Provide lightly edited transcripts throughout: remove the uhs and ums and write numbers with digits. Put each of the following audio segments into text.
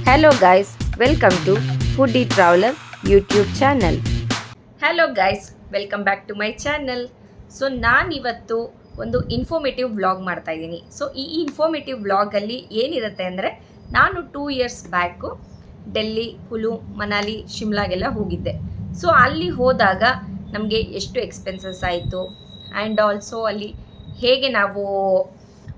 Hello guys, welcome to Foodie Traveler YouTube channel. Hello guys, welcome back to my channel. So ನಾನಿವತ್ತು ಒಂದು informative vlog ಮಾಡ್ತಾ ಇದ್ದೀನಿ. So ಈ informative ವ್ಲಾಗಲ್ಲಿ ಏನಿರುತ್ತೆ ಅಂದರೆ, ನಾನು 2 ಇಯರ್ಸ್ ಬ್ಯಾಕು ಡೆಲ್ಲಿ, ಕುಲು, ಮನಾಲಿ, ಶಿಮ್ಲಾಗೆಲ್ಲ ಹೋಗಿದ್ದೆ. ಸೊ ಅಲ್ಲಿ ಹೋದಾಗ ನಮಗೆ ಎಷ್ಟು ಎಕ್ಸ್ಪೆನ್ಸಸ್ ಆಯಿತು ಆ್ಯಂಡ್ ಆಲ್ಸೋ ಅಲ್ಲಿ ಹೇಗೆ ನಾವು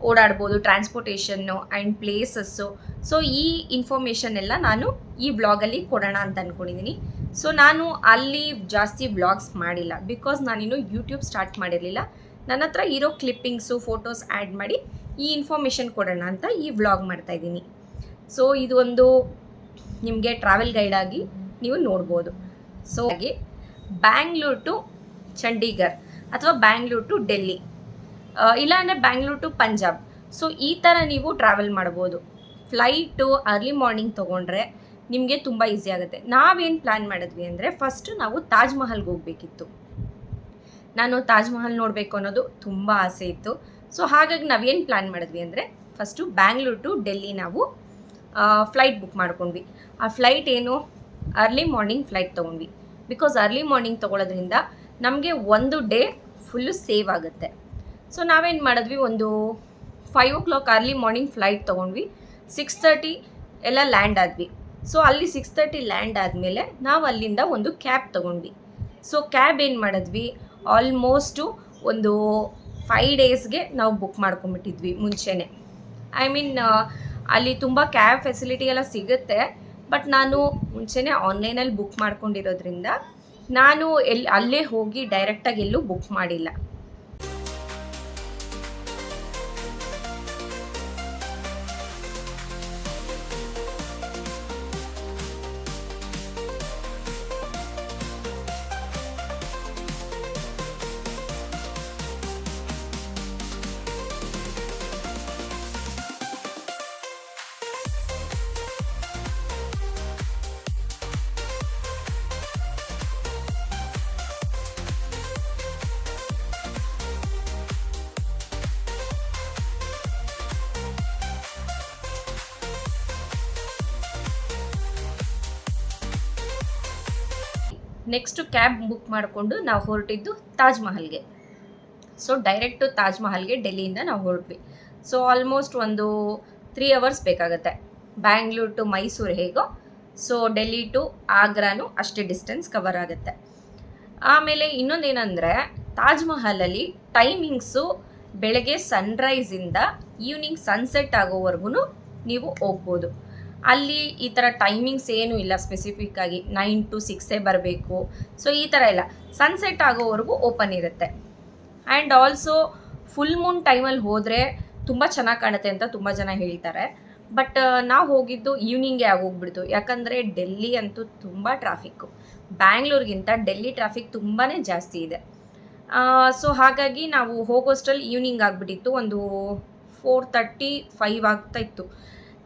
ಓಡಾಡ್ಬೋದು, ಟ್ರಾನ್ಸ್ಪೋರ್ಟೇಷನ್ನು ಆ್ಯಂಡ್ ಪ್ಲೇಸಸ್ಸು. ಸೊ ಈ ಇನ್ಫಾರ್ಮೇಷನ್ ಎಲ್ಲ ನಾನು ಈ ವ್ಲಾಗಲ್ಲಿ ಕೊಡೋಣ ಅಂತ ಅಂದ್ಕೊಂಡಿದ್ದೀನಿ. ಸೊ ನಾನು ಅಲ್ಲಿ ಜಾಸ್ತಿ ವ್ಲಾಗ್ಸ್ ಮಾಡಿಲ್ಲ, ಬಿಕಾಸ್ ನಾನಿನ್ನು ಯೂಟ್ಯೂಬ್ ಸ್ಟಾರ್ಟ್ ಮಾಡಿರಲಿಲ್ಲ. ನನ್ನ ಹತ್ರ ಇರೋ ಕ್ಲಿಪ್ಪಿಂಗ್ಸು, ಫೋಟೋಸ್ ಆ್ಯಡ್ ಮಾಡಿ ಈ ಇನ್ಫಾರ್ಮೇಷನ್ ಕೊಡೋಣ ಅಂತ ಈ ವ್ಲಾಗ್ ಮಾಡ್ತಾಯಿದ್ದೀನಿ. ಸೊ ಇದು ಒಂದು ನಿಮಗೆ ಟ್ರಾವೆಲ್ ಗೈಡಾಗಿ ನೀವು ನೋಡ್ಬೋದು. ಸೊ ಹಾಗೆ ಬ್ಯಾಂಗ್ಳೂರ್ ಟು ಚಂಡೀಗಢ್ ಅಥವಾ ಬ್ಯಾಂಗ್ಳೂರ್ ಟು ಡೆಲ್ಲಿ, ಇಲ್ಲಾಂದರೆ ಬ್ಯಾಂಗ್ಳೂರ್ ಟು ಪಂಜಾಬ್. ಸೊ ಈ ಥರ ನೀವು ಟ್ರಾವೆಲ್ ಮಾಡ್ಬೋದು. ಫ್ಲೈಟು ಅರ್ಲಿ ಮಾರ್ನಿಂಗ್ ತೊಗೊಂಡ್ರೆ ನಿಮಗೆ ತುಂಬ ಈಸಿ ಆಗುತ್ತೆ. ನಾವೇನು ಪ್ಲ್ಯಾನ್ ಮಾಡಿದ್ವಿ ಅಂದರೆ, ಫಸ್ಟು ನಾವು ತಾಜ್ ಮಹಲ್ಗೆ ಹೋಗಬೇಕಿತ್ತು. ನಾನು ತಾಜ್ ಮಹಲ್ ನೋಡಬೇಕು ಅನ್ನೋದು ತುಂಬ ಆಸೆ ಇತ್ತು. ಸೊ ಹಾಗಾಗಿ ನಾವೇನು ಪ್ಲ್ಯಾನ್ ಮಾಡಿದ್ವಿ ಅಂದರೆ, ಫಸ್ಟು ಬ್ಯಾಂಗ್ಳೂರ್ ಟು ಡೆಲ್ಲಿ ನಾವು ಫ್ಲೈಟ್ ಬುಕ್ ಮಾಡ್ಕೊಂಡ್ವಿ. ಆ ಫ್ಲೈಟ್ ಏನು, ಅರ್ಲಿ ಮಾರ್ನಿಂಗ್ ಫ್ಲೈಟ್ ತೊಗೊಂಡ್ವಿ. ಬಿಕಾಸ್ ಅರ್ಲಿ ಮಾರ್ನಿಂಗ್ ತೊಗೊಳೋದ್ರಿಂದ ನಮಗೆ ಒಂದು ಡೇ ಫುಲ್ಲು ಸೇವ್ ಆಗುತ್ತೆ. ಸೊ ನಾವೇನು ಮಾಡಿದ್ವಿ, ಒಂದು 5 o'clock ಅರ್ಲಿ ಮಾರ್ನಿಂಗ್ ಫ್ಲೈಟ್ ತೊಗೊಂಡ್ವಿ. 6:30 ಎಲ್ಲ ಲ್ಯಾಂಡ್ ಆದ್ವಿ. ಸೊ ಅಲ್ಲಿ 6:30 ಲ್ಯಾಂಡ್ ಆದಮೇಲೆ ನಾವು ಅಲ್ಲಿಂದ ಒಂದು ಕ್ಯಾಬ್ ತೊಗೊಂಡ್ವಿ. ಸೊ ಕ್ಯಾಬ್ ಏನು ಮಾಡಿದ್ವಿ, ಆಲ್ಮೋಸ್ಟು ಒಂದು 5 daysಗೆ ನಾವು ಬುಕ್ ಮಾಡ್ಕೊಂಬಿಟ್ಟಿದ್ವಿ ಮುಂಚೆನೇ. ಅಲ್ಲಿ ತುಂಬ ಕ್ಯಾಬ್ ಫೆಸಿಲಿಟಿ ಎಲ್ಲ ಸಿಗುತ್ತೆ, ಬಟ್ ನಾನು ಮುಂಚೆನೇ ಆನ್ಲೈನಲ್ಲಿ ಬುಕ್ ಮಾಡ್ಕೊಂಡಿರೋದ್ರಿಂದ ನಾನು ಅಲ್ಲೇ ಹೋಗಿ ಡೈರೆಕ್ಟಾಗಿ ಎಲ್ಲೂ ಬುಕ್ ಮಾಡಿಲ್ಲ. ನೆಕ್ಸ್ಟು ಕ್ಯಾಬ್ ಬುಕ್ ಮಾಡಿಕೊಂಡು ನಾವು ಹೊರಟಿದ್ದು ತಾಜ್ ಮಹಲ್ಗೆ. ಸೊ ಡೈರೆಕ್ಟು ತಾಜ್ ಮಹಲ್ಗೆ ಡೆಲ್ಲಿಯಿಂದ ನಾವು ಹೊರಟ್ವಿ. ಸೊ ಆಲ್ಮೋಸ್ಟ್ ಒಂದು 3 hours ಬೇಕಾಗುತ್ತೆ. ಬ್ಯಾಂಗ್ಳೂರ್ ಟು ಮೈಸೂರು ಹೇಗೋ, ಸೊ ಡೆಲ್ಲಿ ಟು ಆಗ್ರಾನು ಅಷ್ಟೇ ಡಿಸ್ಟೆನ್ಸ್ ಕವರ್ ಆಗುತ್ತೆ. ಆಮೇಲೆ ಇನ್ನೊಂದೇನೆಂದರೆ, ತಾಜ್ ಮಹಲಲ್ಲಿ ಟೈಮಿಂಗ್ಸು ಬೆಳಗ್ಗೆ ಸನ್ರೈಸಿಂದ ಈವ್ನಿಂಗ್ ಸನ್ಸೆಟ್ ಆಗೋವರೆಗೂ ನೀವು ಹೋಗ್ಬೋದು. ಅಲ್ಲಿ ಈ ಥರ ಟೈಮಿಂಗ್ಸ್ ಏನೂ ಇಲ್ಲ ಸ್ಪೆಸಿಫಿಕ್ಕಾಗಿ 9 to 6 ಬರಬೇಕು. ಸೊ ಈ ಥರ ಇಲ್ಲ, ಸನ್ಸೆಟ್ ಆಗೋವರೆಗೂ ಓಪನ್ ಇರುತ್ತೆ. ಆ್ಯಂಡ್ ಆಲ್ಸೋ ಫುಲ್ ಮೂನ್ ಟೈಮಲ್ಲಿ ಹೋದರೆ ತುಂಬ ಚೆನ್ನಾಗಿ ಕಾಣುತ್ತೆ ಅಂತ ತುಂಬ ಜನ ಹೇಳ್ತಾರೆ. ಬಟ್ ನಾವು ಹೋಗಿದ್ದು ಈವ್ನಿಂಗೇ ಆಗೋಗ್ಬಿಡ್ತು, ಯಾಕಂದರೆ ಡೆಲ್ಲಿ ಅಂತೂ ತುಂಬ ಟ್ರಾಫಿಕ್ಕು. ಬ್ಯಾಂಗ್ಳೂರಿಗಿಂತ ಡೆಲ್ಲಿ ಟ್ರಾಫಿಕ್ ತುಂಬಾ ಜಾಸ್ತಿ ಇದೆ. ಸೊ ಹಾಗಾಗಿ ನಾವು ಹೋಗೋಷ್ಟರಲ್ಲಿ ಈವ್ನಿಂಗ್ ಆಗಿಬಿಟ್ಟಿತ್ತು. ಒಂದು 4:30, 5 ಆಗ್ತಾಯಿತ್ತು.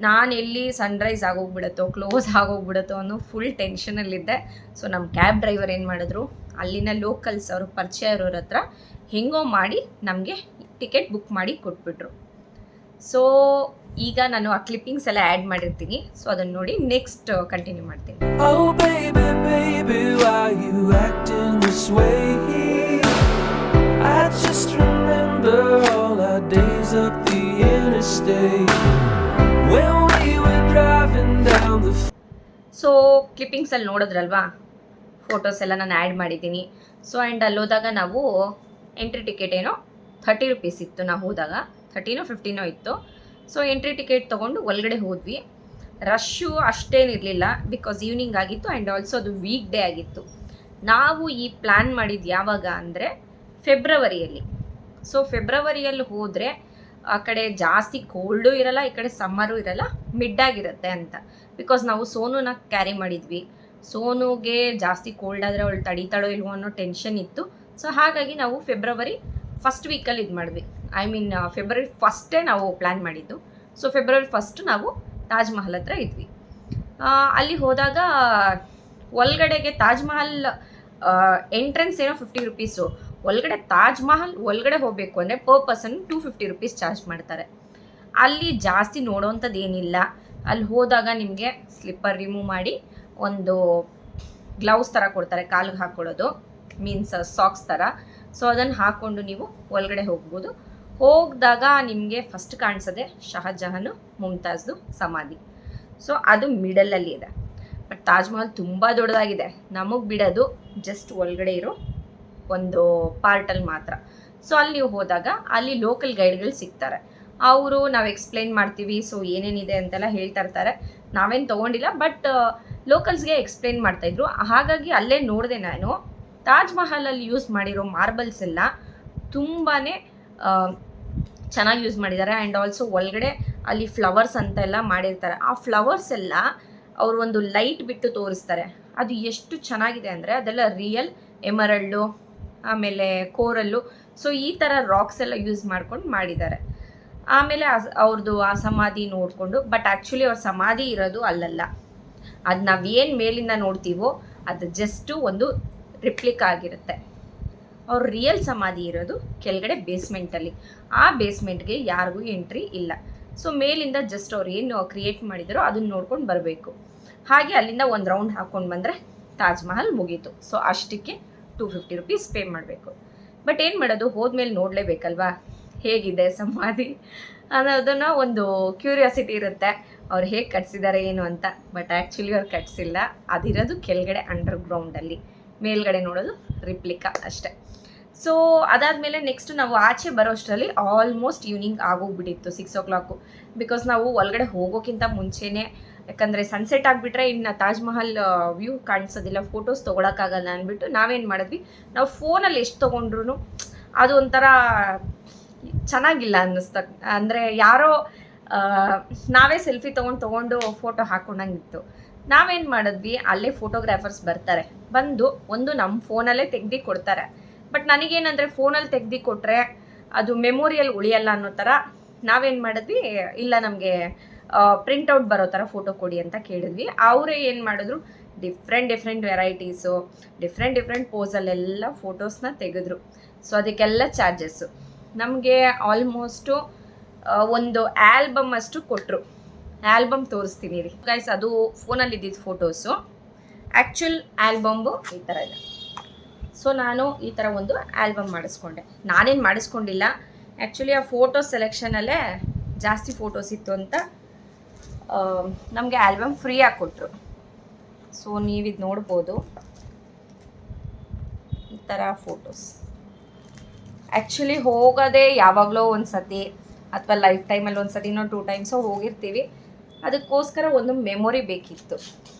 ನಾನು ಎಲ್ಲಿ ಸನ್ರೈಸ್ ಆಗೋಗ್ಬಿಡುತ್ತೋ, ಕ್ಲೋಸ್ ಆಗೋಗ್ಬಿಡುತ್ತೋ ಅನ್ನೋ ಫುಲ್ ಟೆನ್ಷನಲ್ಲಿದ್ದೆ. ಸೊ ನಮ್ಮ ಕ್ಯಾಬ್ ಡ್ರೈವರ್ ಏನು ಮಾಡಿದ್ರು, ಅಲ್ಲಿನ ಲೋಕಲ್ಸ್ ಅವರು ಪರಿಚಯ ಇರೋರ ಹತ್ರ ಹೆಂಗೋ ಮಾಡಿ ನಮಗೆ ಟಿಕೆಟ್ ಬುಕ್ ಮಾಡಿ ಕೊಟ್ಬಿಟ್ರು. ಸೊ ಈಗ ನಾನು ಆ ಕ್ಲಿಪ್ಪಿಂಗ್ಸ್ ಎಲ್ಲ ಆ್ಯಡ್ ಮಾಡಿರ್ತೀನಿ. ಸೊ ಅದನ್ನು ನೋಡಿ ನೆಕ್ಸ್ಟ್ ಕಂಟಿನ್ಯೂ ಮಾಡ್ತೀನಿ. Oh baby, baby, why you acting this way? I just remember all our days up the interstate when we were driving down the. So ಕ್ಲಿಪ್ಪಿಂಗ್ಸಲ್ಲಿ ನೋಡಿದ್ರಲ್ವಾ, ಫೋಟೋಸ್ ಎಲ್ಲ ನಾನು ಆ್ಯಡ್ ಮಾಡಿದ್ದೀನಿ. ಸೊ ಆ್ಯಂಡ್ ಅಲ್ಲಿ ಹೋದಾಗ ನಾವು ಎಂಟ್ರಿ ಟಿಕೆಟ್ ಏನೋ 30 rupees ಇತ್ತು. ನಾವು ಹೋದಾಗ 13 or 15 ಇತ್ತು. ಸೊ ಎಂಟ್ರಿ ಟಿಕೆಟ್ ತೊಗೊಂಡು ಒಳಗಡೆ ಹೋದ್ವಿ. ರಶ್ಶು ಅಷ್ಟೇನಿರಲಿಲ್ಲ, ಬಿಕಾಸ್ ಈವ್ನಿಂಗ್ ಆಗಿತ್ತು ಆ್ಯಂಡ್ ಆಲ್ಸೋ ಅದು ವೀಕ್ ಡೇ ಆಗಿತ್ತು. ನಾವು ಈ ಪ್ಲ್ಯಾನ್ ಮಾಡಿದ್ದು ಯಾವಾಗ ಅಂದರೆ ಫೆಬ್ರವರಿಯಲ್ಲಿ. ಸೊ ಫೆಬ್ರವರಿಯಲ್ಲಿ ಹೋದರೆ ಆ ಕಡೆ ಜಾಸ್ತಿ ಕೋಲ್ಡು ಇರಲ್ಲ, ಈ ಕಡೆ ಸಮ್ಮರು ಇರಲ್ಲ, ಮಿಡ್ಡಾಗಿರುತ್ತೆ ಅಂತ. ಬಿಕಾಸ್ ನಾವು ಸೋನುನ ಕ್ಯಾರಿ ಮಾಡಿದ್ವಿ. ಸೋನುಗೆ ಜಾಸ್ತಿ ಕೋಲ್ಡ್ ಆದರೆ ಅವಳು ತಡೀತಾಳೋ ಇಲ್ವೋ ಅನ್ನೋ ಟೆನ್ಷನ್ ಇತ್ತು. ಸೊ ಹಾಗಾಗಿ ನಾವು ಫೆಬ್ರವರಿ ಫಸ್ಟ್ ವೀಕಲ್ಲಿ ಇದು ಮಾಡಿದ್ವಿ. ಫೆಬ್ರವರಿ ಫಸ್ಟೇ ನಾವು ಪ್ಲ್ಯಾನ್ ಮಾಡಿದ್ದು. ಸೊ ಫೆಬ್ರವರಿ ಫಸ್ಟ್ ನಾವು ತಾಜ್ ಮಹಲ್ ಹತ್ರ ಇದ್ವಿ. ಅಲ್ಲಿ ಹೋದಾಗ ಒಳಗಡೆಗೆ ತಾಜ್ ಮಹಲ್ ಎಂಟ್ರೆನ್ಸ್ ಏನೋ 50 rupees. ಒಳಗಡೆ ತಾಜ್ ಮಹಲ್ ಒಳಗಡೆ ಹೋಗಬೇಕು ಅಂದರೆ ಪರ್ ಪರ್ಸನ್ 250 rupees ಚಾರ್ಜ್ ಮಾಡ್ತಾರೆ. ಅಲ್ಲಿ ಜಾಸ್ತಿ ನೋಡೋವಂಥದ್ದು ಏನಿಲ್ಲ. ಅಲ್ಲಿ ಹೋದಾಗ ನಿಮಗೆ ಸ್ಲಿಪ್ಪರ್ ರಿಮೂವ್ ಮಾಡಿ ಒಂದು ಗ್ಲೌಸ್ ಥರ ಕೊಡ್ತಾರೆ ಕಾಲಿಗೆ ಹಾಕ್ಕೊಳ್ಳೋದು, ಮೀನ್ಸ್ ಸಾಕ್ಸ್ ಥರ. ಸೊ ಅದನ್ನು ಹಾಕ್ಕೊಂಡು ನೀವು ಒಳಗಡೆ ಹೋಗ್ಬೋದು. ಹೋಗಿದಾಗ ನಿಮಗೆ ಫಸ್ಟ್ ಕಾಣಿಸೋದೆ ಶಹಜಹಾನು ಮುಮ್ತಾಜ್ದು ಸಮಾಧಿ. ಸೊ ಅದು ಮಿಡಲಲ್ಲಿ ಇದೆ. ಬಟ್ ತಾಜ್ ಮಹಲ್ ತುಂಬ ದೊಡ್ಡದಾಗಿದೆ, ನಮಗೆ ಬಿಡೋದು ಜಸ್ಟ್ ಒಳಗಡೆ ಇರೋ ಒಂದು ಪಾರ್ಟಲ್ಲಿ ಮಾತ್ರ. ಸೊ ಅಲ್ಲಿ ನೀವು ಹೋದಾಗ ಅಲ್ಲಿ ಲೋಕಲ್ ಗೈಡ್ಗಳು ಸಿಗ್ತಾರೆ. ಅವರು ನಾವು ಎಕ್ಸ್ಪ್ಲೈನ್ ಮಾಡ್ತೀವಿ, ಸೊ ಏನೇನಿದೆ ಅಂತೆಲ್ಲ ಹೇಳ್ತಾ ಇರ್ತಾರೆ. ನಾವೇನು ತೊಗೊಂಡಿಲ್ಲ, ಬಟ್ ಲೋಕಲ್ಸ್ಗೆ ಎಕ್ಸ್ಪ್ಲೈನ್ ಮಾಡ್ತಾಯಿದ್ರು. ಹಾಗಾಗಿ ಅಲ್ಲೇ ನೋಡಿದೆ ನಾನು, ತಾಜ್ ಮಹಲಲ್ಲಿ ಯೂಸ್ ಮಾಡಿರೋ ಮಾರ್ಬಲ್ಸ್ ಎಲ್ಲ ತುಂಬಾ ಚೆನ್ನಾಗಿ ಯೂಸ್ ಮಾಡಿದ್ದಾರೆ. ಆ್ಯಂಡ್ ಆಲ್ಸೋ ಒಳಗಡೆ ಅಲ್ಲಿ ಫ್ಲವರ್ಸ್ ಅಂತೆಲ್ಲ ಮಾಡಿರ್ತಾರೆ. ಆ ಫ್ಲವರ್ಸ್ ಎಲ್ಲ ಅವರು ಒಂದು ಲೈಟ್ ಬಿಟ್ಟು ತೋರಿಸ್ತಾರೆ. ಅದು ಎಷ್ಟು ಚೆನ್ನಾಗಿದೆ ಅಂದರೆ ಅದೆಲ್ಲ ರಿಯಲ್ ಎಮರಲ್ಡು, ಆಮೇಲೆ ಕೋರಲ್ಲು, ಸೊ ಈ ಥರ ರಾಕ್ಸ್ ಎಲ್ಲ ಯೂಸ್ ಮಾಡ್ಕೊಂಡು ಮಾಡಿದ್ದಾರೆ. ಆಮೇಲೆ ಅವ್ರದ್ದು ಆ ಸಮಾಧಿ ನೋಡಿಕೊಂಡು, ಬಟ್ ಆ್ಯಕ್ಚುಲಿ ಅವ್ರ ಸಮಾಧಿ ಇರೋದು ಅಲ್ಲಲ್ಲ, ಅದು ನಾವೇನು ಮೇಲಿಂದ ನೋಡ್ತೀವೋ ಅದು ಜಸ್ಟು ಒಂದು ರಿಪ್ಲಿಕ್ ಆಗಿರುತ್ತೆ. ಅವ್ರ ರಿಯಲ್ ಸಮಾಧಿ ಇರೋದು ಕೆಳಗಡೆ ಬೇಸ್ಮೆಂಟಲ್ಲಿ. ಆ ಬೇಸ್ಮೆಂಟ್ಗೆ ಯಾರಿಗೂ ಎಂಟ್ರಿ ಇಲ್ಲ. ಸೊ ಮೇಲಿಂದ ಜಸ್ಟ್ ಅವ್ರು ಏನು ಕ್ರಿಯೇಟ್ ಮಾಡಿದಾರೋ ಅದನ್ನ ನೋಡ್ಕೊಂಡು ಬರಬೇಕು. ಹಾಗೆ ಅಲ್ಲಿಂದ ಒಂದು ರೌಂಡ್ ಹಾಕ್ಕೊಂಡು ಬಂದರೆ ತಾಜ್ ಮಹಲ್ ಮುಗೀತು. ಸೊ ಅಷ್ಟಕ್ಕೆ 250 rupees ಪೇ ಮಾಡಬೇಕು. ಬಟ್ ಏನು ಮಾಡೋದು, ಹೋದ್ಮೇಲೆ ನೋಡಲೇಬೇಕಲ್ವಾ ಹೇಗಿದೆ ಸಮಾಧಿ ಅನ್ನೋದನ್ನು ಒಂದು ಕ್ಯೂರಿಯಾಸಿಟಿ ಇರುತ್ತೆ, ಅವ್ರು ಹೇಗೆ ಕಟ್ಸಿದ್ದಾರೆ ಏನು ಅಂತ. ಬಟ್ ಆ್ಯಕ್ಚುಲಿ ಅವ್ರು ಕಟ್ಸಿಲ್ಲ, ಅದಿರೋದು ಕೆಳಗಡೆ ಅಂಡರ್ಗ್ರೌಂಡಲ್ಲಿ, ಮೇಲ್ಗಡೆ ನೋಡೋದು ರಿಪ್ಲಿಕಾ ಅಷ್ಟೇ. ಸೊ ಅದಾದಮೇಲೆ ನೆಕ್ಸ್ಟ್ ನಾವು ಆಚೆ ಬರೋ ಅಷ್ಟರಲ್ಲಿ ಆಲ್ಮೋಸ್ಟ್ ಈವ್ನಿಂಗ್ ಆಗೋಗ್ಬಿಟ್ಟಿತ್ತು, 6 o'clock. ಬಿಕಾಸ್ ನಾವು ಒಳಗಡೆ ಹೋಗೋಕ್ಕಿಂತ ಮುಂಚೆನೇ, ಯಾಕಂದರೆ ಸನ್ಸೆಟ್ ಆಗಿಬಿಟ್ರೆ ಇನ್ನು ತಾಜ್ ಮಹಲ್ ವ್ಯೂ ಕಾಣಿಸೋದಿಲ್ಲ, ಫೋಟೋಸ್ ತೊಗೊಳಕ್ಕಾಗಲ್ಲ ಅಂದ್ಬಿಟ್ಟು ನಾವೇನು ಮಾಡಿದ್ವಿ, ನಾವು ಫೋನಲ್ಲಿ ಎಷ್ಟು ತೊಗೊಂಡ್ರು ಅದು ಒಂಥರ ಚೆನ್ನಾಗಿಲ್ಲ ಅನ್ನಿಸ್ತ. ಅಂದರೆ ಯಾರೋ ನಾವೇ ಸೆಲ್ಫಿ ತೊಗೊಂಡು ಫೋಟೋ ಹಾಕ್ಕೊಂಡಂಗಿತ್ತು. ನಾವೇನು ಮಾಡಿದ್ವಿ, ಅಲ್ಲೇ ಫೋಟೋಗ್ರಾಫರ್ಸ್ ಬರ್ತಾರೆ, ಬಂದು ಒಂದು ನಮ್ಮ ಫೋನಲ್ಲೇ ತೆಗ್ದು ಕೊಡ್ತಾರೆ. ಬಟ್ ನನಗೇನಂದರೆ ಫೋನಲ್ಲಿ ತೆಗ್ದು ಕೊಟ್ಟರೆ ಅದು ಮೆಮೊರಿಯಲ್ ಉಳಿಯಲ್ಲ ಅನ್ನೋ ಥರ ನಾವೇನು ಮಾಡಿದ್ವಿ, ಇಲ್ಲ ನಮಗೆ ಪ್ರಿಂಟೌಟ್ ಬರೋ ಥರ ಫೋಟೋ ಕೊಡಿ ಅಂತ ಕೇಳಿದ್ವಿ. ಅವರೇ ಏನು ಮಾಡಿದ್ರು, ಡಿಫ್ರೆಂಟ್ ವೆರೈಟೀಸು, ಡಿಫ್ರೆಂಟ್ ಪೋಸಲ್ಲೆಲ್ಲ ಫೋಟೋಸ್ನ ತೆಗೆದ್ರು. ಸೊ ಅದಕ್ಕೆಲ್ಲ ಚಾರ್ಜಸ್ಸು ನಮಗೆ ಆಲ್ಮೋಸ್ಟು ಒಂದು ಆಲ್ಬಮ್ ಅಷ್ಟು ಕೊಟ್ಟರು. ಆಲ್ಬಮ್ ತೋರಿಸ್ತೀನಿ ರೀ ಗೈಸ್, ಅದು ಫೋನಲ್ಲಿ ಇದ್ದಿದ್ದು ಫೋಟೋಸು. ಆ್ಯಕ್ಚುಲ್ ಆಲ್ಬಮ್ಮು ಈ ಥರ ಇದೆ. ಸೊ ನಾನು ಈ ಥರ ಒಂದು ಆಲ್ಬಮ್ ಮಾಡಿಸ್ಕೊಂಡೆ. ನಾನೇನು ಮಾಡಿಸ್ಕೊಂಡಿಲ್ಲ, ಆ್ಯಕ್ಚುಲಿ ಆ ಫೋಟೋ ಸೆಲೆಕ್ಷನಲ್ಲೇ ಜಾಸ್ತಿ ಫೋಟೋಸ್ ಇತ್ತು ಅಂತ ನಮಗೆ ಆಲ್ಬಮ್ ಫ್ರೀಯಾಗಿ ಕೊಟ್ಟರು. ಸೊ ನೀವಿದು ನೋಡ್ಬೋದು, ಈ ಥರ ಫೋಟೋಸ್. ಆ್ಯಕ್ಚುಲಿ ಹೋಗೋದೇ ಯಾವಾಗಲೂ ಒಂದು ಸತಿ ಅಥವಾ ಲೈಫ್ ಟೈಮಲ್ಲಿ ಒಂದು ಸತಿನೋ 2 times ಹೋಗಿರ್ತೀವಿ. ಅದಕ್ಕೋಸ್ಕರ ಒಂದು ಮೆಮೊರಿ ಬೇಕಿತ್ತು.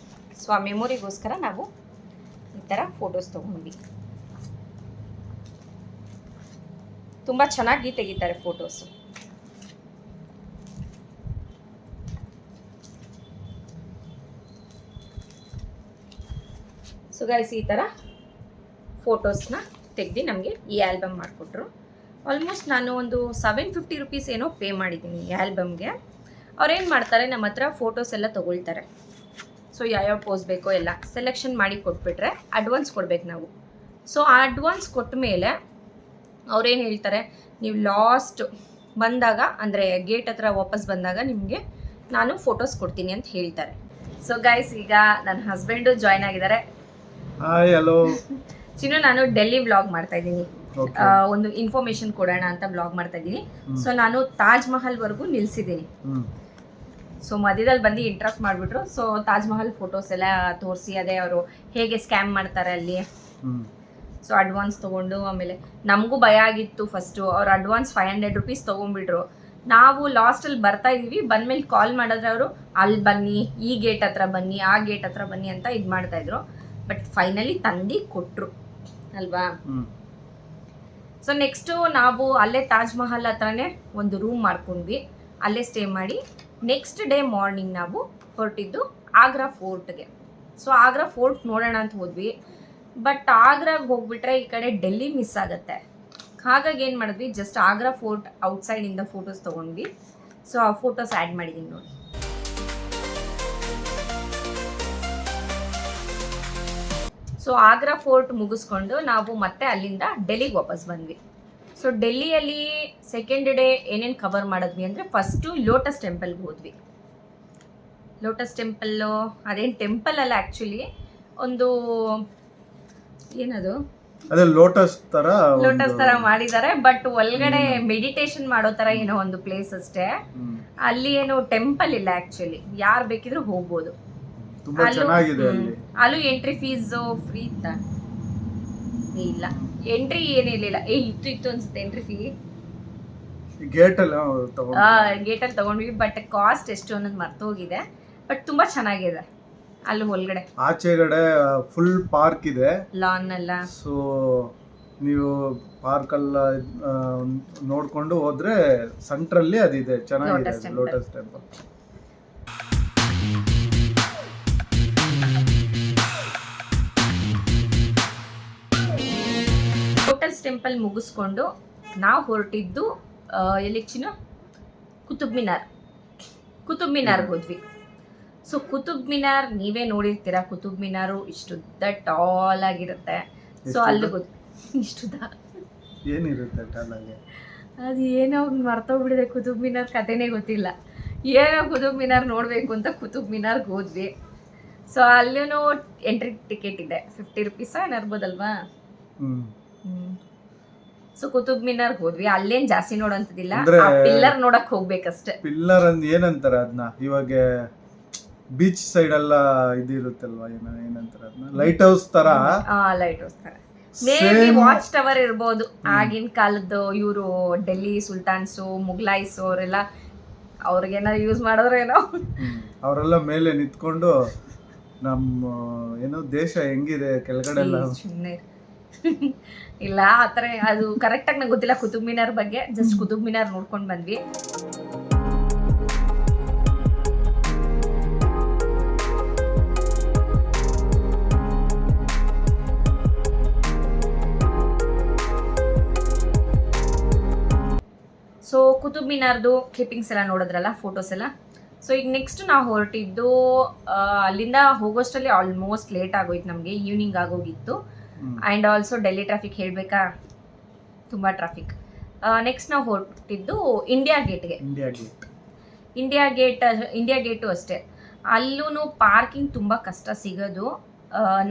ಸೊ ಆ ಮೆಮೊರಿಗೋಸ್ಕರ ನಾವು ಈ ಥರ ಫೋಟೋಸ್ ತೊಗೊಂಡ್ವಿ. ತುಂಬ ಚೆನ್ನಾಗಿ ತೆಗಿತಾರೆ ಫೋಟೋಸು. ಸೊ ಗೈಸ್, ಈ ಥರ ಫೋಟೋಸ್ನ ತೆಗೆದು ನಮಗೆ ಈ ಆಲ್ಬಮ್ ಮಾಡಿಕೊಟ್ರು. ಆಲ್ಮೋಸ್ಟ್ ನಾನು ಒಂದು 750 rupees ಏನೋ ಪೇ ಮಾಡಿದ್ದೀನಿ ಈ ಆಲ್ಬಮ್ಗೆ. ಅವ್ರೇನು ಮಾಡ್ತಾರೆ, ನಮ್ಮ ಹತ್ರ ಫೋಟೋಸ್ ಎಲ್ಲ ತೊಗೊಳ್ತಾರೆ. ಸೊ ಯಾವ್ಯಾವ ಪೋಸ್ ಬೇಕೋ ಎಲ್ಲ ಸೆಲೆಕ್ಷನ್ ಮಾಡಿ ಕೊಟ್ಬಿಟ್ರೆ ಅಡ್ವಾನ್ಸ್ ಕೊಡ್ಬೇಕು ನಾವು. ಸೊ ಆ ಅಡ್ವಾನ್ಸ್ ಕೊಟ್ಟ ಮೇಲೆ ಅವ್ರೇನು ಹೇಳ್ತಾರೆ, ನೀವು ಲಾಸ್ಟ್ ಬಂದಾಗ, ಅಂದರೆ ಗೇಟ್ ಹತ್ರ ವಾಪಸ್ ಬಂದಾಗ ನಿಮಗೆ ನಾನು ಫೋಟೋಸ್ ಕೊಡ್ತೀನಿ ಅಂತ ಹೇಳ್ತಾರೆ. ಸೊ ಗೈಸ್, ಈಗ ನನ್ನ ಹಸ್ಬೆಂಡು ಜಾಯ್ನ್ ಆಗಿದ್ದಾರೆ. ಹಾಯ್, ಹಲೋ ಚಿನ್ನು. ನಾನು ಡೆಲ್ಲಿ ವ್ಲಾಗ್ ಮಾಡ್ತಾ ಇದ್ದೀನಿ, ಒಂದು ಇನ್ಫಾರ್ಮೇಶನ್ ಕೊಡೋಣ ಅಂತ ವ್ಲಾಗ್ ಮಾಡ್ತಾ ಇದ್ದೀನಿ. ಸೊ ನಾನು ತಾಜ್ ಮಹಲ್ ವರೆಗೂ ನಿಲ್ಸಿದ್ದೀನಿ. ಸೊ ಮಧ್ಯದಲ್ಲಿ ಬಂದು ಇಂಟ್ರಪ್ಟ್ ಮಾಡಿಬಿಟ್ರು. ಸೊ ತಾಜ್ ಮಹಲ್ ಫೋಟೋಸ್ ಎಲ್ಲ ತೋರಿಸಿ, ಅದೇ ಅವರು ಹೇಗೆ ಸ್ಕ್ಯಾಮ್ ಮಾಡ್ತಾರೆ ಅಲ್ಲಿ. ಸೊ ಅಡ್ವಾನ್ಸ್ ತೊಗೊಂಡು, ಆಮೇಲೆ ನಮಗೂ ಭಯ ಆಗಿತ್ತು ಫಸ್ಟು. ಅವ್ರು ಅಡ್ವಾನ್ಸ್ 500 rupees ತೊಗೊಂಡ್ಬಿಟ್ರು. ನಾವು ಲಾಸ್ಟಲ್ಲಿ ಬರ್ತಾ ಇದ್ದೀವಿ, ಬಂದಮೇಲೆ ಕಾಲ್ ಮಾಡಿದ್ರೆ ಅವರು ಅಲ್ಲಿ ಬನ್ನಿ, ಈ ಗೇಟ್ ಹತ್ರ ಬನ್ನಿ, ಆ ಗೇಟ್ ಹತ್ರ ಬನ್ನಿ ಅಂತ ಇದು ಮಾಡ್ತಾಯಿದ್ರು. ಬಟ್ ಫೈನಲಿ ತಂದು ಕೊಟ್ಟರು ಅಲ್ವಾ. ಸೊ ನೆಕ್ಸ್ಟು ನಾವು ಅಲ್ಲೇ ತಾಜ್ ಮಹಲ್ ಹತ್ರನೇ ಒಂದು ರೂಮ್ ಮಾಡ್ಕೊಂಡ್ವಿ, ಅಲ್ಲೇ ಸ್ಟೇ ಮಾಡಿ ನೆಕ್ಸ್ಟ್ ಡೇ ಮಾರ್ನಿಂಗ್ ನಾವು ಹೊರಟಿದ್ದು ಆಗ್ರಾ ಫೋರ್ಟ್ಗೆ. ಸೊ ಆಗ್ರಾ ಫೋರ್ಟ್ ನೋಡೋಣ ಅಂತ ಹೋದ್ವಿ. ಬಟ್ ಆಗ್ರಾಗೆ ಹೋಗ್ಬಿಟ್ರೆ ಈ ಕಡೆ ಡೆಲ್ಲಿ ಮಿಸ್ ಆಗುತ್ತೆ. ಹಾಗಾಗಿ ಏನು ಮಾಡಿದ್ವಿ, ಜಸ್ಟ್ ಆಗ್ರಾ ಫೋರ್ಟ್ ಔಟ್ಸೈಡಿಂದ ಫೋಟೋಸ್ ತೊಗೊಂಡ್ವಿ. ಸೊ ಆ ಫೋಟೋಸ್ ಆ್ಯಡ್ ಮಾಡಿದ್ದೀನಿ ನೋಡಿ. ಸೊ ಆಗ್ರಾ ಫೋರ್ಟ್ ಮುಗಿಸ್ಕೊಂಡು ನಾವು ಮತ್ತೆ ಅಲ್ಲಿಂದ ಡೆಲ್ಲಿಗೆ ವಾಪಸ್ ಬಂದ್ವಿ. ಸೊ ಡೆಲ್ಲಿಯಲ್ಲಿ ಸೆಕೆಂಡ್ ಡೇ ಏನೇನು ಕವರ್ ಮಾಡಿದ್ವಿ ಅಂದರೆ, ಫಸ್ಟು ಲೋಟಸ್ ಟೆಂಪಲ್ಗೆ ಹೋದ್ವಿ. ಲೋಟಸ್ ಟೆಂಪಲ್ಲು ಅದೇನು ಟೆಂಪಲ್ ಅಲ್ಲ ಆ್ಯಕ್ಚುಲಿ, ಒಂದು ಏನದು ಅದೇ ಲೋಟಸ್ ತರ ಮಾಡಿದ್ದಾರೆ, ಬಟ್ ಒಳಗಡೆ ಮೆಡಿಟೇಷನ್ ಮಾಡೋ ತರ ಏನೋ ಒಂದು ಪ್ಲೇಸ್ ಅಷ್ಟೇ. ಅಲ್ಲಿ ಏನು ಟೆಂಪಲ್ ಇಲ್ಲ ಆಕ್ಚುಲಿ, ಯಾರು ಬೇಕಿದ್ರು ಹೋಗ್ಬೋದು. ತುಂಬಾ ಚೆನ್ನಾಗಿದೆ ಅಲ್ಲಿ. ಅಲ್ಲೂ ಎಂಟ್ರಿ ಫೀಸ್ ಫ್ರೀ ಇತ್ತ? ಇಲ್ಲ, ಎಂಟ್ರಿ ಏನಿರ್ಲಿಲ್ಲ. ಇತ್ತು ಅನ್ಸುತ್ತೆ ಎಂಟ್ರಿ ಫೀ. ಗೇಟಲ್ಲಿ ತಗೊಂಡ್ವಿ, ಬಟ್ ಕಾಸ್ಟ್ ಎಷ್ಟು ಅನ್ನೋದು ಮರ್ತೋಗಿದೆ. ಬಟ್ ತುಂಬಾ ಚೆನ್ನಾಗಿದೆ ಅಲ್ಲಿ ಒಳಗಡೆ. ಆಚೆಗಡೆ ಫುಲ್ ಪಾರ್ಕ್ ಇದೆ, ಲಾನ್ ಎಲ್ಲ. ಸೊ ನೀವು ಪಾರ್ಕ್ ಎಲ್ಲ ನೋಡ್ಕೊಂಡು ಹೋದ್ರೆ ಸೆಂಟ್ರಲ್ಲಿ ಅದಿದೆ, ಚೆನ್ನಾಗಿದೆ ಲೋಟಸ್ ಟೆಂಪಲ್. ಲೋಟಸ್ ಟೆಂಪಲ್ ಮುಗಿಸ್ಕೊಂಡು ನಾವು ಹೊರಟಿದ್ದು ಎಲ್ಲಿ ಚಿನ್ನ? ಕುತುಬ್ ಮಿನಾರ್ಗೆ ಹೋದ್ವಿ. ಸೊ ಕುತುಬ್ ಮಿನಾರ್ ನೀವೇ ನೋಡಿರ್ತೀರಾ. ಕುತುಬ್ ಮಿನಾರು ಇಷ್ಟುದ್ದ ಟಾಲ್ ಆಗಿರುತ್ತೆ. ಸೊ ಅಲ್ಲಿ ಇಷ್ಟುದ್ದ ಏನಿರುತ್ತೆ ಟಾಲಾಗಿ? ಅದು ಏನೋ ಮರ್ತೋಗ್ಬಿಟ್ಟಿದೆ. ಕುತುಬ್ ಮಿನಾರ್ ಕಥೆನೇ ಗೊತ್ತಿಲ್ಲ. ಏನೋ ಕುತುಬ್ ಮಿನಾರ್ ನೋಡಬೇಕು ಅಂತ ಕುತುಬ್ ಮಿನಾರ್ಗೆ ಹೋದ್ವಿ. ಸೊ ಅಲ್ಲೂ ಎಂಟ್ರಿ ಟಿಕೆಟ್ ಇದೆ, 50 ರೂಪೀಸ ಏನಿರ್ಬೋದಲ್ವಾ? ಸೊ ಕುತುಬ್ ಮಿನಾರ್ಗೆ ಹೋದ್ವಿ. ಅಲ್ಲೇನ್ ಜಾಸ್ತಿ ನೋಡೋಂಥದ್ದಿಲ್ಲ, ಪಿಲ್ಲರ್ ನೋಡಕ್ ಹೋಗ್ಬೇಕಷ್ಟೇ. ಪಿಲ್ಲರ್ ಏನಂತಾರೆ ಅದನ್ನ? ಇವಾಗ ಬೀಚ್ ಸೈಡ್ ಎಲ್ಲ ಇದಿರುತ್ತಲ್ವಾ, ಏನಂತಾರೆ ಅದನ್ನ? ಲೈಟ್ ಹೌಸ್ ತರ. ಲೈಟ್ ಹೌಸ್ ತರ. ಮೇಬಿ ವಾಚ್ ಟವರ್ ಇರ್ಬೋದು. ಆಗಿನ ಕಾಲದ್ದು ಇವರು ಡೆಲ್ಲಿ ಸುಲ್ತಾನ್ಸು, ಮುಗ್ಲಾಯ್ಸು ಅವರೆಲ್ಲ ಅವ್ರಿಗೇನಾರು ಯೂಸ್ ಮಾಡಿದ್ರೇನೋ. ಅವರೆಲ್ಲ ಮೇಲೆ ನಿಂತ್ಕೊಂಡು ನಮ್ಮ ಏನೋ ದೇಶ ಹೆಂಗಿದೆ ಕೆಳಗಡೆ ಎಲ್ಲ. ಇಲ್ಲ ಆತರ ಅದು ಕರೆಕ್ಟಾಗಿ ನಂಗೆ ಗೊತ್ತಿಲ್ಲ ಕುತುಬ್ ಮಿನಾರ್ ಬಗ್ಗೆ. ಜಸ್ಟ್ ಕುತುಬ್ ಮಿನಾರ್ ನೋಡ್ಕೊಂಡು ಬಂದ್ವಿ. ಸೊ ಕುತುಬ್ ಮಿನಾರ್ದು ಕ್ಲಿಪ್ಪಿಂಗ್ಸ್ ಎಲ್ಲ ನೋಡಿದ್ರಲ್ಲ, ಫೋಟೋಸ್ ಎಲ್ಲ. ಸೊ ಈಗ ನೆಕ್ಸ್ಟ್ ನಾವು ಹೊರಟಿದ್ದು ಅಲ್ಲಿಂದ ಹೋಗೋಷ್ಟರಲ್ಲಿ ಆಲ್ಮೋಸ್ಟ್ ಲೇಟ್ ಆಗೋಯ್ತು ನಮಗೆ, ಈವ್ನಿಂಗ್ ಆಗೋಗಿತ್ತು. ಆ್ಯಂಡ್ ಆಲ್ಸೋ ಡೆಲ್ಲಿ ಟ್ರಾಫಿಕ್ ಹೇಳಬೇಕಾ, ತುಂಬ ಟ್ರಾಫಿಕ್. ನೆಕ್ಸ್ಟ್ ನಾವು ಹೊರಟಿದ್ದು ಇಂಡಿಯಾ ಗೇಟು ಅಷ್ಟೇ. ಅಲ್ಲೂ ಪಾರ್ಕಿಂಗ್ ತುಂಬ ಕಷ್ಟ ಸಿಗೋದು.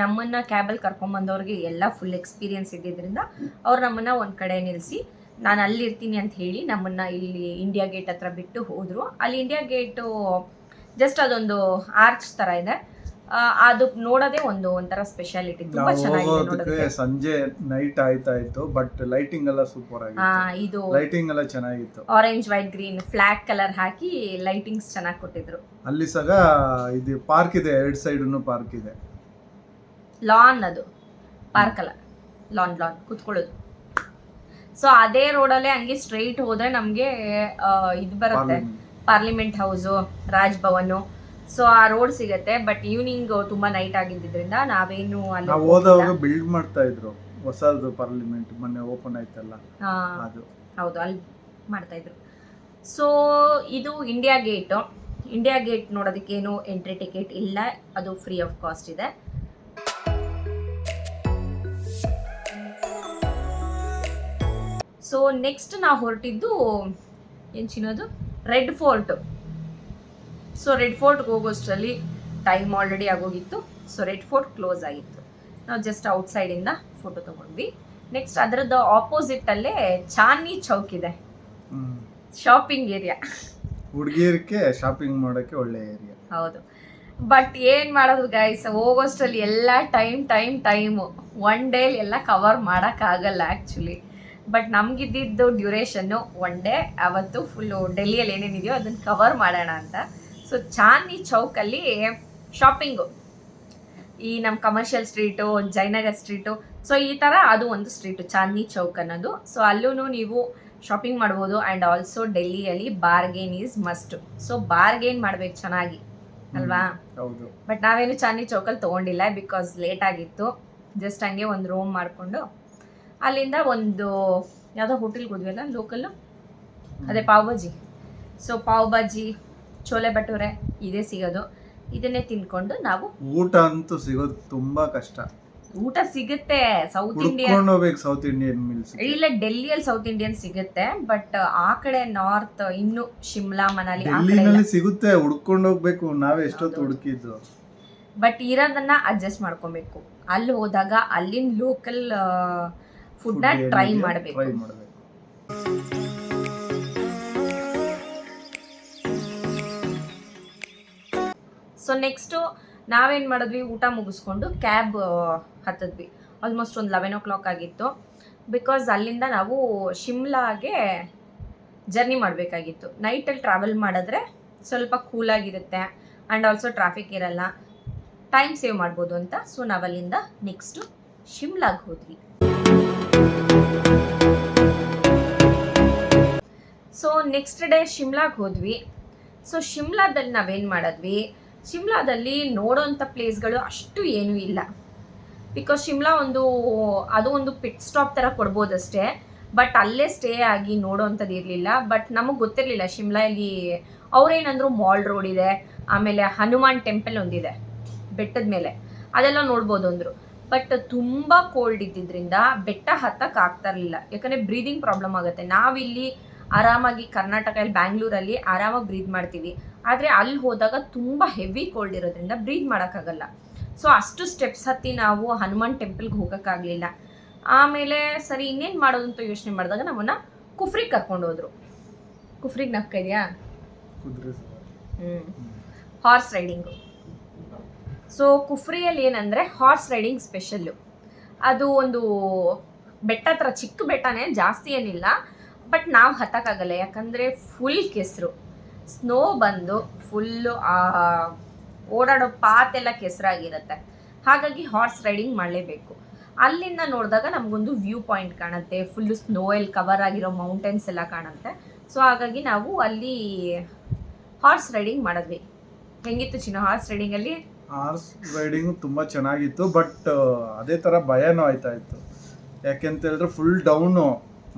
ನಮ್ಮನ್ನು ಕ್ಯಾಬಲ್ಲಿ ಕರ್ಕೊಂಬಂದವ್ರಿಗೆ ಎಲ್ಲ ಫುಲ್ ಎಕ್ಸ್ಪೀರಿಯನ್ಸ್ ಇದ್ದಿದ್ದರಿಂದ ಅವ್ರು ನಮ್ಮನ್ನು ಒಂದು ಕಡೆ ನಿಲ್ಲಿಸಿ ನಾನು ಅಲ್ಲಿರ್ತೀನಿ ಅಂತ ಹೇಳಿ ನಮ್ಮನ್ನು ಇಲ್ಲಿ ಇಂಡಿಯಾ ಗೇಟ್ ಹತ್ರ ಬಿಟ್ಟು ಹೋದರು. ಅಲ್ಲಿ ಇಂಡಿಯಾ ಗೇಟು ಜಸ್ಟ್ ಅದೊಂದು ಆರ್ಚ್ ಥರ ಇದೆ. ಅದು ನೋಡೋದೇ ಒಂಥರ ಸ್ಪೆಷಾಲಿಟಿ. ತುಂಬಾ ಚೆನ್ನಾಗಿದೆ. ಸಂಜೆ ನೈಟ್ ಆಯ್ತಾಯ್ತು, ಬಟ್ ಲೈಟಿಂಗ್ ಎಲ್ಲ ಸೂಪರ್ ಆಗಿತ್ತು. ಇದು ಲೈಟಿಂಗ್ ಎಲ್ಲ ಚೆನ್ನಾಗಿತ್ತು. Orange white green flag colour ಹಾಕಿ ಲೈಟಿಂಗ್ಸ್ ಚೆನ್ನಾಗಿ ಕೊಟ್ಟಿದ್ರು. ಅಲ್ಲಿ ಸಗ ಇದು ಪಾರ್ಕ್ ಇದೆ, 2 ಸೈಡ್ನು ಪಾರ್ಕ್ ಇದೆ. ಲಾನ್, ಅದು ಪಾರ್ಕ್ ಅಲ್ಲ, ಲಾನ್ ಕುತ್ಕೊಳ್ಳೋದು. ಸೊ ಅದೇ ರೋಡಲ್ಲೇ ಹಂಗೆ ಸ್ಟ್ರೈಟ್ ಹೋದ್ರೆ ನಮಗೆ ಇದು ಬರುತ್ತೆ, parliament house, Raj Bhavan. So ಆ ರೋಡ್ ಸಿಗತ್ತೆ. ಬಟ್ ಈವ್ನಿಂಗ್ ತುಂಬಾ ನೈಟ್ ಆಗಿದ್ದರಿಂದ ನಾವೇನು ಅಲ್ಲಿ ಹೋದಾಗ ಬಿಲ್ಡ್ ಮಾಡ್ತಾ ಇದ್ರು ಹೊಸದು ಪಾರ್ಲಿಮೆಂಟ್, ಮೊನ್ನೆ ಓಪನ್ ಆಯ್ತಲ್ಲ ಅದು. ಹೌದು, ಅಲ್ಲಿ ಮಾಡ್ತಾ ಇದ್ರು. ಸೊ ಇದು ಇಂಡಿಯಾ ಗೇಟ್ ನೋಡೋದಕ್ಕೇನು ಎಂಟ್ರಿ ಟಿಕೆಟ್ ಇಲ್ಲ, ಅದು ಫ್ರೀ ಆಫ್ ಕಾಸ್ಟ್ ಇದೆ. ಸೊ ನೆಕ್ಸ್ಟ್ ನಾವು ಹೊರಟಿದ್ದು ಏನು ಚಿನ್ನೋದು, ರೆಡ್ ಫೋರ್ಟ್. ಸೊ ರೆಡ್ ಫೋರ್ಟ್ಗೆ ಹೋಗೋಷ್ಟರಲ್ಲಿ ಟೈಮ್ ಆಲ್ರೆಡಿ ಆಗೋಗಿತ್ತು. ಸೊ ರೆಡ್ ಫೋರ್ಟ್ ಕ್ಲೋಸ್ ಆಗಿತ್ತು. ನಾವು ಜಸ್ಟ್ ಔಟ್ಸೈಡಿಂದ ಫೋಟೋ ತೊಗೊಂಡ್ವಿ. ನೆಕ್ಸ್ಟ್ ಅದರದ್ದು ಆಪೋಸಿಟಲ್ಲೇ ಚಾಂದ್ನಿ ಚೌಕ್ ಇದೆ, ಶಾಪಿಂಗ್ ಏರಿಯಾ. ಹುಡುಗಿಯರಿಗೆ ಶಾಪಿಂಗ್ ಮಾಡೋಕ್ಕೆ ಒಳ್ಳೆ ಏರಿಯಾ. ಹೌದು, ಬಟ್ ಏನು ಮಾಡೋದು ಗೈಸ್, ಹೋಗೋಷ್ಟರಲ್ಲಿ ಎಲ್ಲ ಟೈಮು ಒನ್ ಡೇಲಿ ಎಲ್ಲ ಕವರ್ ಮಾಡೋಕ್ಕಾಗಲ್ಲ ಆ್ಯಕ್ಚುಲಿ. ಬಟ್ ನಮಗಿದ್ದಿದ್ದು ಡ್ಯೂರೇಷನ್ನು 1 ಡೇ. ಅವತ್ತು ಫುಲ್ಲು ಡೆಲ್ಲಿಯಲ್ಲಿ ಏನೇನಿದೆಯೋ ಅದನ್ನು ಕವರ್ ಮಾಡೋಣ ಅಂತ. ಸೊ ಚಾಂದ್ನಿ ಚೌಕಲ್ಲಿ ಶಾಪಿಂಗು, ಈ ನಮ್ಮ commercial street, Jayanagar street, so ಈ ಥರ ಅದು ಒಂದು ಸ್ಟ್ರೀಟು ಚಾಂದ್ನಿ ಚೌಕ್ ಅನ್ನೋದು. ಸೊ ಅಲ್ಲೂ ನೀವು ಶಾಪಿಂಗ್ ಮಾಡ್ಬೋದು. ಆ್ಯಂಡ್ ಆಲ್ಸೋ ಡೆಲ್ಲಿಯಲ್ಲಿ bargain is must. So bargain ಮಾಡ್ಬೇಕು ಚೆನ್ನಾಗಿ ಅಲ್ವಾ? ಹೌದು. ಬಟ್ ನಾವೇನು ಚಾಂದ್ನಿ ಚೌಕಲ್ಲಿ ತೊಗೊಂಡಿಲ್ಲ, ಬಿಕಾಸ್ ಲೇಟ್ ಆಗಿತ್ತು. ಜಸ್ಟ್ ಹಂಗೆ ಒಂದು ರೂಮ್ ಮಾಡಿಕೊಂಡು ಅಲ್ಲಿಂದ ಒಂದು ಯಾವುದೋ ಹೋಟೆಲ್ಗೆ ಹೋದ್ವಲ್ಲ ಲೋಕಲ್ಲು, ಅದೇ ಪಾವ್ ಭಾಜಿ. ಸೊ ಪಾವ್ ಭಾಜಿ, ಚೋಲೆ ಭಟೂರೆ ಇದೇ ಸಿಗೋದು. ಇದನ್ನೇ ತಿನ್ಕೊಂಡು ನಾವು ಊಟ ಅಂತೂ ಸಿಗೋದು ತುಂಬ ಕಷ್ಟ. ಊಟ ಸಿಗುತ್ತೆ ಸೌತ್ ಇಂಡಿಯನ್. ಹುಡ್ಕೊಂಡು ಹೋಗ್ಬೇಕು ಸೌತ್ ಇಂಡಿಯನ್ ಮೀಲ್ಸ್. ಇಲ್ಲ ಡೆಲ್ಲಿಯಲ್ಲಿ ಸೌತ್ ಇಂಡಿಯನ್ ಸಿಗುತ್ತೆ, ಬಟ್ ಆ ಕಡೆ ನಾರ್ತ್ ಇನ್ನು ಶಿಮ್ಲಾ ಮನಾಲಿ ಆ ಕಡೆ ಡೆಲ್ಲಿನಲ್ಲಿ ಸಿಗುತ್ತೆ, ಹುಡ್ಕೊಂಡು ಹೋಗ್ಬೇಕು. ನಾವೇ ಎಷ್ಟೊತ್ತು ಹುಡುಕಿದ್ದು. ಬಟ್ ಇರೋದನ್ನ ಅಡ್ಜಸ್ಟ್ ಮಾಡ್ಕೊಬೇಕು. ಅಲ್ಲಿ ಹೋದಾಗ ಅಲ್ಲಿನ ಲೋಕಲ್ ಫುಡ್ನ ಟ್ರೈ ಮಾಡಬೇಕು. ಸೊ ನೆಕ್ಸ್ಟು ನಾವೇನು ಮಾಡಿದ್ವಿ, ಊಟ ಮುಗಿಸ್ಕೊಂಡು ಕ್ಯಾಬ್ ಹತ್ತಿದ್ವಿ. ಆಲ್ಮೋಸ್ಟ್ ಒಂದು 11 o'clock ಆಗಿತ್ತು. ಬಿಕಾಸ್ ಅಲ್ಲಿಂದ ನಾವು ಶಿಮ್ಲಾಗೆ ಜರ್ನಿ ಮಾಡಬೇಕಾಗಿತ್ತು. ನೈಟಲ್ಲಿ ಟ್ರಾವೆಲ್ ಮಾಡಿದ್ರೆ ಸ್ವಲ್ಪ ಕೂಲಾಗಿರುತ್ತೆ ಆ್ಯಂಡ್ ಆಲ್ಸೋ ಟ್ರಾಫಿಕ್ ಇರಲ್ಲ, ಟೈಮ್ ಸೇವ್ ಮಾಡ್ಬೋದು ಅಂತ. ಸೊ ನಾವಲ್ಲಿಂದ ನೆಕ್ಸ್ಟು ಶಿಮ್ಲಾಗೆ ಹೋದ್ವಿ. ಸೊ ನೆಕ್ಸ್ಟ್ ಡೇ ಶಿಮ್ಲಾಗೆ ಹೋದ್ವಿ. ಸೊ ಶಿಮ್ಲಾದಲ್ಲಿ ನಾವೇನು ಮಾಡಿದ್ವಿ, ಶಿಮ್ಲಾದಲ್ಲಿ ನೋಡೋಂಥ ಪ್ಲೇಸ್ಗಳು ಅಷ್ಟು ಏನೂ ಇಲ್ಲ. ಬಿಕಾಸ್ ಶಿಮ್ಲಾ ಅದು ಒಂದು ಪಿಟ್ ಸ್ಟಾಪ್ ಥರ ಕೊಡ್ಬೋದಷ್ಟೇ, ಬಟ್ ಅಲ್ಲೇ ಸ್ಟೇ ಆಗಿ ನೋಡೋವಂಥದ್ದು ಇರಲಿಲ್ಲ. ಬಟ್ ನಮಗೆ ಗೊತ್ತಿರಲಿಲ್ಲ ಶಿಮ್ಲಾಯಲ್ಲಿ ಅವ್ರೇನಂದ್ರು ಮಾಲ್ ರೋಡ್ ಇದೆ, ಆಮೇಲೆ ಹನುಮಾನ್ ಟೆಂಪಲ್ ಒಂದಿದೆ ಬೆಟ್ಟದ ಮೇಲೆ, ಅದೆಲ್ಲ ನೋಡ್ಬೋದು ಅಂದರು. ಬಟ್ ತುಂಬ ಕೋಲ್ಡ್ ಇದ್ದಿದ್ದರಿಂದ ಬೆಟ್ಟ ಹತ್ತಕ್ಕೆ ಆಗ್ತಾ ಇರಲಿಲ್ಲ, ಯಾಕಂದರೆ ಬ್ರೀದಿಂಗ್ ಪ್ರಾಬ್ಲಮ್ ಆಗುತ್ತೆ. ನಾವಿಲ್ಲಿ ಆರಾಮಾಗಿ ಕರ್ನಾಟಕದಲ್ಲಿ ಬ್ಯಾಂಗ್ಳೂರಲ್ಲಿ ಆರಾಮಾಗಿ ಬ್ರೀದ್ ಮಾಡ್ತೀವಿ, ಆದರೆ ಅಲ್ಲಿ ಹೋದಾಗ ತುಂಬ ಹೆವಿ ಕೋಲ್ಡ್ ಇರೋದ್ರಿಂದ ಬ್ರೀದ್ ಮಾಡೋಕ್ಕಾಗಲ್ಲ. ಸೊ ಅಷ್ಟು ಸ್ಟೆಪ್ಸ್ ಹತ್ತಿ ನಾವು ಹನುಮಾನ್ ಟೆಂಪಲ್ಗೆ ಹೋಗೋಕ್ಕಾಗಲಿಲ್ಲ. ಆಮೇಲೆ ಸರಿ ಇನ್ನೇನು ಮಾಡೋದು ಅಂತ ಯೋಚನೆ ಮಾಡಿದಾಗ ನಮ್ಮನ್ನು ಕುಫ್ರಿಗೆ ಕರ್ಕೊಂಡು ಹೋದ್ರು. ಕುಫ್ರಿಗೆ ನಕ್ಕ ಇದೆಯಾ? Horse riding. ಸೊ ಕುಫ್ರಿಯಲ್ಲಿ ಏನಂದರೆ ಹಾರ್ಸ್ ರೈಡಿಂಗ್ ಸ್ಪೆಷಲ್ಲು. ಅದು ಒಂದು ಬೆಟ್ಟ ಥರ, ಚಿಕ್ಕ ಬೆಟ್ಟನೇ, ಜಾಸ್ತಿ ಏನಿಲ್ಲ. ಬಟ್ ನಾವು ಹತ್ತಕ್ಕಾಗಲ್ಲ, ಯಾಕಂದರೆ ಫುಲ್ ಕೆಸರು, ಸ್ನೋ ಬಂದು ಫುಲ್ಲು ಓಡಾಡೋ ಪಾತೆಲ್ಲ ಕೆಸರಾಗಿರುತ್ತೆ. ಹಾಗಾಗಿ ಹಾರ್ಸ್ ರೈಡಿಂಗ್ ಮಾಡಲೇಬೇಕು. ಅಲ್ಲಿಂದ ನೋಡಿದಾಗ ನಮಗೊಂದು ವ್ಯೂ ಪಾಯಿಂಟ್ ಕಾಣುತ್ತೆ, ಫುಲ್ಲು ಸ್ನೋಯಲ್ಲಿ ಕವರ್ ಆಗಿರೋ ಮೌಂಟೇನ್ಸ್ ಎಲ್ಲ ಕಾಣುತ್ತೆ. ಸೊ ಹಾಗಾಗಿ ನಾವು ಅಲ್ಲಿ ಹಾರ್ಸ್ ರೈಡಿಂಗ್ ಮಾಡಿದ್ವಿ. ಹೆಂಗಿತ್ತು ಚಿನ್ನ ಹಾರ್ಸ್ ರೈಡಿಂಗಲ್ಲಿ? ಹಾರ್ಸ್ ರೈಡಿಂಗು ತುಂಬ ಚೆನ್ನಾಗಿತ್ತು, ಬಟ್ ಅದೇ ಥರ ಭಯನೂ ಆಯ್ತಾ ಇತ್ತು. ಯಾಕೆಂತ ಹೇಳಿದ್ರೆ ಫುಲ್ ಡೌನು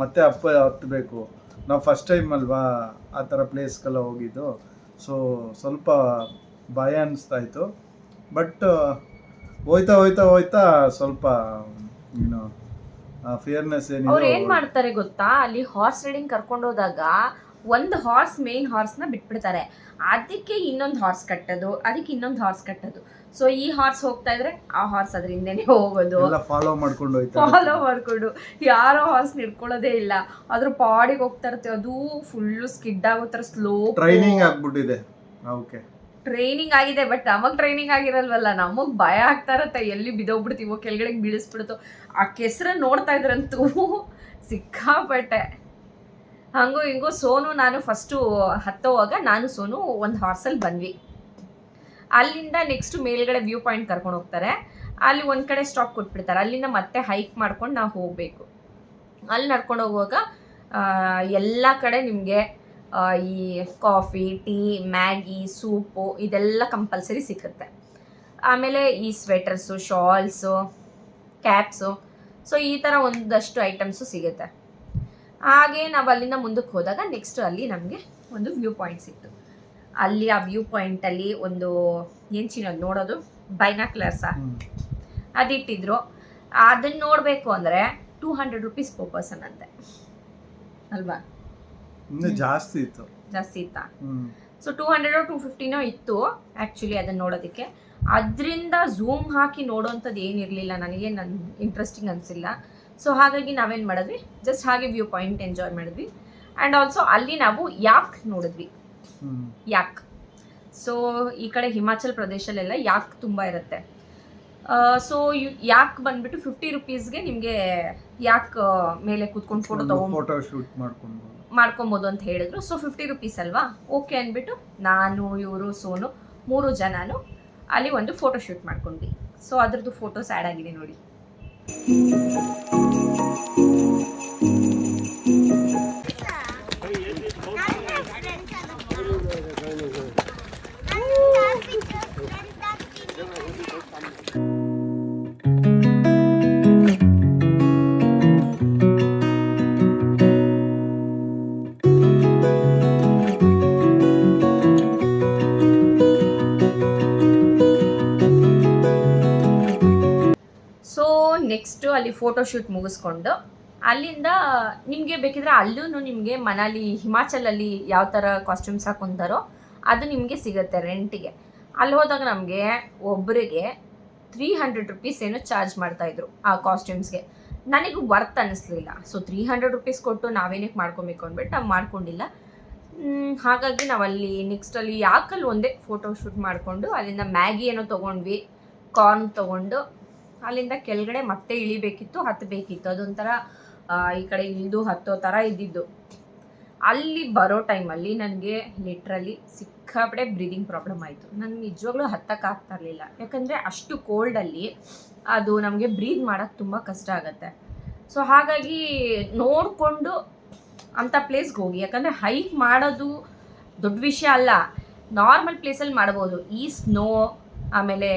ಮತ್ತೆ ಅಪ್ಪ ಹತ್ತಬೇಕು. ನಾವು ಫಸ್ಟ್ ಟೈಮ್ ಅಲ್ವಾ ಆ ಥರ ಪ್ಲೇಸ್ಗೆಲ್ಲ ಹೋಗಿದ್ದು, ಸೊ ಸ್ವಲ್ಪ ಭಯ ಅನ್ನಿಸ್ತಾ ಇತ್ತು. ಬಟ್ ಹೋಯ್ತಾ ಹೋಯ್ತಾ ಹೋಯ್ತಾ ಸ್ವಲ್ಪ ಏನು ಫಿಯರ್ನೆಸ್ ಅವ್ರು ಏನು ಮಾಡ್ತಾರೆ ಗೊತ್ತಾ, ಅಲ್ಲಿ ಹಾರ್ಸ್ ರೈಡಿಂಗ್ ಕರ್ಕೊಂಡು ಹೋದಾಗ ಒಂದು ಹಾರ್ಸ್, ಮೇನ್ ಹಾರ್ಸ್ನ ಬಿಟ್ಬಿಡ್ತಾರೆ, ಅದಕ್ಕೆ ಇನ್ನೊಂದು ಹಾರ್ಸ್ ಕಟ್ಟೋದು, ಅದಕ್ಕೆ ಇನ್ನೊಂದು ಹಾರ್ಸ್ ಕಟ್ಟೋದು. ಸೊ ಈ ಹಾರ್ಸ್ ಹೋಗ್ತಾ ಇದ್ರೆ ಆ ಹಾರ್ಸ್ ಅದ್ರ ಹಿಂದೆನೇ ಹೋಗೋದು, ಫಾಲೋ ಮಾಡ್ಕೊಂಡು ಯಾರೋ ಹಾರ್ಸ್ ಹಿಡ್ಕೊಳ್ಳೋದೇ ಇಲ್ಲ, ಅದ್ರ ಪಾಡಿಗೆ ಹೋಗ್ತಾ ಇರ್ತೇವೆ. ಅದು ಫುಲ್ಲು ಸ್ಕಿಡ್ ಆಗೋ ಥರ ಸ್ಲೋ ಟ್ರೈನಿಂಗ್ ಆಗ್ಬಿಟ್ಟಿದೆ. ಓಕೆ, ಟ್ರೈನಿಂಗ್ ಆಗಿದೆ, ಬಟ್ ನಮಗೆ ಟ್ರೈನಿಂಗ್ ಆಗಿರಲ್ವಲ್ಲ, ನಮಗೆ ಭಯ ಆಗ್ತಾ ಇರತ್ತೆ, ಎಲ್ಲಿ ಬಿದ್ದೋಗ್ಬಿಡ್ತೀವೋ, ಕೆಳಗಡೆಗೆ ಬೀಳಿಸ್ಬಿಡ್ತು. ಆ ಕೆಸರನ್ನ ನೋಡ್ತಾ ಇದ್ರಂತೂ ಸಿಕ್ಕಾಪಟ್ಟೆ. ಹಂಗೂ ಹಿಂಗೂ ಸೋನು ನಾನು ಫಸ್ಟು ಹತ್ತೋವಾಗ ನಾನು ಸೋನು ಒಂದು ಹಾರ್ಸಲ್ಲಿ ಬಂದ್ವಿ. ಅಲ್ಲಿಂದ ನೆಕ್ಸ್ಟ್ ಮೇಲ್ಗಡೆ ವ್ಯೂ ಪಾಯಿಂಟ್ ಕರ್ಕೊಂಡು ಹೋಗ್ತಾರೆ, ಅಲ್ಲಿ ಒಂದು ಕಡೆ ಸ್ಟಾಪ್ ಕೊಟ್ಬಿಡ್ತಾರೆ. ಅಲ್ಲಿಂದ ಮತ್ತೆ ಹೈಕ್ ಮಾಡ್ಕೊಂಡು ನಾವು ಹೋಗಬೇಕು. ಅಲ್ಲಿ ನಡ್ಕೊಂಡು ಹೋಗುವಾಗ ಎಲ್ಲ ಕಡೆ ನಿಮಗೆ ಈ ಕಾಫಿ, ಟೀ, ಮ್ಯಾಗಿ, ಸೂಪು ಇದೆಲ್ಲ ಕಂಪಲ್ಸರಿ ಸಿಕ್ಕುತ್ತೆ. ಆಮೇಲೆ ಈ ಸ್ವೆಟರ್ಸು, ಶಾಲ್ಸು, ಕ್ಯಾಪ್ಸು, ಸೊ ಈ ಥರ ಒಂದಷ್ಟು ಐಟಮ್ಸು ಸಿಗುತ್ತೆ. ಹಾಗೆ ನಾವು ಅಲ್ಲಿಂದ ಮುಂದಕ್ಕೆ ಹೋದಾಗ ನೆಕ್ಸ್ಟ್ ಅಲ್ಲಿ ನಮಗೆ ಒಂದು ವ್ಯೂ ಪಾಯಿಂಟ್ ಸಿಕ್ತು. ಅಲ್ಲಿ ಆ ವ್ಯೂ ಪಾಯಿಂಟಲ್ಲಿ ಒಂದು ಚಿನ್ನೋದು ನೋಡೋದು ಬೈನಾಕ್ಯುಲರ್ಸ ಅದಿಟ್ಟಿದ್ರು. ಅದನ್ನು ನೋಡಬೇಕು ಅಂದರೆ 200 rupees per person ಅಂತೆ ಅಲ್ವಾ? ಜಾಸ್ತಿ ಇತ್ತಾ? ಸೊ 200 or 250 ಇತ್ತು ಆ್ಯಕ್ಚುಲಿ ಅದನ್ನು ನೋಡೋದಕ್ಕೆ. ಅದರಿಂದ ಝೂಮ್ ಹಾಕಿ ನೋಡೋವಂಥದ್ದು ಏನಿರಲಿಲ್ಲ, ನನಗೆ ಇಂಟ್ರೆಸ್ಟಿಂಗ್ ಅನಿಸಿಲ್ಲ. ಸೊ ಹಾಗಾಗಿ ನಾವೇನು ಮಾಡಿದ್ವಿ, ಜಸ್ಟ್ ಹಾಗೆ ವ್ಯೂ ಪಾಯಿಂಟ್ ಎಂಜಾಯ್ ಮಾಡಿದ್ವಿ. ಆ್ಯಂಡ್ ಆಲ್ಸೋ ಅಲ್ಲಿ ನಾವು ಯಾಕ್ ನೋಡಿದ್ವಿ. ಯಾಕ್, ಸೊ ಈ ಕಡೆ ಹಿಮಾಚಲ್ ಪ್ರದೇಶಲ್ಲೆಲ್ಲ ಯಾಕ್ ತುಂಬ ಇರುತ್ತೆ. ಸೊ ಯಾಕ್ ಬಂದ್ಬಿಟ್ಟು 50 rupeesಗೆ ನಿಮಗೆ ಯಾಕ್ ಮೇಲೆ ಕೂತ್ಕೊಂಡು ಫೋಟೋ ಶೂಟ್ ಮಾಡ್ಕೊಬೋದು ಅಂತ ಹೇಳಿದ್ರು. ಸೊ 50 rupees ಅಲ್ವಾ, ಓಕೆ ಅಂದ್ಬಿಟ್ಟು ನಾನು, ಇವರು, ಸೋನು 3 ಜನನು ಅಲ್ಲಿ ಒಂದು ಫೋಟೋ ಶೂಟ್ ಮಾಡ್ಕೊಂಡ್ವಿ. ಸೊ ಅದ್ರದ್ದು ಫೋಟೋಸ್ ಆ್ಯಡ್ ಆಗಿದೆ ನೋಡಿ. ಸೊ ನೆಕ್ಸ್ಟು ಅಲ್ಲಿ ಫೋಟೋಶೂಟ್ ಮುಗಿಸ್ಕೊಂಡು ಅಲ್ಲಿಂದ ನಿಮಗೆ ಬೇಕಿದ್ರೆ ಅಲ್ಲೂ ನಿಮಗೆ ಮನಾಲಿ ಹಿಮಾಚಲಲ್ಲಿ ಯಾವ ಥರ ಕಾಸ್ಟ್ಯೂಮ್ಸ್ ಹಾಕೊತಾರೋ ಅದು ನಿಮಗೆ ಸಿಗುತ್ತೆ ರೆಂಟಿಗೆ. ಅಲ್ಲಿ ಹೋದಾಗ ನಮಗೆ ಒಬ್ಬರಿಗೆ 300 ರುಪೀಸ್ ಏನೋ ಚಾರ್ಜ್ ಮಾಡ್ತಾಯಿದ್ರು ಆ ಕಾಸ್ಟ್ಯೂಮ್ಸ್ಗೆ. ನನಗೆ ವರ್ತ್ ಅನ್ನಿಸ್ಲಿಲ್ಲ. ಸೊ 300 ರುಪೀಸ್ ಕೊಟ್ಟು ನಾವೇನಕ್ಕೆ ಮಾಡ್ಕೊಬೇಕು ಅಂದ್ಬಿಟ್ಟು ನಾವು ಮಾಡ್ಕೊಂಡಿಲ್ಲ. ಹಾಗಾಗಿ ನಾವಲ್ಲಿ ನೆಕ್ಸ್ಟಲ್ಲಿ ಯಾಕಲ್ಲಿ ಒಂದೇ ಫೋಟೋಶೂಟ್ ಮಾಡಿಕೊಂಡು ಅಲ್ಲಿಂದ ಮ್ಯಾಗಿ ಏನೋ ತೊಗೊಂಡ್ವಿ, ಕಾರ್ನ್ ತೊಗೊಂಡು ಅಲ್ಲಿಂದ ಕೆಳಗಡೆ ಮತ್ತೆ ಇಳಿಬೇಕಿತ್ತು, ಹತ್ತಬೇಕಿತ್ತು. ಅದೊಂಥರ ಈ ಕಡೆ ಇಳಿದು ಹತ್ತೋ ಥರ ಇದ್ದಿದ್ದು. ಅಲ್ಲಿ ಬರೋ ಟೈಮಲ್ಲಿ ನನಗೆ ಲಿಟ್ರಲಿ ಸಿಕ್ಕಾಪಡೆ ಬ್ರೀದಿಂಗ್ ಪ್ರಾಬ್ಲಮ್ ಆಯಿತು. ನನಗೆ ನಿಜವಾಗ್ಲೂ ಹತ್ತಕ್ಕಾಗ್ತಾ ಇರಲಿಲ್ಲ. ಯಾಕಂದರೆ ಅಷ್ಟು ಕೋಲ್ಡಲ್ಲಿ ಅದು ನಮಗೆ ಬ್ರೀದ್ ಮಾಡೋಕ್ಕೆ ತುಂಬ ಕಷ್ಟ ಆಗುತ್ತೆ. ಸೊ ಹಾಗಾಗಿ ನೋಡಿಕೊಂಡು ಅಂಥ ಪ್ಲೇಸ್ಗೆ ಹೋಗಿ, ಯಾಕಂದರೆ ಹೈಕ್ ಮಾಡೋದು ದೊಡ್ಡ ವಿಷಯ ಅಲ್ಲ, ನಾರ್ಮಲ್ ಪ್ಲೇಸಲ್ಲಿ ಮಾಡ್ಬೋದು. ಈ ಸ್ನೋ ಆಮೇಲೆ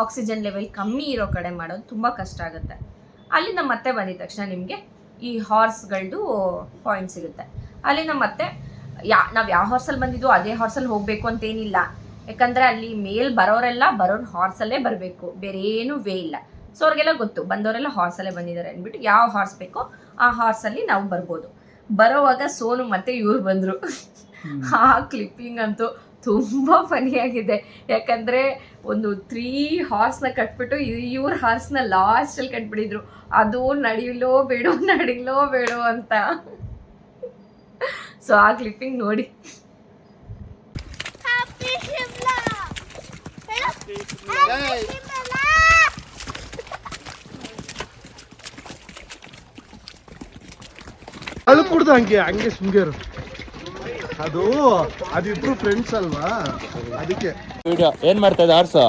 ಆಕ್ಸಿಜನ್ ಲೆವೆಲ್ ಕಮ್ಮಿ ಇರೋ ಕಡೆ ಮಾಡೋದು ತುಂಬ ಕಷ್ಟ ಆಗುತ್ತೆ. ಅಲ್ಲಿಂದ ಮತ್ತೆ ಬಂದಿದ ತಕ್ಷಣ ನಿಮಗೆ ಈ ಹಾರ್ಸ್ಗಳದ್ದು ಪಾಯಿಂಟ್ ಸಿಗುತ್ತೆ. ಅಲ್ಲಿಂದ ಮತ್ತೆ ನಾವು ಯಾವ ಹಾರ್ಸಲ್ಲಿ ಬಂದಿದ್ದು ಅದೇ ಹಾರ್ಸಲ್ಲಿ ಹೋಗಬೇಕು ಅಂತೇನಿಲ್ಲ. ಯಾಕಂದರೆ ಅಲ್ಲಿ ಬರೋರು ಹಾರ್ಸಲ್ಲೇ ಬರಬೇಕು, ಬೇರೆ ಏನೂ ವೇ ಇಲ್ಲ. ಸೊ ಅವ್ರಿಗೆಲ್ಲ ಗೊತ್ತು ಬಂದವರೆಲ್ಲ ಹಾರ್ಸಲ್ಲೇ ಬಂದಿದ್ದಾರೆ ಅಂದ್ಬಿಟ್ಟು ಯಾವ ಹಾರ್ಸ್ ಬೇಕೋ ಆ ಹಾರ್ಸಲ್ಲಿ ನಾವು ಬರ್ಬೋದು. ಬರೋವಾಗ ಸೋನು ಮತ್ತು ಇವ್ರು ಬಂದರು. ಆ ಕ್ಲಿಪ್ಪಿಂಗ್ ಅಂತೂ ತುಂಬ ಫನಿಯಾಗಿದೆ. ಯಾಕಂದರೆ ಒಂದು 3 ಹಾರ್ಸ್ನ ಕಟ್ಬಿಟ್ಟು ಇವ್ರ ಹಾರ್ಸ್ನ ಲಾಸ್ಟಲ್ಲಿ ಕಟ್ಬಿಟ್ಟಿದ್ರು. ಅದು ನಡಿಲೋ ಬೇಡೋ ಅಂತ. ಸೊ ಆ ಕ್ಲಿಪ್ಪಿಂಗ್ ನೋಡಿ. ಅದು ಕುಡ್ದು ಹಂಗೆ ಸುಂಗೇರು ಅದಿಬ್ರು ಫ್ರೆಂಡ್ಸ್ ಅಲ್ವಾ, ಅದಕ್ಕೆ ವಿಡಿಯೋ ಏನ್ ಮಾಡ್ತಾ ಇದೆ ಹಾರ್ಸು?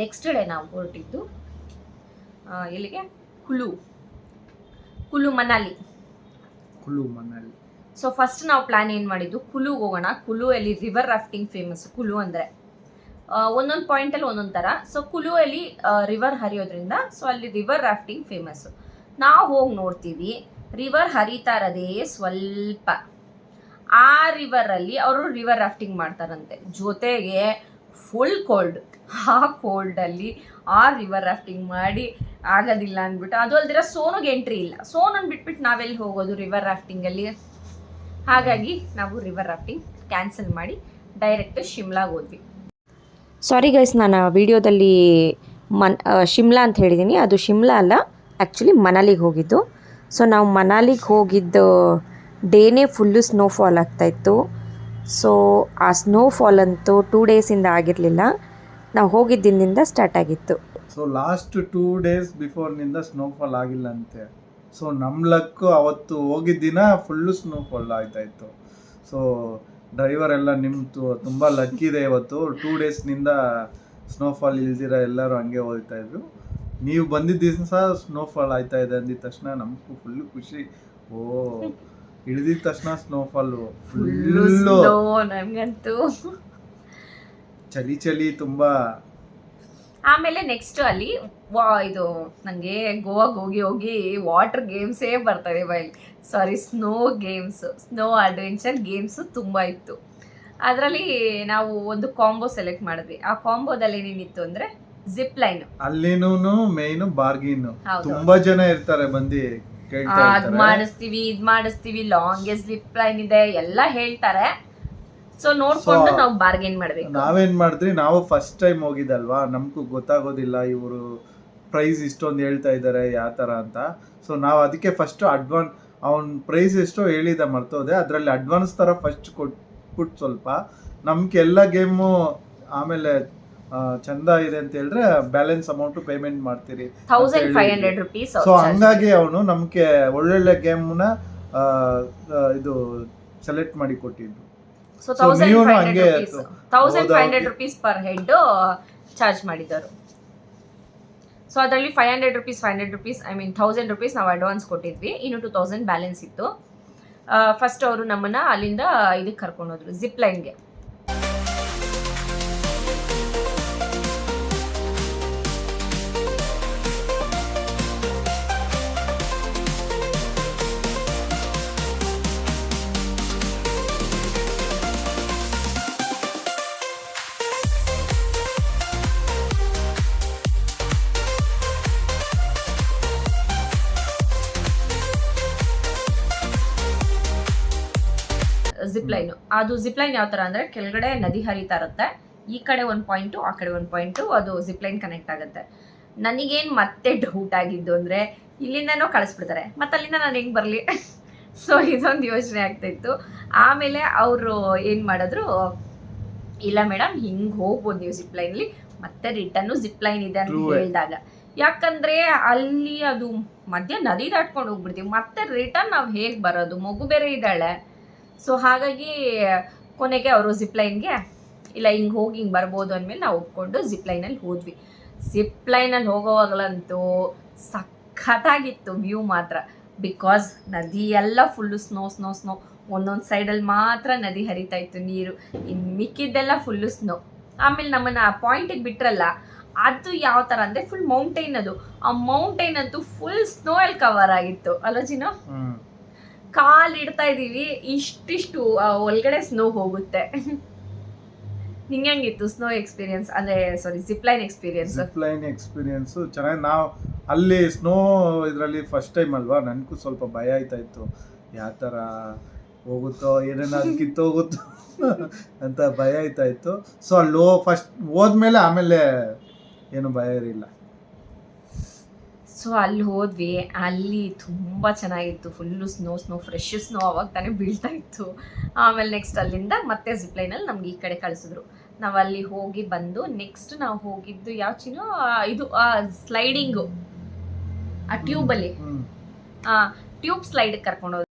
ನೆಕ್ಸ್ಟ್ ಡೇ ನಾವು ಹೊರಟಿದ್ದು ಎಲ್ಲಿಗೆ? ಕುಲು ಮನಾಲಿ. ಸೊ ಫಸ್ಟ್ ನಾವು ಪ್ಲ್ಯಾನ್ ಏನು ಮಾಡಿದ್ದು, ಕುಲುಗೆ ಹೋಗೋಣ. ಕುಲುವಲ್ಲಿ ರಿವರ್ ರಾಫ್ಟಿಂಗ್ ಫೇಮಸ್. ಕುಲು ಅಂದರೆ ಒಂದೊಂದು ಪಾಯಿಂಟಲ್ಲಿ ಒಂದೊಂದು ಥರ. ಸೊ ಕುಲುವಲ್ಲಿ ರಿವರ್ ಹರಿಯೋದ್ರಿಂದ ಸೊ ಅಲ್ಲಿ ರಿವರ್ ರಾಫ್ಟಿಂಗ್ ಫೇಮಸ್ಸು. ನಾವು ಹೋಗಿ ನೋಡ್ತೀವಿ, ರಿವರ್ ಹರಿತಾ ಇರೋದೇ ಸ್ವಲ್ಪ. ಆ ರಿವರಲ್ಲಿ ಅವರು ರಿವರ್ ರಾಫ್ಟಿಂಗ್ ಮಾಡ್ತಾರಂತೆ. ಜೊತೆಗೆ ಫುಲ್ ಕೋಲ್ಡ್. ಆ ಕೋಲ್ಡಲ್ಲಿ ಆ ರಿವರ್ ರಾಫ್ಟಿಂಗ್ ಮಾಡಿ ಆಗೋದಿಲ್ಲ ಅಂದ್ಬಿಟ್ಟು, ಅದು ಅಲ್ದಿರ ಸೋನುಗೆ ಎಂಟ್ರಿ ಇಲ್ಲ. ಸೋನನ್ನು ಬಿಟ್ಬಿಟ್ಟು ನಾವೆಲ್ಲಿ ಹೋಗೋದು ರಿವರ್ ರಾಫ್ಟಿಂಗಲ್ಲಿ? ಹಾಗಾಗಿ ನಾವು ರಿವರ್ ರಾಫ್ಟಿಂಗ್ ಕ್ಯಾನ್ಸಲ್ ಮಾಡಿ ಡೈರೆಕ್ಟ್ ಶಿಮ್ಲಾಗೆ ಹೋದ್ವಿ. ಸಾರಿ ಗೈಸ್, ನಾನು ವಿಡಿಯೋದಲ್ಲಿ ಶಿಮ್ಲಾ ಅಂತ ಹೇಳಿದ್ದೀನಿ. ಅದು ಶಿಮ್ಲಾ ಅಲ್ಲ, ಆ್ಯಕ್ಚುಲಿ ಮನಾಲಿಗೆ ಹೋಗಿದ್ದು. ಸೊ ನಾವು ಮನಾಲಿಗೆ ಹೋಗಿದ್ದು ಡೇನೇ ಫುಲ್ಲು ಸ್ನೋಫಾಲ್ ಆಗ್ತಾಯಿತ್ತು. ಸೊ ಆ ಸ್ನೋಫಾಲ್ ಅಂತೂ 2 ಡೇಸಿಂದ ಆಗಿರಲಿಲ್ಲ. ನಾವು ಹೋಗಿದ್ದಿಂದ ಸ್ಟಾರ್ಟ್ ಆಗಿತ್ತು. ಸೊ ಲಾಸ್ಟ್ 2 ಡೇಸ್ ಬಿಫೋರ್ನಿಂದ ಸ್ನೋಫಾಲ್ ಆಗಿಲ್ಲ ಅಂತೆ. ಸೊ ನಮ್ಮ ಲಕ್ಕು ಅವತ್ತು ಹೋಗಿದ್ದ ದಿನ ಫುಲ್ಲು ಸ್ನೋಫಾಲ್ ಆಗ್ತಾಯಿತ್ತು. ಸೊ ಡ್ರೈವರ್ ಎಲ್ಲ ನಿಮ್ಮದು ತುಂಬ ಲಕ್ಕಿದೆ, ಇವತ್ತು 2 ಡೇಸ್ನಿಂದ ಸ್ನೋಫಾಲ್ ಇಲ್ದಿರ ಎಲ್ಲರೂ ಹಂಗೆ ಹೋಗ್ತಾಯಿದ್ರು. ನೀವು ಬಂದಿದ್ದ ದಿವಸ ಸ್ನೋಫಾಲ್ ಆಗ್ತಾ ಇದೆ ಅಂದಿದ ತಕ್ಷಣ ನಮಗೂ ಫುಲ್ಲು ಖುಷಿ. ಇಳಿದಿದ ತಕ್ಷಣ ಸ್ನೋಫಾಲು ಫುಲ್ಲು ನಮಗಂತೂ ಚಳಿ ತುಂಬ. ಆಮೇಲೆ ನೆಕ್ಸ್ಟ್ ಅಲ್ಲಿ ಇದು ನನಗೆ ಗೋವಾಗೆ ಹೋಗಿ ವಾಟರ್ ಗೇಮ್ಸೇ ಬರ್ತದೆ snow games, snow adventure games ತುಂಬ ಇತ್ತು. ಅದರಲ್ಲಿ ನಾವು ಒಂದು ಕಾಂಬೋ ಸೆಲೆಕ್ಟ್ ಮಾಡಿದ್ವಿ. ಆ ಕಾಂಬೋದಲ್ಲಿ ಏನೇನಿತ್ತು ಅಂದರೆ ಜಿಪ್ ಲೈನ್, ಅಲ್ಲಿನೂ ಮೇಯ್ನು ಬಾರ್ಗಿನ್. ತುಂಬಾ ಜನ ಇರ್ತಾರೆ ಬಂದು ಅದ್ ಮಾಡಿಸ್ತೀವಿ ಲಾಂಗೆಸ್ಟ್ ಜಿಪ್ ಲೈನ್ ಇದೆ ಎಲ್ಲ ಹೇಳ್ತಾರೆ. ಸೊ ನೋಡ್ಕೊಂಡು ನಾವು ಬಾರ್ಗೇನ್ ಮಾಡ್ಬೇಕು. ನಾವೇನ್ ಮಾಡಿದ್ರಿ, ನಾವು ಫಸ್ಟ್ ಟೈಮ್ ಹೋಗಿದಲ್ವಾ, ನಮಗೂ ಗೊತ್ತಾಗೋದಿಲ್ಲ ಇವರು ಪ್ರೈಸ್ ಇಷ್ಟೊಂದು ಹೇಳ್ತಾ ಇದ್ದಾರೆ ಯಾವ ಥರ ಅಂತ. ಸೊ ನಾವು ಅದಕ್ಕೆ ಫಸ್ಟ್ ಅವ್ನ ಪ್ರೈಸ್ ಎಷ್ಟೋ ಹೇಳಿದ ಮರ್ತೋದೆ, ಅದರಲ್ಲಿ ಅಡ್ವಾನ್ಸ್ ಥರ ಫಸ್ಟ್ ಕೊಟ್ಬಿಟ್ಟು ಸ್ವಲ್ಪ ನಮ್ಗೆ ಎಲ್ಲ ಗೇಮು ಆಮೇಲೆ ಚಂದ ಇದೆ ಅಂತ ಹೇಳಿದ್ರೆ ಬ್ಯಾಲೆನ್ಸ್ ಅಮೌಂಟ್ ಪೇಮೆಂಟ್ ಮಾಡ್ತೀರಿ 1500 ರೂಪೀಸ್. ಸೊ ಹಂಗಾಗಿ ಅವನು ನಮ್ಗೆ ಒಳ್ಳೊಳ್ಳೆ ಗೇಮ್ನ ಇದು ಸೆಲೆಕ್ಟ್ ಮಾಡಿ ಕೊಟ್ಟಿದ್ದು. So 1500 rupees per head charge ಮಾಡಿದರು. ಸೊ ಅದರಲ್ಲಿ 500 ರೂಪೀಸ್ 1000 ರೂಪೀಸ್ ನಾವು ಅಡ್ವಾನ್ಸ್ ಕೊಟ್ಟಿದ್ವಿ. ಇನ್ನು 2000 ಬ್ಯಾಲೆನ್ಸ್ ಇತ್ತು. ಫಸ್ಟ್ ಅವರು ನಮ್ಮನ್ನು ಅಲ್ಲಿಂದ ಇದಕ್ಕೆ ಕರ್ಕೊಂಡೋದ್ರು, ಜಿಪ್ ಲೈನ್ಗೆ. ಜಿಪ್ಲೈನು. ಅದು ಜಿಪ್ಲೈನ್ ಯಾವ ಥರ ಅಂದರೆ ಕೆಳಗಡೆ ನದಿ ಹರಿತಾ ಇರುತ್ತೆ, ಈ ಕಡೆ ಒಂದು ಪಾಯಿಂಟು ಆ ಕಡೆ ಒಂದು ಪಾಯಿಂಟು, ಅದು ಜಿಪ್ಲೈನ್ ಕನೆಕ್ಟ್ ಆಗುತ್ತೆ. ನನಗೇನು ಮತ್ತೆ ಡೌಟ್ ಆಗಿದ್ದು ಅಂದರೆ ಇಲ್ಲಿಂದನೂ ಕಳಿಸ್ಬಿಡ್ತಾರೆ, ಮತ್ತು ಅಲ್ಲಿಂದ ನಾನು ಹೆಂಗೆ ಬರಲಿ ಸೊ ಇದೊಂದು ಯೋಚನೆ ಆಗ್ತಾಯಿತ್ತು. ಆಮೇಲೆ ಅವರು ಏನು ಮಾಡಿದ್ರು, ಇಲ್ಲ ಮೇಡಮ್ ಹಿಂಗೆ ಹೋಗ್ಬೋದು ನೀವು ಜಿಪ್ಲೈನಲ್ಲಿ, ಮತ್ತೆ ರಿಟರ್ನು ಜಿಪ್ಲೈನ್ ಇದೆ ಅಂತ ಹೇಳಿದಾಗ, ಯಾಕಂದರೆ ಅಲ್ಲಿ ಅದು ಮಧ್ಯ ನದಿ ದಾಟ್ಕೊಂಡು ಹೋಗ್ಬಿಡ್ತೀವಿ, ಮತ್ತೆ ರಿಟರ್ನ್ ನಾವು ಹೇಗೆ ಬರೋದು, ಮಗು ಬೇರೆ ಇದ್ದಾಳೆ. ಸೊ ಹಾಗಾಗಿ ಕೊನೆಗೆ ಅವರು ಜಿಪ್ಲೈನ್ಗೆ ಇಲ್ಲ ಹಿಂಗೆ ಹೋಗಿ ಹಿಂಗೆ ಬರ್ಬೋದು ಅಂದಮೇಲೆ ನಾವು ಒಪ್ಕೊಂಡು ಜಿಪ್ಲೈನಲ್ಲಿ ಹೋದ್ವಿ. ಜಿಪ್ಲೈನಲ್ಲಿ ಹೋಗೋವಾಗಲಂತೂ ಸಖತ್ತಾಗಿತ್ತು ವ್ಯೂ ಮಾತ್ರ, ಬಿಕಾಸ್ ನದಿ ಎಲ್ಲ ಫುಲ್ಲು ಸ್ನೋ ಸ್ನೋ ಸ್ನೋ, ಒಂದೊಂದು ಸೈಡಲ್ಲಿ ಮಾತ್ರ ನದಿ ಹರಿತಾ ಇತ್ತು ನೀರು, ಇನ್ನು ಮಿಕ್ಕಿದ್ದೆಲ್ಲ ಫುಲ್ಲು ಸ್ನೋ. ಆಮೇಲೆ ನಮ್ಮನ್ನು ಆ ಪಾಯಿಂಟಿಗೆ ಬಿಟ್ರಲ್ಲ, ಅದು ಯಾವ ಥರ ಅಂದರೆ ಫುಲ್ ಮೌಂಟೈನ್, ಅದು ಆ ಮೌಂಟೈನ್ ಅಂತೂ ಫುಲ್ ಸ್ನೋ ಅಲ್ಲಿ ಕವರ್ ಆಗಿತ್ತು ಅಲ್ಲ ಚಿನ್ನು. ಕಾಲು ಇಡ್ತಾ ಇದ್ದೀವಿ ಇಷ್ಟಿಷ್ಟು ಒಳಗಡೆ ಸ್ನೋ ಹೋಗುತ್ತೆ. ನಿಂಗೆ ಹೆಂಗಿತ್ತು ಸ್ನೋ ಎಕ್ಸ್ಪೀರಿಯನ್ಸ್, ಅಂದರೆ ಸಾರಿ ಜಿಪ್ಲೈನ್ ಎಕ್ಸ್ಪೀರಿಯನ್ಸು ಚೆನ್ನಾಗಿ. ನಾವು ಅಲ್ಲಿ ಸ್ನೋ ಇದರಲ್ಲಿ ಫಸ್ಟ್ ಟೈಮ್ ಅಲ್ವಾ, ನನಗೂ ಸ್ವಲ್ಪ ಭಯ ಆಯ್ತಾ ಇತ್ತು, ಯಾವ ಥರ ಹೋಗುತ್ತೋ ಏನೇನಾದ್ರು ಕಿತ್ತೋಗುತ್ತೋ ಅಂತ ಭಯ ಆಯ್ತಾ ಇತ್ತು. ಸೊ ಅಲ್ಲಿ ಫಸ್ಟ್ ಹೋದ್ಮೇಲೆ ಆಮೇಲೆ ಏನು ಭಯ ಇರಲಿಲ್ಲ. ಸೊ ಅಲ್ಲಿ ಹೋದ್ವಿ, ಅಲ್ಲಿ ತುಂಬ ಚೆನ್ನಾಗಿತ್ತು, full snow snow fresh snow ಅವಾಗ ತಾನೇ ಬೀಳ್ತಾ ಇತ್ತು. ಆಮೇಲೆ ನೆಕ್ಸ್ಟ್ ಅಲ್ಲಿಂದ ಮತ್ತೆ ಜಿಪ್ಲೈನಲ್ಲಿ ನಮ್ಗೆ ಈ ಕಡೆ ಕಳಿಸಿದ್ರು. ನಾವು ಅಲ್ಲಿ ಹೋಗಿ ಬಂದು ನೆಕ್ಸ್ಟ್ ನಾವು ಹೋಗಿದ್ದು ಯಾವ ಚಿನ್ನು, ಇದು ಸ್ಲೈಡಿಂಗು, ಆ ಟ್ಯೂಬಲ್ಲಿ ಟ್ಯೂಬ್ ಸ್ಲೈಡ್ ಕರ್ಕೊಂಡೋದು.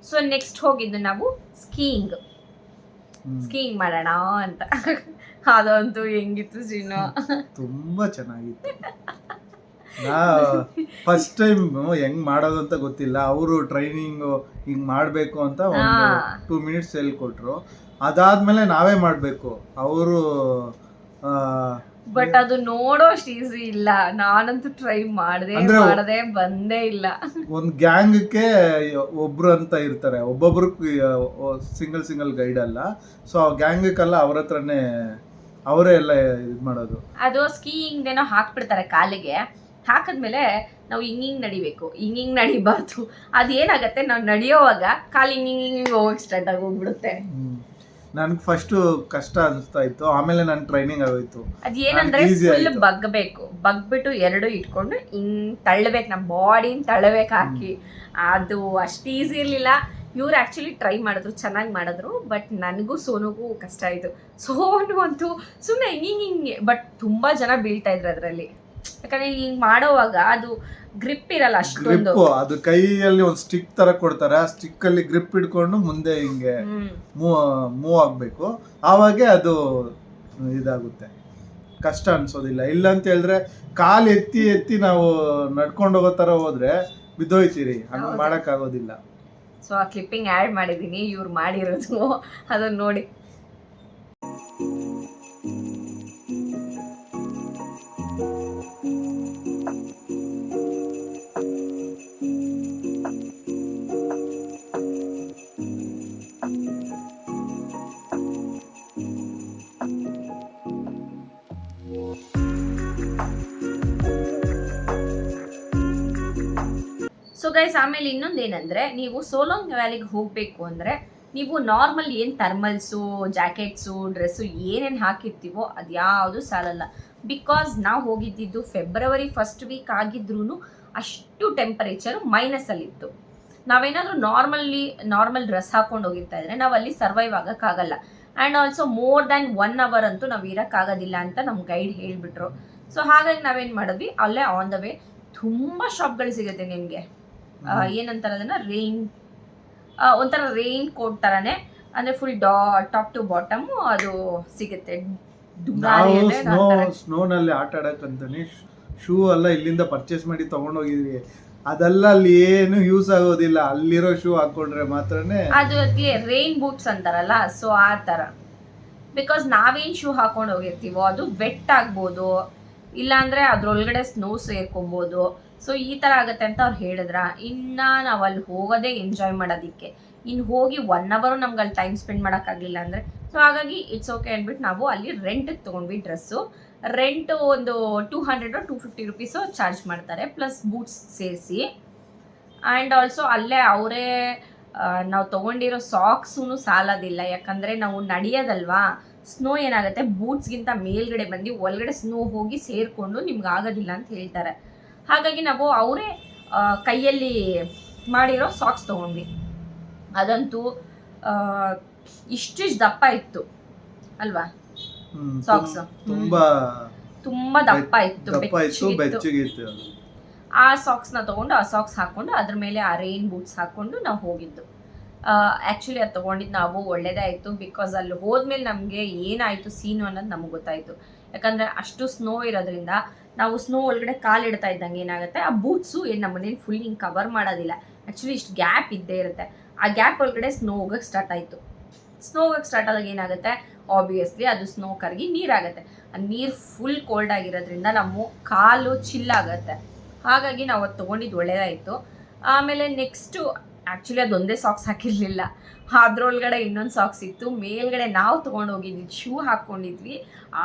ಸೊ ನೆಕ್ಸ್ಟ್ ಹೋಗಿದ್ದು ನಾವು ಸ್ಕೀಯಿಂಗ್ ಮಾಡೋಣ ಅಂತ. ಅದಂತೂ ಹೆಂಗಿತ್ತು ಚಿನ್ನು, ತುಂಬ ಚೆನ್ನಾಗಿತ್ತು. ಫಸ್ಟ್ ಟೈಮ್ ಹೆಂಗ್ ಮಾಡೋದು ಅಂತ ಗೊತ್ತಿಲ್ಲ, ಅವರು ಟ್ರೈನಿಂಗ್ ಹಿಂಗ್ ಮಾಡಬೇಕು ಅಂತ ಒಂದು 2 minutes ಹೇಳ್ಕೊಟ್ರು. ಅದಾದ್ಮೇಲೆ ನಾವೇ ಮಾಡಬೇಕು. ಅವರು ಬಟ್ ಅದು ನೋಡೋಷ್ಟು ಈಸಿ ಇಲ್ಲ, ನಾನಂತೂ ಟ್ರೈ ಮಾಡದೆ ಬಂದೇ ಇಲ್ಲ. ಒಂದು ಗ್ಯಾಂಗ್ಗೆ ಒಬ್ರು ಅಂತ ಇರ್ತಾರೆ, ಒಬ್ಬೊಬ್ರು ಸಿಂಗಲ್ ಗೈಡ್ ಅಲ್ಲ. ಸೊ ಆ ಗ್ಯಾಂಗಕ್ಕೆಲ್ಲ ಅವ್ರ ಹತ್ರನೇ ಅವರೇ ಎಲ್ಲ ಇದು ಮಾಡೋದು. ಅದು ಸ್ಕೀಯಿಂಗ್ ಏನೋ ಹಾಕ್ಬಿಡ್ತಾರೆ ಕಾಲಿಗೆ, ಹಾಕಿದ್ಮೇಲೆ ನಾವು ಹಿಂಗಿಂಗ್ ನಡಿಬೇಕು, ಹಿಂಗಿಂಗ್ ನಡಿಬಾರ್ದು. ಅದೇನಾಗತ್ತೆ, ನಾವು ನಡೆಯೋವಾಗ ಕಾಲು ಹಿಂಗಿಂಗ್ ಹೋಗಕ್ಕೆ ಸ್ಟಾರ್ಟ್ ಆಗೋಗ್ಬಿಡುತ್ತೆ. ನನ್ಗೆ ಫಸ್ಟು ಕಷ್ಟ ಅನಿಸ್ತಾ ಇತ್ತು, ಆಮೇಲೆ ನನ್ನ ಟ್ರೈನಿಂಗ್ ಆಗೋಯ್ತು. ಅದೇನಂದ್ರೆ ಫುಲ್ ಬಗ್ಬಿಟ್ಟು ಎರಡು ಇಟ್ಕೊಂಡು ಹಿಂಗ್ ತಳ್ಳಬೇಕು, ನಮ್ಮ ಬಾಡಿನ ತಳ್ಳಬೇಕು ಹಾಕಿ. ಅದು ಅಷ್ಟು ಈಸಿ ಇರಲಿಲ್ಲ. ಇವ್ರು ಆ್ಯಕ್ಚುಲಿ ಟ್ರೈ ಮಾಡಿದ್ರು, ಚೆನ್ನಾಗಿ ಮಾಡಿದ್ರು, ಬಟ್ ನನಗೂ ಸೋನುಗೂ ಕಷ್ಟ ಆಯಿತು. ಸೋನು ಅಂತೂ ಸುಮ್ಮನೆ ಹಿಂಗೆ ಬಟ್ ತುಂಬ ಜನ ಬೀಳ್ತಾ ಇದ್ರು ಅದರಲ್ಲಿ, ಯಾಕಂದರೆ ಹಿಂಗೆ ಮಾಡೋವಾಗ ಅದು ಗ್ರಿಪ್ ಇರಲ್ಲ ಅಷ್ಟೊಂದು. ಅದು ಕೈಯಲ್ಲಿ ಒಂದು ಸ್ಟಿಕ್ ತರ ಕೊಡ್ತಾರೆ, ಆ ಸ್ಟಿಕ್ ಅಲ್ಲಿ ಗ್ರಿಪ್ ಹಿಡ್ಕೊಂಡು ಮುಂದೆ ಹಿಂಗೆ ಮೂವ್ ಆಗ್ಬೇಕು, ಆವಾಗೆ ಅದು ಇದಾಗುತ್ತೆ, ಕಷ್ಟ ಅನ್ಸೋದಿಲ್ಲ. ಇಲ್ಲ ಅಂತ ಹೇಳಿದ್ರೆ ಕಾಲು ಎತ್ತಿ ನಾವು ನಡ್ಕೊಂಡು ಹೋಗೋ ತರ ಹೋದ್ರೆ ಬಿದ್ದೋಯ್ತೀರಿ, ಹಂಗೆ ಮಾಡಕ್ ಆಗೋದಿಲ್ಲ. ಸೊ ಆ ಕ್ಲಿಪ್ಪಿಂಗ್ ಆ್ಯಡ್ ಮಾಡಿದ್ದೀನಿ, ಇವ್ರು ಮಾಡಿರೋದು, ಅದನ್ನ ನೋಡಿ. ಸೊ ಗೈಸ್, ಆಮೇಲೆ ಇನ್ನೊಂದು ಏನಂದರೆ, ನೀವು ಸೋಲೋಂಗ್ ವ್ಯಾಲಿಗೆ ಹೋಗಬೇಕು ಅಂದರೆ ನೀವು ನಾರ್ಮಲ್ ಏನು ಥರ್ಮಲ್ಸು, ಜಾಕೆಟ್ಸು, ಡ್ರೆಸ್ಸು ಏನೇನು ಹಾಕಿರ್ತೀವೋ ಅದು ಯಾವುದು ಸಾಲಲ್ಲ. ಬಿಕಾಸ್ ನಾವು ಹೋಗಿದ್ದಿದ್ದು ಫೆಬ್ರವರಿ ಫಸ್ಟ್ ವೀಕ್ ಆಗಿದ್ರೂ ಅಷ್ಟು ಟೆಂಪರೇಚರು ಮೈನಸಲ್ಲಿತ್ತು. ನಾವೇನಾದರೂ ನಾರ್ಮಲ್ ಡ್ರೆಸ್ ಹಾಕ್ಕೊಂಡು ಹೋಗಿರ್ತಾ ಇದ್ರೆ ನಾವು ಅಲ್ಲಿ ಸರ್ವೈವ್ ಆಗೋಕ್ಕಾಗಲ್ಲ. And also more than 1 hour ಅಂತೂ ನಾವು ಇರೋಕ್ಕಾಗೋದಿಲ್ಲ ಅಂತ ನಮ್ಮ ಗೈಡ್ ಹೇಳಿಬಿಟ್ರು. ಸೊ ಹಾಗಾಗಿ ನಾವೇನು ಮಾಡಿದ್ವಿ, ಅಲ್ಲೇ ಆನ್ ದ ವೇ ತುಂಬ ಶಾಪ್ಗಳು ಸಿಗುತ್ತೆ ನಿಮಗೆ. ಏನಂತಾರೆ ಅದನ್ನು, ಒಂಥರ ರೈನ್ ಕೋಟ್ ಥರನೇ, ಅಂದರೆ ಫುಲ್ ಟಾಪ್ ಟು ಬಾಟಮು ಅದು ಸಿಗುತ್ತೆ. ಸ್ನೋನಲ್ಲಿ ಆಟ ಆಡಕ್ಕಂತಾನೆ ಶೂ ಎಲ್ಲ ಇಲ್ಲಿಂದ ಪರ್ಚೇಸ್ ಮಾಡಿ ತಗೊಂಡೋಗಿದ್ವಿ. ಅದೆಲ್ಲ ಅಲ್ಲಿ ಏನು ಯೂಸ್ ಆಗೋದಿಲ್ಲ, ಅಲ್ಲಿರೋ ಶೂ ಹಾಕೊಂಡ್ರೆ ಮಾತ್ರನೇ. ಅದಕ್ಕೆ ರೈನ್ ಬೂಟ್ಸ್ ಅಂತಾರಲ್ಲ, ಸೊ ಆ ಥರ. ಬಿಕಾಸ್ ನಾವೇನು ಶೂ ಹಾಕೊಂಡು ಹೋಗಿರ್ತೀವೋ ಅದು ವೆಟ್ ಆಗ್ಬೋದು, ಇಲ್ಲಾಂದರೆ ಅದ್ರೊಳಗಡೆ ಸ್ನೋ ಸೇರ್ಕೊಬೋದು. ಸೊ ಈ ಥರ ಆಗುತ್ತೆ ಅಂತ ಅವ್ರು ಹೇಳಿದ್ರ. ಇನ್ನು ನಾವು ಅಲ್ಲಿ ಹೋಗೋದೇ ಎಂಜಾಯ್ ಮಾಡೋದಕ್ಕೆ. ಇನ್ನು ಹೋಗಿ 1 ಅವರ್ ನಮ್ಗೆ ಅಲ್ಲಿ ಟೈಮ್ ಸ್ಪೆಂಡ್ ಮಾಡೋಕ್ಕಾಗಲಿಲ್ಲ ಅಂದರೆ, ಸೊ ಹಾಗಾಗಿ ಇಟ್ಸ್ ಓಕೆ ಅಂದ್ಬಿಟ್ಟು ನಾವು ಅಲ್ಲಿ ರೆಂಟಿಗೆ ತೊಗೊಂಡ್ವಿ ಡ್ರೆಸ್ಸು. ರೆಂಟು ಒಂದು 200 250 ರುಪೀಸು ಚಾರ್ಜ್ ಮಾಡ್ತಾರೆ, ಪ್ಲಸ್ ಬೂಟ್ಸ್ ಸೇರಿಸಿ. ಆ್ಯಂಡ್ ಆಲ್ಸೋ ಅಲ್ಲೇ ಅವರೇ ನಾವು ತೊಗೊಂಡಿರೋ ಸಾಕ್ಸೂ ಸಾಲೋದಿಲ್ಲ, ಯಾಕಂದರೆ ನಾವು ನಡೆಯೋದಲ್ವಾ, ಸ್ನೋ ಏನಾಗುತ್ತೆ ಬೂಟ್ಸ್ಗಿಂತ ಮೇಲ್ಗಡೆ ಬಂದು ಒಳಗಡೆ ಸ್ನೋ ಹೋಗಿ ಸೇರಿಕೊಂಡು ನಿಮ್ಗೆ ಆಗೋದಿಲ್ಲ ಅಂತ ಹೇಳ್ತಾರೆ. ಹಾಗಾಗಿ ನಾವು ಅವರೇ ಕೈಯಲ್ಲಿ ಮಾಡಿರೋ ಸಾಕ್ಸ್ ತೊಗೊಂಡ್ವಿ. ಅದಂತೂ ಇಷ್ಟಿಷ್ಟು ದಪ್ಪ ಇತ್ತು ಅಲ್ವಾ ಸಾಕ್ಸ್, ತುಂಬಾ ದಪ್ಪ ಇತ್ತು, ಬೆಚ್ಚಗಿತ್ತು. ಆ ಸಾಕ್ಸ್ನ ತೊಗೊಂಡು ಆ ಸಾಕ್ಸ್ ಹಾಕ್ಕೊಂಡು ಅದ್ರ ಮೇಲೆ ಆ ರೈನ್ ಬೂಟ್ಸ್ ಹಾಕ್ಕೊಂಡು ನಾವು ಹೋಗಿದ್ದು. ಆ್ಯಕ್ಚುಲಿ ಅದು ತೊಗೊಂಡಿದ್ದು ನಾವು ಒಳ್ಳೇದೇ ಆಯಿತು, ಬಿಕಾಸ್ ಅಲ್ಲಿ ಹೋದ್ಮೇಲೆ ನಮಗೆ ಏನಾಯಿತು ಸೀನು ಅನ್ನೋದು ನಮಗೆ ಗೊತ್ತಾಯಿತು. ಯಾಕಂದರೆ ಅಷ್ಟು ಸ್ನೋ ಇರೋದ್ರಿಂದ ನಾವು ಸ್ನೋ ಒಳಗಡೆ ಕಾಲಿಡ್ತಾ ಇದ್ದಂಗೆ ಏನಾಗುತ್ತೆ, ಆ ಬೂಟ್ಸು ಏನು ನಮ್ಮನೇಲಿ ಫುಲ್ ಹಿಂಗೆ ಕವರ್ ಮಾಡೋದಿಲ್ಲ. ಆ್ಯಕ್ಚುಲಿ ಇಷ್ಟು ಗ್ಯಾಪ್ ಇದ್ದೇ ಇರುತ್ತೆ, ಆ ಗ್ಯಾಪ್ ಒಳಗಡೆ ಸ್ನೋ ಹೋಗೋಕ್ಕೆ ಸ್ಟಾರ್ಟ್ ಆಯಿತು. ಸ್ನೋ ಹೋಗೋಕ್ಕೆ ಸ್ಟಾರ್ಟ್ ಆದಾಗ ಏನಾಗುತ್ತೆ, ಆಬ್ವಿಯಸ್ಲಿ ಅದು ಸ್ನೋ ಕರಗಿ ನೀರಾಗುತ್ತೆ. ಆ ನೀರು ಫುಲ್ ಕೋಲ್ಡ್ ಆಗಿರೋದ್ರಿಂದ ನಮ್ಮ ಕಾಲು ಚಿಲ್ಲಾಗುತ್ತೆ. ಹಾಗಾಗಿ ನಾವು ಅದು ತೊಗೊಂಡಿದ್ದು ಒಳ್ಳೇದಾಯಿತು. ಆಮೇಲೆ ನೆಕ್ಸ್ಟು ಆ್ಯಕ್ಚುಲಿ ಅದೊಂದೇ ಸಾಕ್ಸ್ ಹಾಕಿರಲಿಲ್ಲ, ಅದರೊಳಗಡೆ ಇನ್ನೊಂದು ಸಾಕ್ಸ್ ಇತ್ತು. ಮೇಲ್ಗಡೆ ನಾವು ತೊಗೊಂಡು ಹೋಗಿದ್ವಿ ಶೂ ಹಾಕ್ಕೊಂಡಿದ್ವಿ,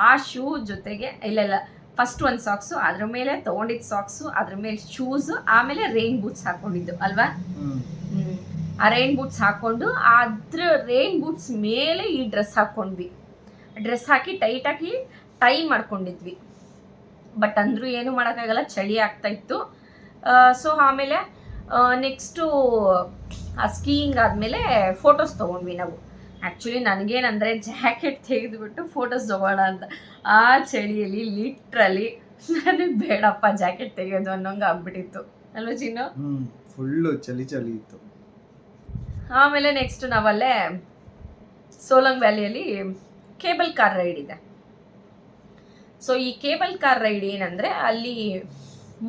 ಆ ಶೂ ಜೊತೆಗೆ ಇಲ್ಲ ಫಸ್ಟ್ ಒಂದು ಸಾಕ್ಸು, ಅದ್ರ ಮೇಲೆ ತೊಗೊಂಡಿದ್ದು ಸಾಕ್ಸು, ಅದ್ರ ಮೇಲೆ ಶೂಸು, ಆಮೇಲೆ ರೈನ್ ಬೂಟ್ಸ್ ಹಾಕ್ಕೊಂಡಿದ್ದು ಅಲ್ವಾ. ಆ ರೈನ್ ಬೂಟ್ಸ್ ಹಾಕ್ಕೊಂಡು ಅದ್ರ ರೈನ್ ಬೂಟ್ಸ್ ಮೇಲೆ ಈ ಡ್ರೆಸ್ ಹಾಕ್ಕೊಂಡ್ವಿ. ಡ್ರೆಸ್ ಹಾಕಿ ಟೈಟಾಗಿ ಟೈ ಮಾಡ್ಕೊಂಡಿದ್ವಿ. ಬಟ್ ಅಂದರೂ ಏನು ಮಾಡೋಕ್ಕಾಗಲ್ಲ, ಚಳಿ ಆಗ್ತಾಯಿತ್ತು. ಸೊ ಆಮೇಲೆ ನೆಕ್ಸ್ಟು ಆ ಸ್ಕೀಯಿಂಗ್ ಆದಮೇಲೆ ಫೋಟೋಸ್ ತೊಗೊಂಡ್ವಿ ನಾವು. ಆ್ಯಕ್ಚುಲಿ ನನಗೇನಂದರೆ ಜಾಕೆಟ್ ತೆಗೆದುಬಿಟ್ಟು ಫೋಟೋಸ್ ತೊಗೋಣ ಅಂತ, ಆ ಚಳಿಯಲ್ಲಿ ಲಿಟ್ರಲಿ ನನಗೆ ಬೇಡಪ್ಪ ಜಾಕೆಟ್ ತೆಗೆಯೋದು ಅನ್ನೋಂಗೆ ಆಗ್ಬಿಟ್ಟಿತ್ತು ಅಲ್ವಾ ಚಿನ್ನು. ಫುಲ್ಲು ಚಳಿ ಇತ್ತು. ಆಮೇಲೆ next ನಾವಲ್ಲೇ Solang ವ್ಯಾಲಿಯಲ್ಲಿ cable car ride ಇದೆ. ಸೊ ಈ ಕೇಬಲ್ ಕಾರ್ ರೈಡ್ ಏನಂದರೆ ಅಲ್ಲಿ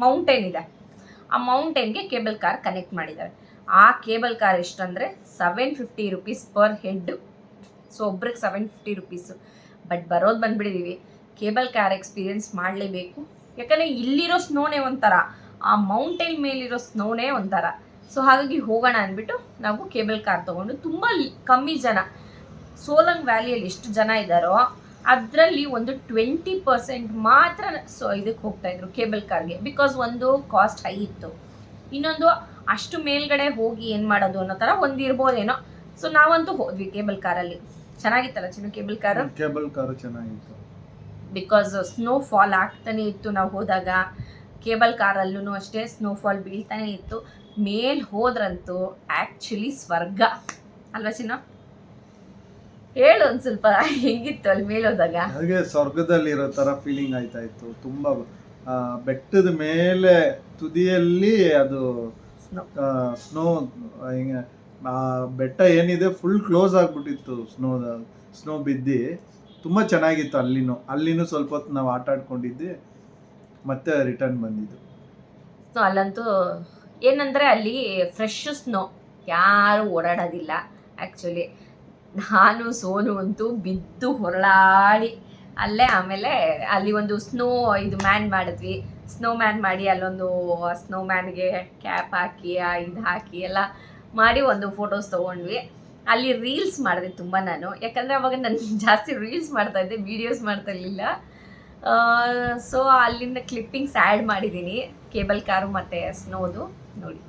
ಮೌಂಟೇನ್ ಇದೆ, ಆ ಮೌಂಟೇನ್ಗೆ ಕೇಬಲ್ ಕಾರ್ ಕನೆಕ್ಟ್ ಮಾಡಿದ್ದಾರೆ. ಆ ಕೇಬಲ್ ಕಾರ್ ಎಷ್ಟಂದರೆ 750 ರುಪೀಸ್ ಪರ್ ಹೆಡ್. ಸೊ ಒಬ್ರಿಗೆ 750 ರುಪೀಸು. ಬಟ್ ಬರೋದು ಬಂದುಬಿಟ್ಟಿದ್ದೀವಿ, ಕೇಬಲ್ ಕಾರ್ ಎಕ್ಸ್ಪೀರಿಯೆನ್ಸ್ ಮಾಡಲೇಬೇಕು. ಯಾಕಂದರೆ ಇಲ್ಲಿರೋ ಸ್ನೋನೇ ಒಂಥರ, ಆ ಮೌಂಟೇನ್ ಮೇಲಿರೋ ಸ್ನೋನೇ ಒಂಥರ. ಸೊ ಹಾಗಾಗಿ ಹೋಗೋಣ ಅಂದ್ಬಿಟ್ಟು ನಾವು ಕೇಬಲ್ ಕಾರ್ ತೊಗೊಂಡು, ತುಂಬ ಕಮ್ಮಿ ಜನ, ಸೋಲಂಗ್ ವ್ಯಾಲಿಯಲ್ಲಿ ಎಷ್ಟು ಜನ ಇದ್ದಾರೋ ಅದರಲ್ಲಿ ಒಂದು 20% ಮಾತ್ರ ಇದಕ್ಕೆ ಹೋಗ್ತಾಯಿದ್ರು ಕೇಬಲ್ ಕಾರ್ಗೆ. ಬಿಕಾಸ್ ಒಂದು ಕಾಸ್ಟ್ ಹೈ ಇತ್ತು, ಇನ್ನೊಂದು ಅಷ್ಟು ಮೇಲ್ಗಡೆ ಹೋಗಿ ಏನು ಮಾಡೋದು ಅನ್ನೋ ಥರ ಒಂದು ಇರ್ಬೋದೇನೋ. ಸೊ ನಾವಂತೂ ಹೋದ್ವಿ ಕೇಬಲ್ ಕಾರಲ್ಲಿ. ಚೆನ್ನಾಗಿತ್ತಲ್ಲ ಚಿನ್ನು ಕೇಬಲ್ ಕಾರು? ಕೇಬಲ್ ಕಾರು ಚೆನ್ನಾಗಿತ್ತು. ಬಿಕಾಸ್ ಸ್ನೋ ಫಾಲ್ ಆಗ್ತಾನೆ ಇತ್ತು ನಾವು ಹೋದಾಗ. ಕೇಬಲ್ ಕಾರಲ್ಲೂ ಅಷ್ಟೇ ಸ್ನೋಫಾಲ್ ಬೀಳ್ತಾನೆ ಇತ್ತು. ಮೇಲ್ ಹೋದ್ರಂತೂ ಆ್ಯಕ್ಚುಲಿ ಸ್ವರ್ಗ ಅಲ್ವಾ ಚಿನ್ನು? ಹೇಳು ಒಂದು ಸ್ವಲ್ಪ, ಹೆಂಗಿತ್ತು ಅಲ್ಲಿ ಮೇಲೋದಾಗ? ಹಾಗೆ ಸ್ವರ್ಗದಲ್ಲಿರೋ ಥರ ಫೀಲಿಂಗ್ ಆಯ್ತಾ ಇತ್ತು. ತುಂಬ ಬೆಟ್ಟದ ಮೇಲೆ ತುದಿಯಲ್ಲಿ ಅದು ಸ್ನೋ ಹಿಂಗೆ ಬೆಟ್ಟ ಏನಿದೆ ಫುಲ್ ಕ್ಲೋಸ್ ಆಗಿಬಿಟ್ಟಿತ್ತು ಸ್ನೋ ಬಿದ್ದು. ತುಂಬ ಚೆನ್ನಾಗಿತ್ತು. ಅಲ್ಲಿನೂ ಸ್ವಲ್ಪ ಹೊತ್ತು ನಾವು ಆಟ ಆಡ್ಕೊಂಡಿದ್ದೆ, ಮತ್ತೆ ರಿಟರ್ನ್ ಬಂದಿದ್ದು. ಸೊ ಅಲ್ಲಂತೂ ಏನಂದರೆ ಅಲ್ಲಿ ಫ್ರೆಶ್ ಸ್ನೋ, ಯಾರೂ ಓಡಾಡೋದಿಲ್ಲ. ಆ್ಯಕ್ಚುಲಿ ನಾನು ಸೋನು ಅಂತೂ ಬಿದ್ದು ಹೊರಳಾಡಿ ಅಲ್ಲೇ. ಆಮೇಲೆ ಅಲ್ಲಿ ಒಂದು ಸ್ನೋ ಮ್ಯಾನ್ ಮಾಡಿದ್ವಿ. ಸ್ನೋ ಮ್ಯಾನ್ ಮಾಡಿ ಅಲ್ಲೊಂದು ಸ್ನೋ ಮ್ಯಾನ್ಗೆ ಕ್ಯಾಪ್ ಹಾಕಿ ಇದು ಹಾಕಿ ಎಲ್ಲ ಮಾಡಿ ಒಂದು ಫೋಟೋಸ್ ತೊಗೊಂಡ್ವಿ. ಅಲ್ಲಿ ರೀಲ್ಸ್ ಮಾಡಿದೆ ತುಂಬ ನಾನು, ಯಾಕಂದರೆ ಅವಾಗ ನಾನು ಜಾಸ್ತಿ ರೀಲ್ಸ್ ಮಾಡ್ತಾಯಿದ್ದೆ, ವೀಡಿಯೋಸ್ ಮಾಡ್ತಾ ಇರಲಿಲ್ಲ. ಸೊ ಅಲ್ಲಿಂದ ಕ್ಲಿಪ್ಪಿಂಗ್ಸ್ ಆ್ಯಡ್ ಮಾಡಿದ್ದೀನಿ ಕೇಬಲ್ ಕಾರು ಮತ್ತು ಸ್ನೋದು, ನೋಡಿ.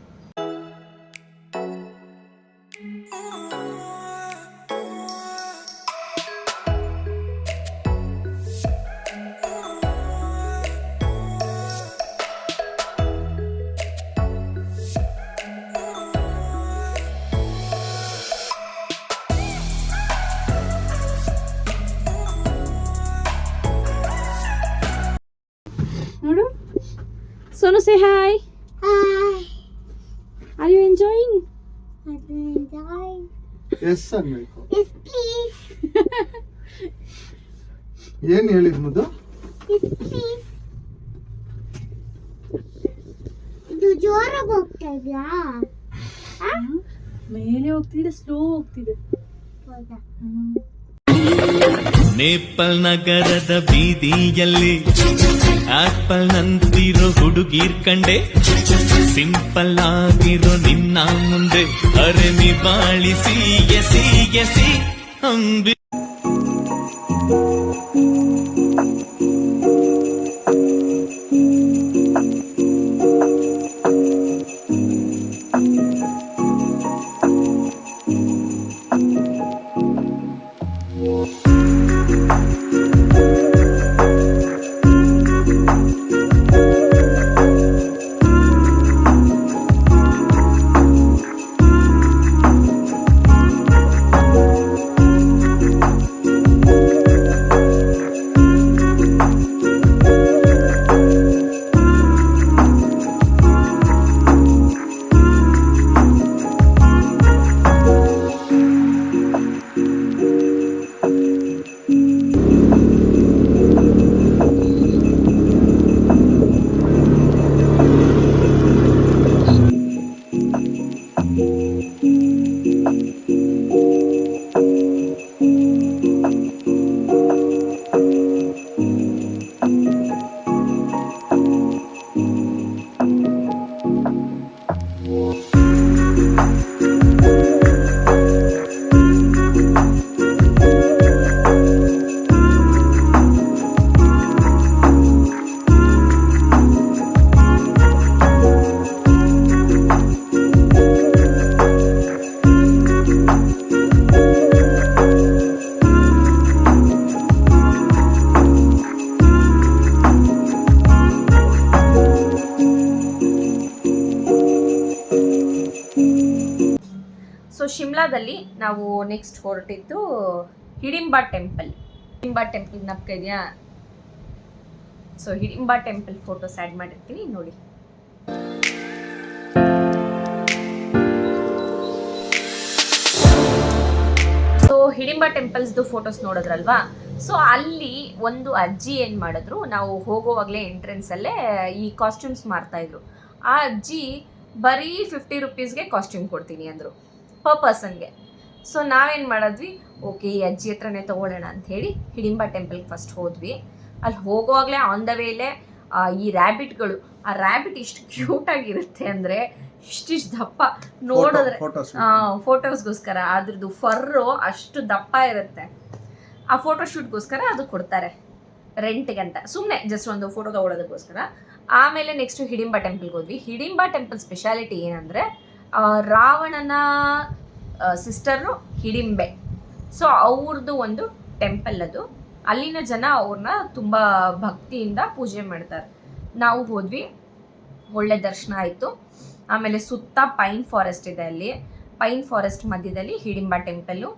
Sonu, say hi. Hi. Are you enjoying? I'm enjoying. Yes ಅನ್ಬೇಕು. Yes, please. ಏನು ಹೇಳಿದ್ ಮುದ್ದು? Yes, please. ಇದು ಜೋರಾಗಿ ಹೋಗ್ತಾ ಇದೆಯಾ? ಮೇಲೆ ಹೋಗ್ತಿದೆ, ಸ್ಲೋ ಹೋಗ್ತಿದೆ. ಹೌದಾ? ನೇಪಲ್ ನಗರದ ಬೀದಿಯಲ್ಲಿ ಆಪಲ್ ನಂತಿರೋ ಹುಡುಗೀರ್ ಕಂಡೆ ಸಿಂಪಲ್ ಆಗಿರೋ ನಿನ್ನ ಮುಂದೆ ಅರೆ ನಿವಾಳಿಸಿ ಎಸಿ ಎಸಿ ಅಂಬಿ ಸೊ ಶಿಮ್ಲಾದಲ್ಲಿ ನಾವು ನೆಕ್ಸ್ಟ್ ಹೊರಟಿದ್ದು ಹಿಡಿಂಬಾ ಟೆಂಪಲ್ ಜ್ಞಾಪಕ ಇದೆಯಾ? So Hidimba temple photos add ಮಾಡಿರ್ತೀನಿ ನೋಡಿ. ಸೊ ಹಿಡಿಂಬಾ ಟೆಂಪಲ್ಸ್ದು ಫೋಟೋಸ್ ನೋಡಿದ್ರಲ್ವಾ? ಸೊ ಅಲ್ಲಿ ಒಂದು ಅಜ್ಜಿ ಏನು ಮಾಡಿದ್ರು, ನಾವು ಹೋಗೋವಾಗಲೇ ಎಂಟ್ರೆನ್ಸಲ್ಲೇ ಈ ಕಾಸ್ಟ್ಯೂಮ್ಸ್ ಮಾರ್ತಾಯಿದ್ರು. ಆ ಅಜ್ಜಿ ಬರೀ 50 ರುಪೀಸ್ಗೆ ಕಾಸ್ಟ್ಯೂಮ್ ಕೊಡ್ತೀನಿ ಅಂದರು ಪರ್ ಪರ್ಸನ್ಗೆ. ಸೊ ನಾವೇನು ಮಾಡಿದ್ವಿ, ಓಕೆ ಈ ಅಜ್ಜಿ ಹತ್ರನೇ ತೊಗೊಳ್ಳೋಣ ಅಂಥೇಳಿ ಹಿಡಿಂಬಾ ಟೆಂಪಲ್ಗೆ ಫಸ್ಟ್ ಹೋದ್ವಿ. ಅಲ್ಲಿ ಹೋಗುವಾಗಲೇ ಆನ್ ದ ವೇಲೆ ಈ ರ್ಯಾಬಿಟ್ಗಳು, ಆ ರ್ಯಾಬಿಟ್ ಇಷ್ಟು ಕ್ಯೂಟಾಗಿರುತ್ತೆ ಅಂದರೆ ಇಷ್ಟಿಷ್ಟು ದಪ್ಪ, ನೋಡಿದ್ರೆ ಫೋಟೋಸ್ಗೋಸ್ಕರ ಅದ್ರದ್ದು ಫರ್ರು ಅಷ್ಟು ದಪ್ಪ ಇರುತ್ತೆ. ಆ ಫೋಟೋ ಶೂಟ್ಗೋಸ್ಕರ ಅದು ಕೊಡ್ತಾರೆ ರೆಂಟ್ಗಂತ, ಸುಮ್ಮನೆ ಜಸ್ಟ್ ಒಂದು ಫೋಟೋ ತೊಗೊಳೋದಕ್ಕೋಸ್ಕರ. ಆಮೇಲೆ ನೆಕ್ಸ್ಟು ಹಿಡಿಂಬಾ ಟೆಂಪಲ್ಗೆ ಹೋದ್ವಿ. ಹಿಡಿಂಬಾ ಟೆಂಪಲ್ ಸ್ಪೆಷಾಲಿಟಿ ಏನಂದರೆ ರಾವಣನ ಸಿಸ್ಟರು ಹಿಡಿಂಬೆ. ಸೊ ಅವ್ರದ್ದು ಒಂದು ಟೆಂಪಲ್ ಅದು. ಅಲ್ಲಿನ ಜನ ಅವ್ರನ್ನ ತುಂಬ ಭಕ್ತಿಯಿಂದ ಪೂಜೆ ಮಾಡ್ತಾರೆ. ನಾವು ಹೋದ್ವಿ, ಒಳ್ಳೆ ದರ್ಶನ ಆಯಿತು. ಆಮೇಲೆ ಸುತ್ತ ಪೈನ್ ಫಾರೆಸ್ಟ್ ಇದೆ, ಅಲ್ಲಿ ಪೈನ್ ಫಾರೆಸ್ಟ್ ಮಧ್ಯದಲ್ಲಿ ಹಿಡಿಂಬಾ ಟೆಂಪಲ್ಲು.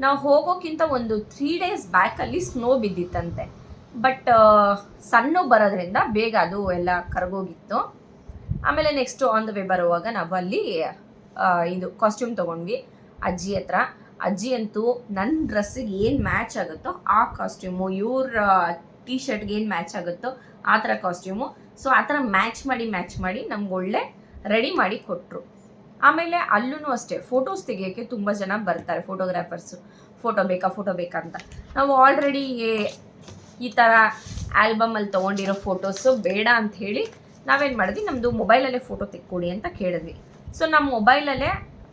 ನಾವು ಹೋಗೋಕ್ಕಿಂತ ಒಂದು 3 days ಬ್ಯಾಕಲ್ಲಿ ಸ್ನೋ ಬಿದ್ದಿತ್ತಂತೆ, ಬಟ್ ಸಣ್ಣ ಬರೋದ್ರಿಂದ ಬೇಗ ಅದು ಎಲ್ಲ ಕರಗೋಗಿತ್ತು. ಆಮೇಲೆ ನೆಕ್ಸ್ಟು ಆನ್ ದ ವೇ ಬರುವಾಗ ನಾವು ಅಲ್ಲಿ ಇದು ಕಾಸ್ಟ್ಯೂಮ್ ತೊಗೊಂಡ್ವಿ ಅಜ್ಜಿ ಹತ್ರ. ಅಜ್ಜಿ ಅಂತೂ ನನ್ನ ಡ್ರೆಸ್ಸಿಗೆ ಏನು ಮ್ಯಾಚ್ ಆಗುತ್ತೋ ಆ ಕಾಸ್ಟ್ಯೂಮು, ಇವ್ರ ಟೀ ಶರ್ಟ್ಗೆ ಏನು ಮ್ಯಾಚ್ ಆಗುತ್ತೋ ಆ ಥರ ಕಾಸ್ಟ್ಯೂಮು. ಸೊ ಆ ಥರ ಮ್ಯಾಚ್ ಮಾಡಿ ನಮ್ಗೆ ಒಳ್ಳೆ ರೆಡಿ ಮಾಡಿ ಕೊಟ್ಟರು. ಆಮೇಲೆ ಅಲ್ಲೂ ಅಷ್ಟೇ ಫೋಟೋಸ್ ತೆಗಿಯೋಕ್ಕೆ ತುಂಬ ಜನ ಬರ್ತಾರೆ, ಫೋಟೋಗ್ರಾಫರ್ಸು. ಫೋಟೋ ಬೇಕಾ ಅಂತ. ನಾವು ಆಲ್ರೆಡಿ ಈ ಥರ ಆಲ್ಬಮಲ್ಲಿ ತೊಗೊಂಡಿರೋ ಫೋಟೋಸು ಬೇಡ ಅಂಥೇಳಿ ನಾವೇನು ಮಾಡಿದ್ವಿ, ನಮ್ಮದು ಮೊಬೈಲಲ್ಲೇ ಫೋಟೋ ತೆಕ್ಕೊಡಿ ಅಂತ ಕೇಳಿದ್ವಿ. ಸೊ ನಮ್ಮ ಮೊಬೈಲಲ್ಲೇ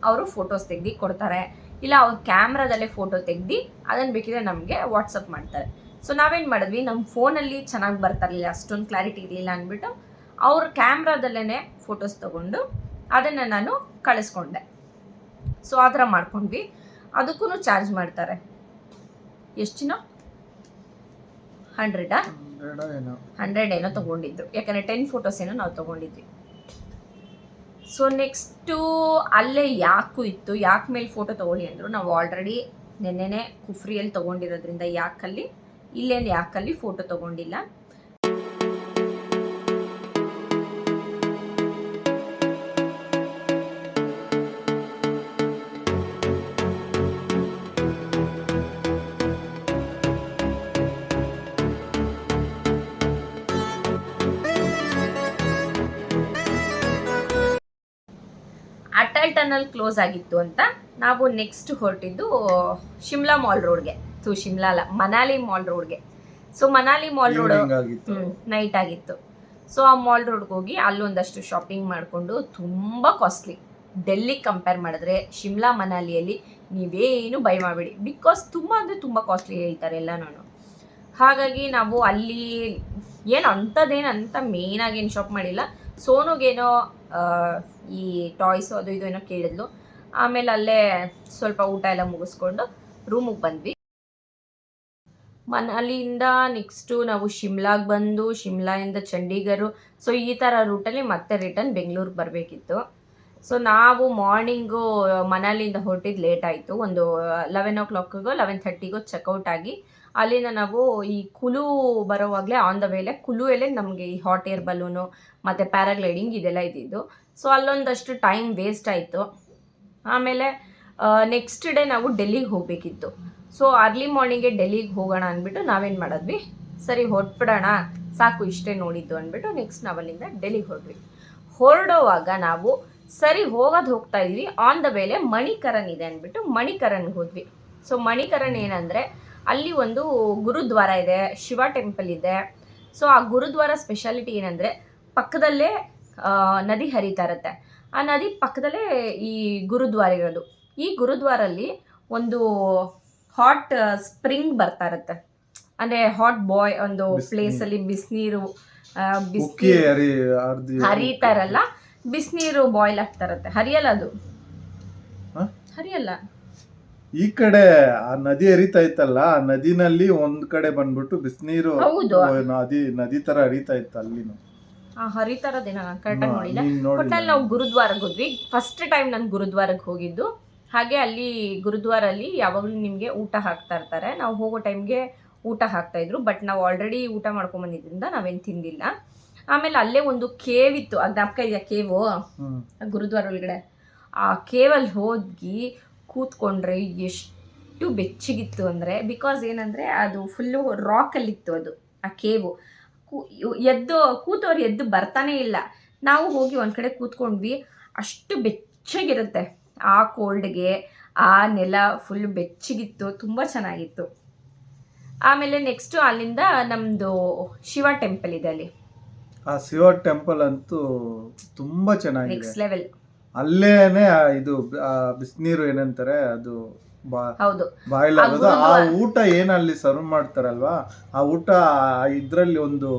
ಅವರು ಫೋಟೋಸ್ ತೆಗ್ದು ಕೊಡ್ತಾರೆ, ಇಲ್ಲ ಅವ್ರ ಕ್ಯಾಮ್ರಾದಲ್ಲೇ ಫೋಟೋ ತೆಗ್ದು ಅದನ್ನು ಬೇಕಿದ್ರೆ ನಮಗೆ ವಾಟ್ಸಪ್ ಮಾಡ್ತಾರೆ. ಸೊ ನಾವೇನು ಮಾಡಿದ್ವಿ, ನಮ್ಮ ಫೋನಲ್ಲಿ ಚೆನ್ನಾಗಿ ಬರ್ತಾರಿಲ್ಲ, ಅಷ್ಟೊಂದು ಕ್ಲಾರಿಟಿ ಇರಲಿಲ್ಲ ಅಂದ್ಬಿಟ್ಟು ಅವ್ರ ಕ್ಯಾಮ್ರಾದಲ್ಲೇ ಫೋಟೋಸ್ ತೊಗೊಂಡು ಅದನ್ನು ನಾನು ಕಳಿಸ್ಕೊಂಡೆ. ಸೊ ಆ ಥರ ಮಾಡ್ಕೊಂಡ್ವಿ. ಅದಕ್ಕೂ ಚಾರ್ಜ್ ಮಾಡ್ತಾರೆ. ಎಷ್ಟಿನೋ 100 ಏನೋ ತೊಗೊಂಡಿದ್ರು, ಯಾಕಂದರೆ 10 ಫೋಟೋಸ್ ಏನೋ ನಾವು ತೊಗೊಂಡಿದ್ವಿ. ಸೊ ನೆಕ್ಸ್ಟು ಅಲ್ಲೇ ಯಾಕು ಇತ್ತು, ಯಾಕೆ ಮೇಲೆ ಫೋಟೋ ತೊಗೊಳ್ಳಿ ಅಂದರು. ನಾವು ಆಲ್ರೆಡಿ ನೆನ್ನೆನೇ ಕುಫ್ರಿಯಲ್ಲಿ ತೊಗೊಂಡಿರೋದ್ರಿಂದ ಯಾಕಲ್ಲಿ, ಇಲ್ಲೇನು ಯಾಕಲ್ಲಿ ಫೋಟೋ ತೊಗೊಂಡಿಲ್ಲ. ಅಟಲ್ ಟನಲ್ ಕ್ಲೋಸ್ ಆಗಿತ್ತು ಅಂತ ನಾವು ನೆಕ್ಸ್ಟ್ ಹೊರಟಿದ್ದು ಶಿಮ್ಲಾ ಮಾಲ್ ರೋಡ್ಗೆ. ಶಿಮ್ಲಾ ಅಲ್ಲ, ಮನಾಲಿ ಮಾಲ್ ರೋಡ್ಗೆ. So Manali mall road Evening ಆಗಿತ್ತು. ನೈಟ್ ಆಗಿತ್ತು. ಸೊ ಆ ಮಾಲ್ ರೋಡ್ಗೆ ಹೋಗಿ ಅಲ್ಲೊಂದಷ್ಟು ಶಾಪಿಂಗ್ ಮಾಡಿಕೊಂಡು, ತುಂಬ ಕಾಸ್ಟ್ಲಿ. ಡೆಲ್ಲಿಗೆ ಕಂಪೇರ್ ಮಾಡಿದ್ರೆ ಶಿಮ್ಲಾ ಮನಾಲಿಯಲ್ಲಿ ನೀವೇನು ಬೈ ಮಾಡಬೇಡಿ, ಬಿಕಾಸ್ ತುಂಬ ಅಂದರೆ ತುಂಬ ಕಾಸ್ಟ್ಲಿ ಹೇಳ್ತಾರೆ ಎಲ್ಲನೂ. ಹಾಗಾಗಿ ನಾವು ಅಲ್ಲಿ ಏನು ಅಂಥದ್ದೇನಂತ ಮೇಯ್ನಾಗಿ ಏನು ಶಾಪ್ ಮಾಡಿಲ್ಲ. ಸೋನುಗೇನೋ ಈ ಟಾಯ್ಸು ಅದು ಇದು ಏನೋ ಕೇಳಿದ್ಲು. ಆಮೇಲೆ ಅಲ್ಲೇ ಸ್ವಲ್ಪ ಊಟ ಎಲ್ಲ ಮುಗಿಸ್ಕೊಂಡು ರೂಮಿಗೆ ಬಂದ್ವಿ. ಮನಾಲಿಯಿಂದ ನೆಕ್ಸ್ಟು ನಾವು ಶಿಮ್ಲಾಗೆ ಬಂದು, ಶಿಮ್ಲಾಯಿಂದ ಚಂಡೀಗಢ, ಸೊ ಈ ಥರ ರೂಟಲ್ಲಿ ಮತ್ತೆ ರಿಟರ್ನ್ ಬೆಂಗಳೂರಿಗೆ ಬರಬೇಕಿತ್ತು. ಸೊ ನಾವು ಮಾರ್ನಿಂಗು ಮನಾಲಿಯಿಂದ ಹೊರಟಿದ್ದು ಲೇಟ್ ಆಯಿತು. ಒಂದು 11 o'clockಗೋ 11:30ಗೋ ಚೆಕ್ಔಟ್ ಆಗಿ, ಅಲ್ಲಿಂದ ನಾವು ಈ ಕುಲು ಬರೋವಾಗಲೇ ಆನ್ ದ ವೇಲೆ ಕುಲುವಲ್ಲೇ ನಮಗೆ ಈ ಹಾಟ್ ಏರ್ ಬಲೂನು ಮತ್ತು ಪ್ಯಾರಾಗ್ಲೈಡಿಂಗ್ ಇದೆಲ್ಲ ಇದ್ದಿದ್ದು. ಸೊ ಅಲ್ಲೊಂದಷ್ಟು ಟೈಮ್ ವೇಸ್ಟ್ ಆಯಿತು. ಆಮೇಲೆ ನೆಕ್ಸ್ಟ್ ಡೇ ನಾವು ಡೆಲ್ಲಿಗೆ ಹೋಗಬೇಕಿತ್ತು. ಸೊ ಅರ್ಲಿ ಮಾರ್ನಿಂಗೆ ಡೆಲ್ಲಿಗೆ ಹೋಗೋಣ ಅಂದ್ಬಿಟ್ಟು ನಾವೇನು ಮಾಡಿದ್ವಿ, ಸರಿ ಹೊರಟ್ಬಿಡೋಣ, ಸಾಕು ಇಷ್ಟೇ ನೋಡಿದ್ದು ಅಂದ್ಬಿಟ್ಟು ನೆಕ್ಸ್ಟ್ ನಾವಲ್ಲಿಂದ ಡೆಲ್ಲಿಗೆ ಹೊರಟ್ವಿ. ಹೊರಡೋವಾಗ ನಾವು ಸರಿ ಹೋಗ್ತಾ ಇದ್ವಿ, ಆನ್ ದ ವೇಲೆ ಮಣಿಕರಣ್ ಇದೆ ಅಂದ್ಬಿಟ್ಟು ಮಣಿಕರಣ್ಗೆ ಹೋದ್ವಿ. ಸೊ ಮಣಿಕರಣ್ ಏನಂದರೆ ಅಲ್ಲಿ ಒಂದು ಗುರುದ್ವಾರ ಇದೆ, ಶಿವ ಟೆಂಪಲ್ ಇದೆ. ಸೊ ಆ ಗುರುದ್ವಾರ ಸ್ಪೆಷಾಲಿಟಿ ಏನಂದರೆ ಪಕ್ಕದಲ್ಲೇ ನದಿ ಹರಿತಾ ಇರುತ್ತೆ. ಆ ನದಿ ಪಕ್ಕದಲ್ಲೇ ಈ ಗುರುದ್ವಾರ ಇರೋದು. ಈ ಗುರುದ್ವಾರಲ್ಲಿ ಒಂದು ಹಾಟ್ ಸ್ಪ್ರಿಂಗ್ ಬರ್ತಾ ಇರುತ್ತೆ, ಅಂದರೆ ಹಾಟ್ ಬಾಯ್ ಒಂದು ಪ್ಲೇಸಲ್ಲಿ ಬಿಸಿನೀರು ಹರಿತಾ ಇರಲ್ಲ, ಬಿಸಿನೀರು ಬಾಯ್ಲ್ ಆಗ್ತಾ ಇರುತ್ತೆ. ಹರಿಯಲ್ಲ, ಅದು ಹರಿಯಲ್ಲ. ಈ ಕಡೆ ಆ ನದಿ ಹರಿತಾ ಇತ್ತಲ್ಲ, ಆ ನದಿನಲ್ಲಿ ಒಂದ್ ಕಡೆ ಬಂದ್ಬಿಟ್ಟು ಬಿಸಿನೀರು ಹೌದು. ನದಿ ತರ ಹರಿತಾ ಇತ್ತು ಅಲ್ಲಿನೂ. ಹರಿತಾ ಇರೋದೇನ ನಾನು ಕರೆಕ್ಟಾಗಿ ನೋಡಿಲ್ಲ. ಒಟ್ಟಲ್ಲಿ ನಾವು ಗುರುದ್ವಾರಕ್ಕೆ ಹೋದ್ವಿ. ಫಸ್ಟ್ ಟೈಮ್ ನಾನು ಗುರುದ್ವಾರಕ್ಕೆ ಹೋಗಿದ್ದು. ಹಾಗೆ ಅಲ್ಲಿ ಗುರುದ್ವಾರಲ್ಲಿ ಯಾವಾಗಲೂ ನಿಮಗೆ ಊಟ ಹಾಕ್ತಾ ಇರ್ತಾರೆ. ನಾವು ಹೋಗೋ ಟೈಮ್ಗೆ ಊಟ ಹಾಕ್ತಾಯಿದ್ರು, ಬಟ್ ನಾವು ಆಲ್ರೆಡಿ ಊಟ ಮಾಡ್ಕೊಂಬಂದಿದ್ದರಿಂದ ನಾವೇನು ತಿಂದಿಲ್ಲ. ಆಮೇಲೆ ಅಲ್ಲೇ ಒಂದು ಕೇವ್ ಇತ್ತು, ಅದು ಜ್ಞಾಪಕ ಇದೆಯಾ ಕೇವು ಗುರುದ್ವಾರ ಒಳಗಡೆ? ಆ ಕೇವಲ್ಲಿ ಹೋಗಿ ಕೂತ್ಕೊಂಡ್ರೆ ಎಷ್ಟು ಬೆಚ್ಚಗಿತ್ತು ಅಂದರೆ, ಬಿಕಾಸ್ ಏನಂದರೆ ಅದು ಫುಲ್ಲು ರಾಕಲ್ಲಿತ್ತು ಅದು ಆ ಕೇವು. ಕೂತವ್ರು ಎದ್ದು ಬರ್ತಾನೇ ಇಲ್ಲ. ನಾವು ಹೋಗಿ ಒಂದು ಕಡೆ ಕೂತ್ಕೊಂಡ್ವಿ, ಅಷ್ಟು ಬೆಚ್ಚಗಿರುತ್ತೆ. ಆ ಕೋಲ್ಡ್ಗೆ ಆ ನೆಲ ಫುಲ್ ಬೆಚ್ಚಗಿತ್ತು, ತುಂಬ ಚೆನ್ನಾಗಿತ್ತು. ಆಮೇಲೆ ನೆಕ್ಸ್ಟು ಅಲ್ಲಿಂದ ನಮ್ಮದು ಶಿವ ಟೆಂಪಲ್ ಇದೆ ಅಲ್ಲಿ. ಆ ಶಿವ ಟೆಂಪಲ್ ಅಂತೂ ತುಂಬಾ ಚೆನ್ನಾಗಿದೆ, ನೆಕ್ಸ್ಟ್ ಲೆವೆಲ್. ಅಲ್ಲೇನೆ ಇದು ಬಿಸಿನೀರು ಏನಂತಾರೆ ಅದು ಹೌದು, ಬಾಯ್ಲ್ ಆಗೋದು. ಆ ಊಟ ಏನ್ ಅಲ್ಲಿ ಸರ್ವ್ ಮಾಡ್ತಾರಲ್ವಾ, ಆ ಊಟ ಇದ್ರಲ್ಲಿ ಒಂದು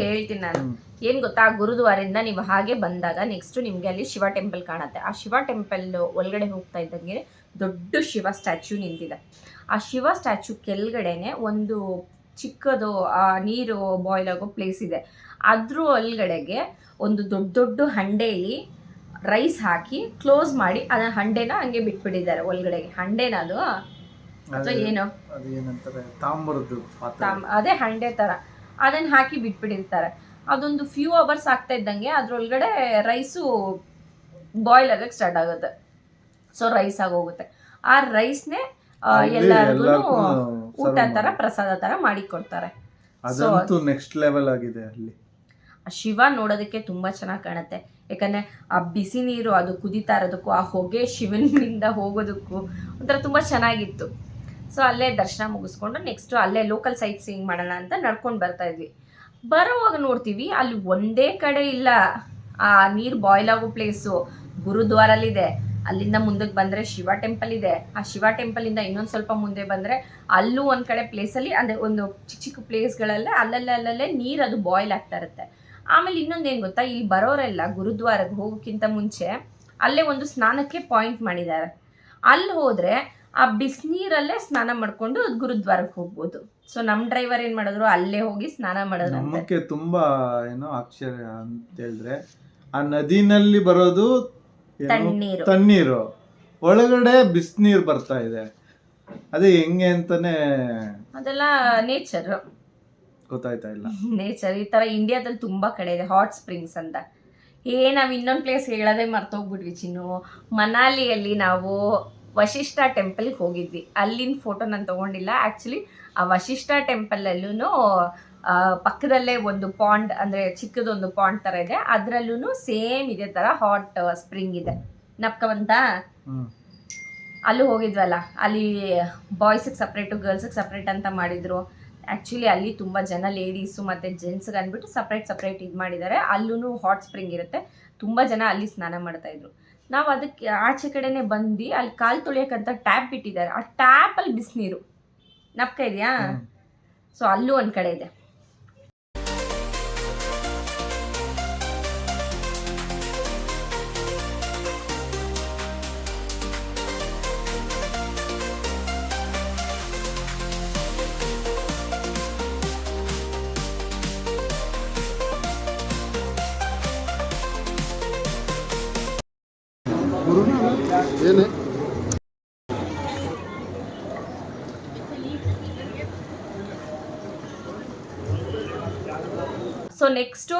ಹೇಳ್ತೀನಿ ನಾನು. ಏನ್ ಗೊತ್ತಾ, ಆ ಗುರುದ್ವಾರಿಂದ ನೀವು ಹಾಗೆ ಬಂದಾಗ ನೆಕ್ಸ್ಟ್ ನಿಮ್ಗೆ ಅಲ್ಲಿ ಶಿವ ಟೆಂಪಲ್ ಕಾಣುತ್ತೆ. ಆ ಶಿವ ಟೆಂಪಲ್ ಒಳಗಡೆ ಹೋಗ್ತಾ ಇದ್ದಂಗೆ ದೊಡ್ಡ ಶಿವ ಸ್ಟ್ಯಾಚ್ಯೂ ನಿಂತಿದೆ. ಆ ಶಿವ ಸ್ಟ್ಯಾಚ್ಯೂ ಕೆಳಗಡೆನೆ ಒಂದು ಚಿಕ್ಕದು ಆ ನೀರು ಬಾಯ್ಲ್ ಆಗೋ ಪ್ಲೇಸ್ ಇದೆ. ಅದ್ರ ಒಳಗಡೆಗೆ ಒಂದು ದೊಡ್ಡ ದೊಡ್ಡ ಹಂಡೆಯಲ್ಲಿ ರೈಸ್ ಹಾಕಿ ಕ್ಲೋಸ್ ಮಾಡಿ ಅದನ್ನ ಹಂಡೆನ ಹಂಗೆ ಬಿಟ್ಬಿಟ್ಟಿದ್ದಾರೆ ಒಳಗಡೆಗೆ. ಹಂಡೆನ ಅದು ಅಥವಾ ಏನು ಅದೇನಂತಾರೆ ತಾಮ್ರದ್ದು ಅದೇ ಹಂಡೆ ಥರ ಅದನ್ನು ಹಾಕಿ ಬಿಟ್ಬಿಟ್ಟಿರ್ತಾರೆ. ಅದೊಂದು ಫ್ಯೂ ಅವರ್ಸ್ ಆಗ್ತಾ ಇದ್ದಂಗೆ ಅದ್ರೊಳಗಡೆ ರೈಸು ಬಾಯ್ಲ್ ಆಗಕ್ಕೆ ಸ್ಟಾರ್ಟ್ ಆಗುತ್ತೆ. ಸೊ ರೈಸ್ ಆಗೋಗುತ್ತೆ. ಆ ರೈಸ್ನೇ ಎಲ್ಲರಿಗೂ ಊಟ ಥರ ಪ್ರಸಾದ ಥರ ಮಾಡಿ ಕೊಡ್ತಾರೆ. ಅದಂತೂ ನೆಕ್ಸ್ಟ್ ಲೆವೆಲ್ ಆಗಿದೆ. ಅಲ್ಲಿ ಆ ಶಿವ ನೋಡೋದಕ್ಕೆ ತುಂಬ ಚೆನ್ನಾಗಿ ಕಾಣುತ್ತೆ. ಯಾಕಂದರೆ ಆ ಬಿಸಿ ನೀರು ಅದು ಕುದೀತಾ ಇರೋದಕ್ಕೂ ಆ ಹೊಗೆ ಶಿವನಿಂದ ಹೋಗೋದಕ್ಕೂ ಒಂಥರ ತುಂಬ ಚೆನ್ನಾಗಿತ್ತು. ಸೊ ಅಲ್ಲೇ ದರ್ಶನ ಮುಗಿಸ್ಕೊಂಡು ನೆಕ್ಸ್ಟು ಅಲ್ಲೇ ಲೋಕಲ್ ಸೈಟ್ ಸೀಯಿಂಗ್ ಮಾಡೋಣ ಅಂತ ನಡ್ಕೊಂಡು ಬರ್ತಾ ಇದ್ವಿ. ಬರೋವಾಗ ನೋಡ್ತೀವಿ ಅಲ್ಲಿ ಒಂದೇ ಕಡೆ ಇಲ್ಲ ಆ ನೀರು ಬಾಯ್ಲ್ ಆಗೋ ಪ್ಲೇಸು. ಗುರುದ್ವಾರಲ್ಲಿದೆ, ಅಲ್ಲಿಂದ ಮುಂದಕ್ಕೆ ಬಂದರೆ ಶಿವ ಟೆಂಪಲ್ ಇದೆ. ಆ ಶಿವ ಟೆಂಪಲಿಂದ ಇನ್ನೊಂದು ಸ್ವಲ್ಪ ಮುಂದೆ ಬಂದರೆ ಅಲ್ಲೂ ಒಂದು ಕಡೆ ಪ್ಲೇಸಲ್ಲಿ ಅಂದರೆ ಒಂದು ಚಿಕ್ಕ ಚಿಕ್ಕ ಪ್ಲೇಸ್ಗಳಲ್ಲೇ ಅಲ್ಲಲ್ಲೇ ನೀರು ಅದು ಬಾಯ್ಲ್ ಆಗ್ತಾ ಇರುತ್ತೆ. ಆಮೇಲೆ ಇನ್ನೊಂದೇನು ಗೊತ್ತಾ, ಇಲ್ಲಿ ಬರೋರೆಲ್ಲ ಗುರುದ್ವಾರಕ್ಕೆ ಹೋಗೋಕ್ಕಿಂತ ಮುಂಚೆ ಅಲ್ಲೇ ಒಂದು ಸ್ನಾನಕ್ಕೆ ಪಾಯಿಂಟ್ ಮಾಡಿದ್ದಾರೆ. ಅಲ್ಲಿ ಹೋದರೆ ಆ ಬಿಸಿನೀರಲ್ಲೇ ಸ್ನಾನ ಮಾಡಿಕೊಂಡು ಗುರುದ್ವಾರಕ್ಕೆ ಹೋಗ್ಬೋದು. ಸೊ ನಮ್ಮ ಡ್ರೈವರ್ ಏನು ಮಾಡಿದ್ರು, ಅಲ್ಲೇ ಹೋಗಿ ಸ್ನಾನ ಮಾಡಿದ್ರು. ನಮ್ಮಕ್ಕೆ ತುಂಬಾ ಏನೋ ಆಶ್ಚರ್ಯ ಅಂತ ಹೇಳಿದ್ರೆ, ಆ ನದಿನಲ್ಲಿ ಬರೋದು ತಣ್ಣೀರು, ಒಳಗಡೆ ಬಿಸಿನೀರು ಬರ್ತಾ ಇದೆ. ಅದೇ ಹೆಂಗೆ ಅಂತಾನೆ ಅದೆಲ್ಲ ನೇಚರ್ ಗೊತ್ತಾಯ್ತಾ ಇಲ್ಲ. ನೇಚರ್ ಈ ಥರ ಇಂಡಿಯಾದಲ್ಲಿ ತುಂಬ ಕಡೆ ಇದೆ ಹಾಟ್ ಸ್ಪ್ರಿಂಗ್ಸ್ ಅಂತ. ನಾವು ಇನ್ನೊಂದು ಪ್ಲೇಸ್ ಹೇಳೋದೇ ಮರ್ತೋಗ್ಬಿಟ್ವಿ ಚಿನ್ನು. ಮನಾಲಿಯಲ್ಲಿ ನಾವು ವಶಿಷ್ಠ ಟೆಂಪಲ್ಗೆ ಹೋಗಿದ್ವಿ. ಅಲ್ಲಿನ ಫೋಟೋ ನಾನು ತೊಗೊಂಡಿಲ್ಲ. ಆ್ಯಕ್ಚುಲಿ ಆ ವಶಿಷ್ಠ ಟೆಂಪಲಲ್ಲೂ ಪಕ್ಕದಲ್ಲೇ ಒಂದು ಪಾಂಡ್, ಅಂದರೆ ಚಿಕ್ಕದೊಂದು ಪಾಂಡ್ ಥರ ಇದೆ. ಅದರಲ್ಲೂ ಸೇಮ್ ಇದೇ ಥರ ಹಾಟ್ ಸ್ಪ್ರಿಂಗ್ ಇದೆ. ನಪ್ಕವಂತ ಅಲ್ಲೂ ಹೋಗಿದ್ವಲ್ಲ, ಅಲ್ಲಿ ಬಾಯ್ಸಿಗೆ ಸಪ್ರೇಟು ಗರ್ಲ್ಸಿಗೆ ಸಪ್ರೇಟ್ ಅಂತ ಮಾಡಿದರು. ಆ್ಯಕ್ಚುಲಿ ಅಲ್ಲಿ ತುಂಬ ಜನ ಲೇಡೀಸು ಮತ್ತು ಜೆಂಟ್ಸ್ಗೆ ಅಂದ್ಬಿಟ್ಟು ಸಪ್ರೇಟ್ ಇದು ಮಾಡಿದ್ದಾರೆ. ಅಲ್ಲೂ ಹಾಟ್ ಸ್ಪ್ರಿಂಗ್ ಇರುತ್ತೆ, ತುಂಬ ಜನ ಅಲ್ಲಿ ಸ್ನಾನ ಮಾಡ್ತಾಯಿದ್ರು. ನಾವು ಅದಕ್ಕೆ ಆಚೆ ಕಡೆನೇ ಬಂದು ಅಲ್ಲಿ ಕಾಲು ತೊಳೆಯೋಕ್ಕಂತ ಟ್ಯಾಪ್ ಬಿಟ್ಟಿದ್ದಾರೆ. ಆ ಟ್ಯಾಪಲ್ಲಿ ಬಿಸಿನೀರು ನಪ್ಕ ಇದೆಯಾ. ಸೊ ಅಲ್ಲೂ ಒಂದು ಕಡೆ ಇದೆ. ಏನೇ ಸೊ ನೆಕ್ಸ್ಟು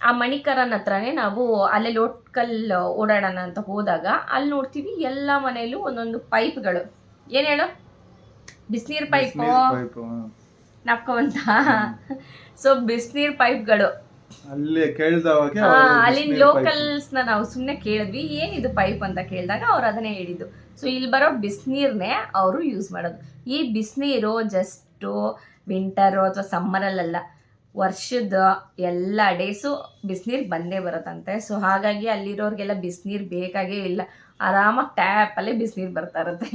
ಆ ಮಣಿಕರನ್ ಹತ್ರನೇ ನಾವು ಅಲ್ಲೇ ಲೋಕಲ್ ಓಡಾಡೋಣ ಅಂತ ಹೋದಾಗ ಅಲ್ಲಿ ನೋಡ್ತೀವಿ ಎಲ್ಲ ಮನೆಯಲ್ಲೂ ಒಂದೊಂದು ಪೈಪ್ಗಳು. ಏನು ಹೇಳು, ಬಿಸಿನೀರು ಪೈಪು ನಾಪ್ಕೊಂತ. ಸೊ ಬಿಸಿನೀರು ಪೈಪ್ಗಳು ಅಲ್ಲಿ ಕೇಳಿದವಾಗ ಅಲ್ಲಿನ ಲೋಕಲ್ಸ್ನ ನಾವು ಸುಮ್ಮನೆ ಕೇಳಿದ್ವಿ, ಏನಿದು ಪೈಪ್ ಅಂತ ಕೇಳಿದಾಗ ಅವ್ರು ಅದನ್ನೇ ಹೇಳಿದ್ದು. ಸೊ ಇಲ್ಲಿ ಬರೋ ಬಿಸಿನೀರನ್ನೇ ಅವರು ಯೂಸ್ ಮಾಡೋದು. ಈ ಬಿಸಿನೀರು ಜಸ್ಟು ವಿಂಟರು ಅಥವಾ ಸಮ್ಮರಲ್ಲ, ವರ್ಷದ ಎಲ್ಲ ಡೇಸು ಬಿಸಿನೀರು ಬಂದೇ ಬರುತ್ತಂತೆ. ಸೊ ಹಾಗಾಗಿ ಅಲ್ಲಿರೋರಿಗೆಲ್ಲ ಬಿಸಿನೀರು ಬೇಕಾಗೇ ಇಲ್ಲ, ಆರಾಮಾಗಿ ಟ್ಯಾಪಲ್ಲೇ ಬಿಸಿನೀರು ಬರ್ತಾ ಇರುತ್ತೆ.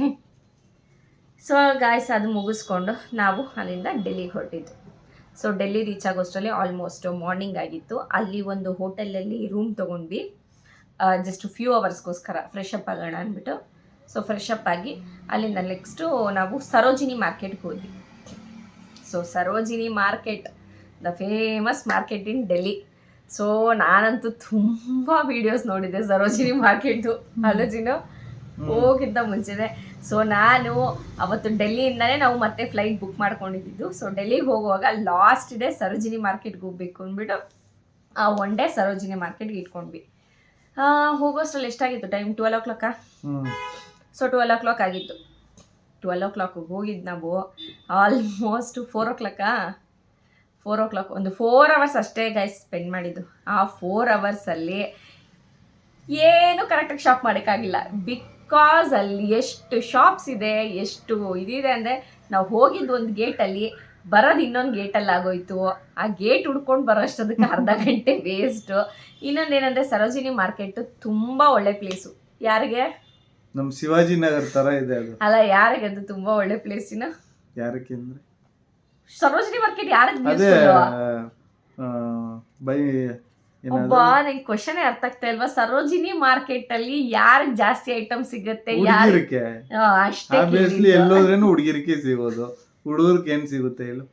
ಸೊ ಗಾಯ್ಸ್ ಅದು ಮುಗಿಸ್ಕೊಂಡು ನಾವು ಅಲ್ಲಿಂದ ಡೆಲ್ಲಿಗೆ ಹೊರಟಿದ್ದು. ಸೊ ಡೆಲ್ಲಿ ರೀಚ್ ಆಗೋಷ್ಟರಲ್ಲಿ ಆಲ್ಮೋಸ್ಟ್ ಮಾರ್ನಿಂಗ್ ಆಗಿತ್ತು. ಅಲ್ಲಿ ಒಂದು ಹೋಟೆಲಲ್ಲಿ ರೂಮ್ ತೊಗೊಂಡ್ವಿ, ಜಸ್ಟ್ ಫ್ಯೂ ಅವರ್ಸ್ಗೋಸ್ಕರ ಫ್ರೆಶ್ ಅಪ್ ಆಗೋಣ ಅಂದ್ಬಿಟ್ಟು. ಸೊ ಫ್ರೆಶ್ ಅಪ್ ಆಗಿ ಅಲ್ಲಿಂದ ನೆಕ್ಸ್ಟು ನಾವು ಸರೋಜಿನಿ ಮಾರ್ಕೆಟ್ಗೆ ಹೋದ್ವಿ. So Sarojini market the famous market in Delhi. So ನಾನಂತೂ ತುಂಬ ವೀಡಿಯೋಸ್ ನೋಡಿದ್ದೆ ಸರೋಜಿನಿ ಮಾರ್ಕೆಟು ಅಲೋಜಿನೋ ಹೋಗಿದ್ದ ಮುಂಚೆನೆ. ಸೊ ನಾನು ಅವತ್ತು ಡೆಲ್ಲಿಯಿಂದನೇ ನಾವು ಮತ್ತೆ ಫ್ಲೈಟ್ ಬುಕ್ ಮಾಡ್ಕೊಂಡಿದ್ದು. ಸೊ ಡೆಲ್ಲಿಗೆ ಹೋಗುವಾಗ ಲಾಸ್ಟ್ ಡೇ ಸರೋಜಿನಿ ಮಾರ್ಕೆಟ್ಗೆ ಹೋಗ್ಬೇಕು ಅಂದ್ಬಿಟ್ಟು ಒನ್ ಡೇ ಸರೋಜಿನಿ ಮಾರ್ಕೆಟ್ಗೆ ಇಟ್ಕೊಂಡ್ವಿ. ಹೋಗೋಷ್ಟರಲ್ಲಿ ಎಷ್ಟಾಗಿತ್ತು ಟೈಮ್? 12 o'clock. ಸೊ 12 o'clock ಆಗಿತ್ತು. 12 o'clock ಹೋಗಿದ್ದು ನಾವು ಆಲ್ಮೋಸ್ಟ್ 4 o'clock. 4 o'clock ಒಂದು 4 hours ಅಷ್ಟೇ ಗೈಸ್ ಸ್ಪೆಂಡ್ ಮಾಡಿದ್ದು. ಆ 4 ಅವರ್ಸಲ್ಲಿ ಏನು ಕರೆಕ್ಟಾಗಿ ಶಾಪ್ ಮಾಡೋಕ್ಕಾಗಿಲ್ಲ. ಬಿಕಾಸ್ ಅಲ್ಲಿ ಎಷ್ಟು ಶಾಪ್ಸ್ ಇದೆ, ಎಷ್ಟು ಇದಿದೆ ಅಂದರೆ ನಾವು ಹೋಗಿದ್ದು ಒಂದು ಗೇಟಲ್ಲಿ, ಬರೋದು ಇನ್ನೊಂದು ಗೇಟಲ್ಲಿ ಆಗೋಯ್ತು. ಆ ಗೇಟ್ ಹುಡ್ಕೊಂಡು ಬರೋಷ್ಟದಕ್ಕೆ ಅರ್ಧ ಗಂಟೆ ವೇಸ್ಟು. ಇನ್ನೊಂದೇನೆಂದರೆ ಸರೋಜಿನಿ ಮಾರ್ಕೆಟು ತುಂಬ ಒಳ್ಳೆ ಪ್ಲೇಸು. ಯಾರಿಗೆ? ನಮ್ಮ ಶಿವಾಜಿ ನಗರ್ ಥರ ಇದೆ ಅದು. ಅಲ್ಲ, ಯಾರಿಗೆ ಅದು ತುಂಬ ಒಳ್ಳೆ ಪ್ಲೇಸಿನ? ಯಾರಕ್ಕೆ ಅಂದರೆ ಸರೋಜಿನಿ ಮಾರ್ಕೆಟ್ ಯಾರಿಗೆ? ಬೈ ಒಬ್ಬ ನಂಗೆ ಕ್ವಶನ್ ಅರ್ಥ ಆಗ್ತಾ ಇಲ್ವಾ? ಸರೋಜಿನಿ ಮಾರ್ಕೆಟ್ ಅಲ್ಲಿ ಯಾರಿಗೆ ಜಾಸ್ತಿ ಐಟಮ್ ಸಿಗುತ್ತೆ? ಹುಡುಗಿರಕ್ಕೆ ಅಷ್ಟೇ. ಎಲ್ಲೋದ್ರೇನು ಹುಡುಗಿರಕ್ಕೆ ಸಿಗೋದು, ಹುಡುಗರಿಗೆ ಏನು ಸಿಗುತ್ತೆ ಹೇಳು?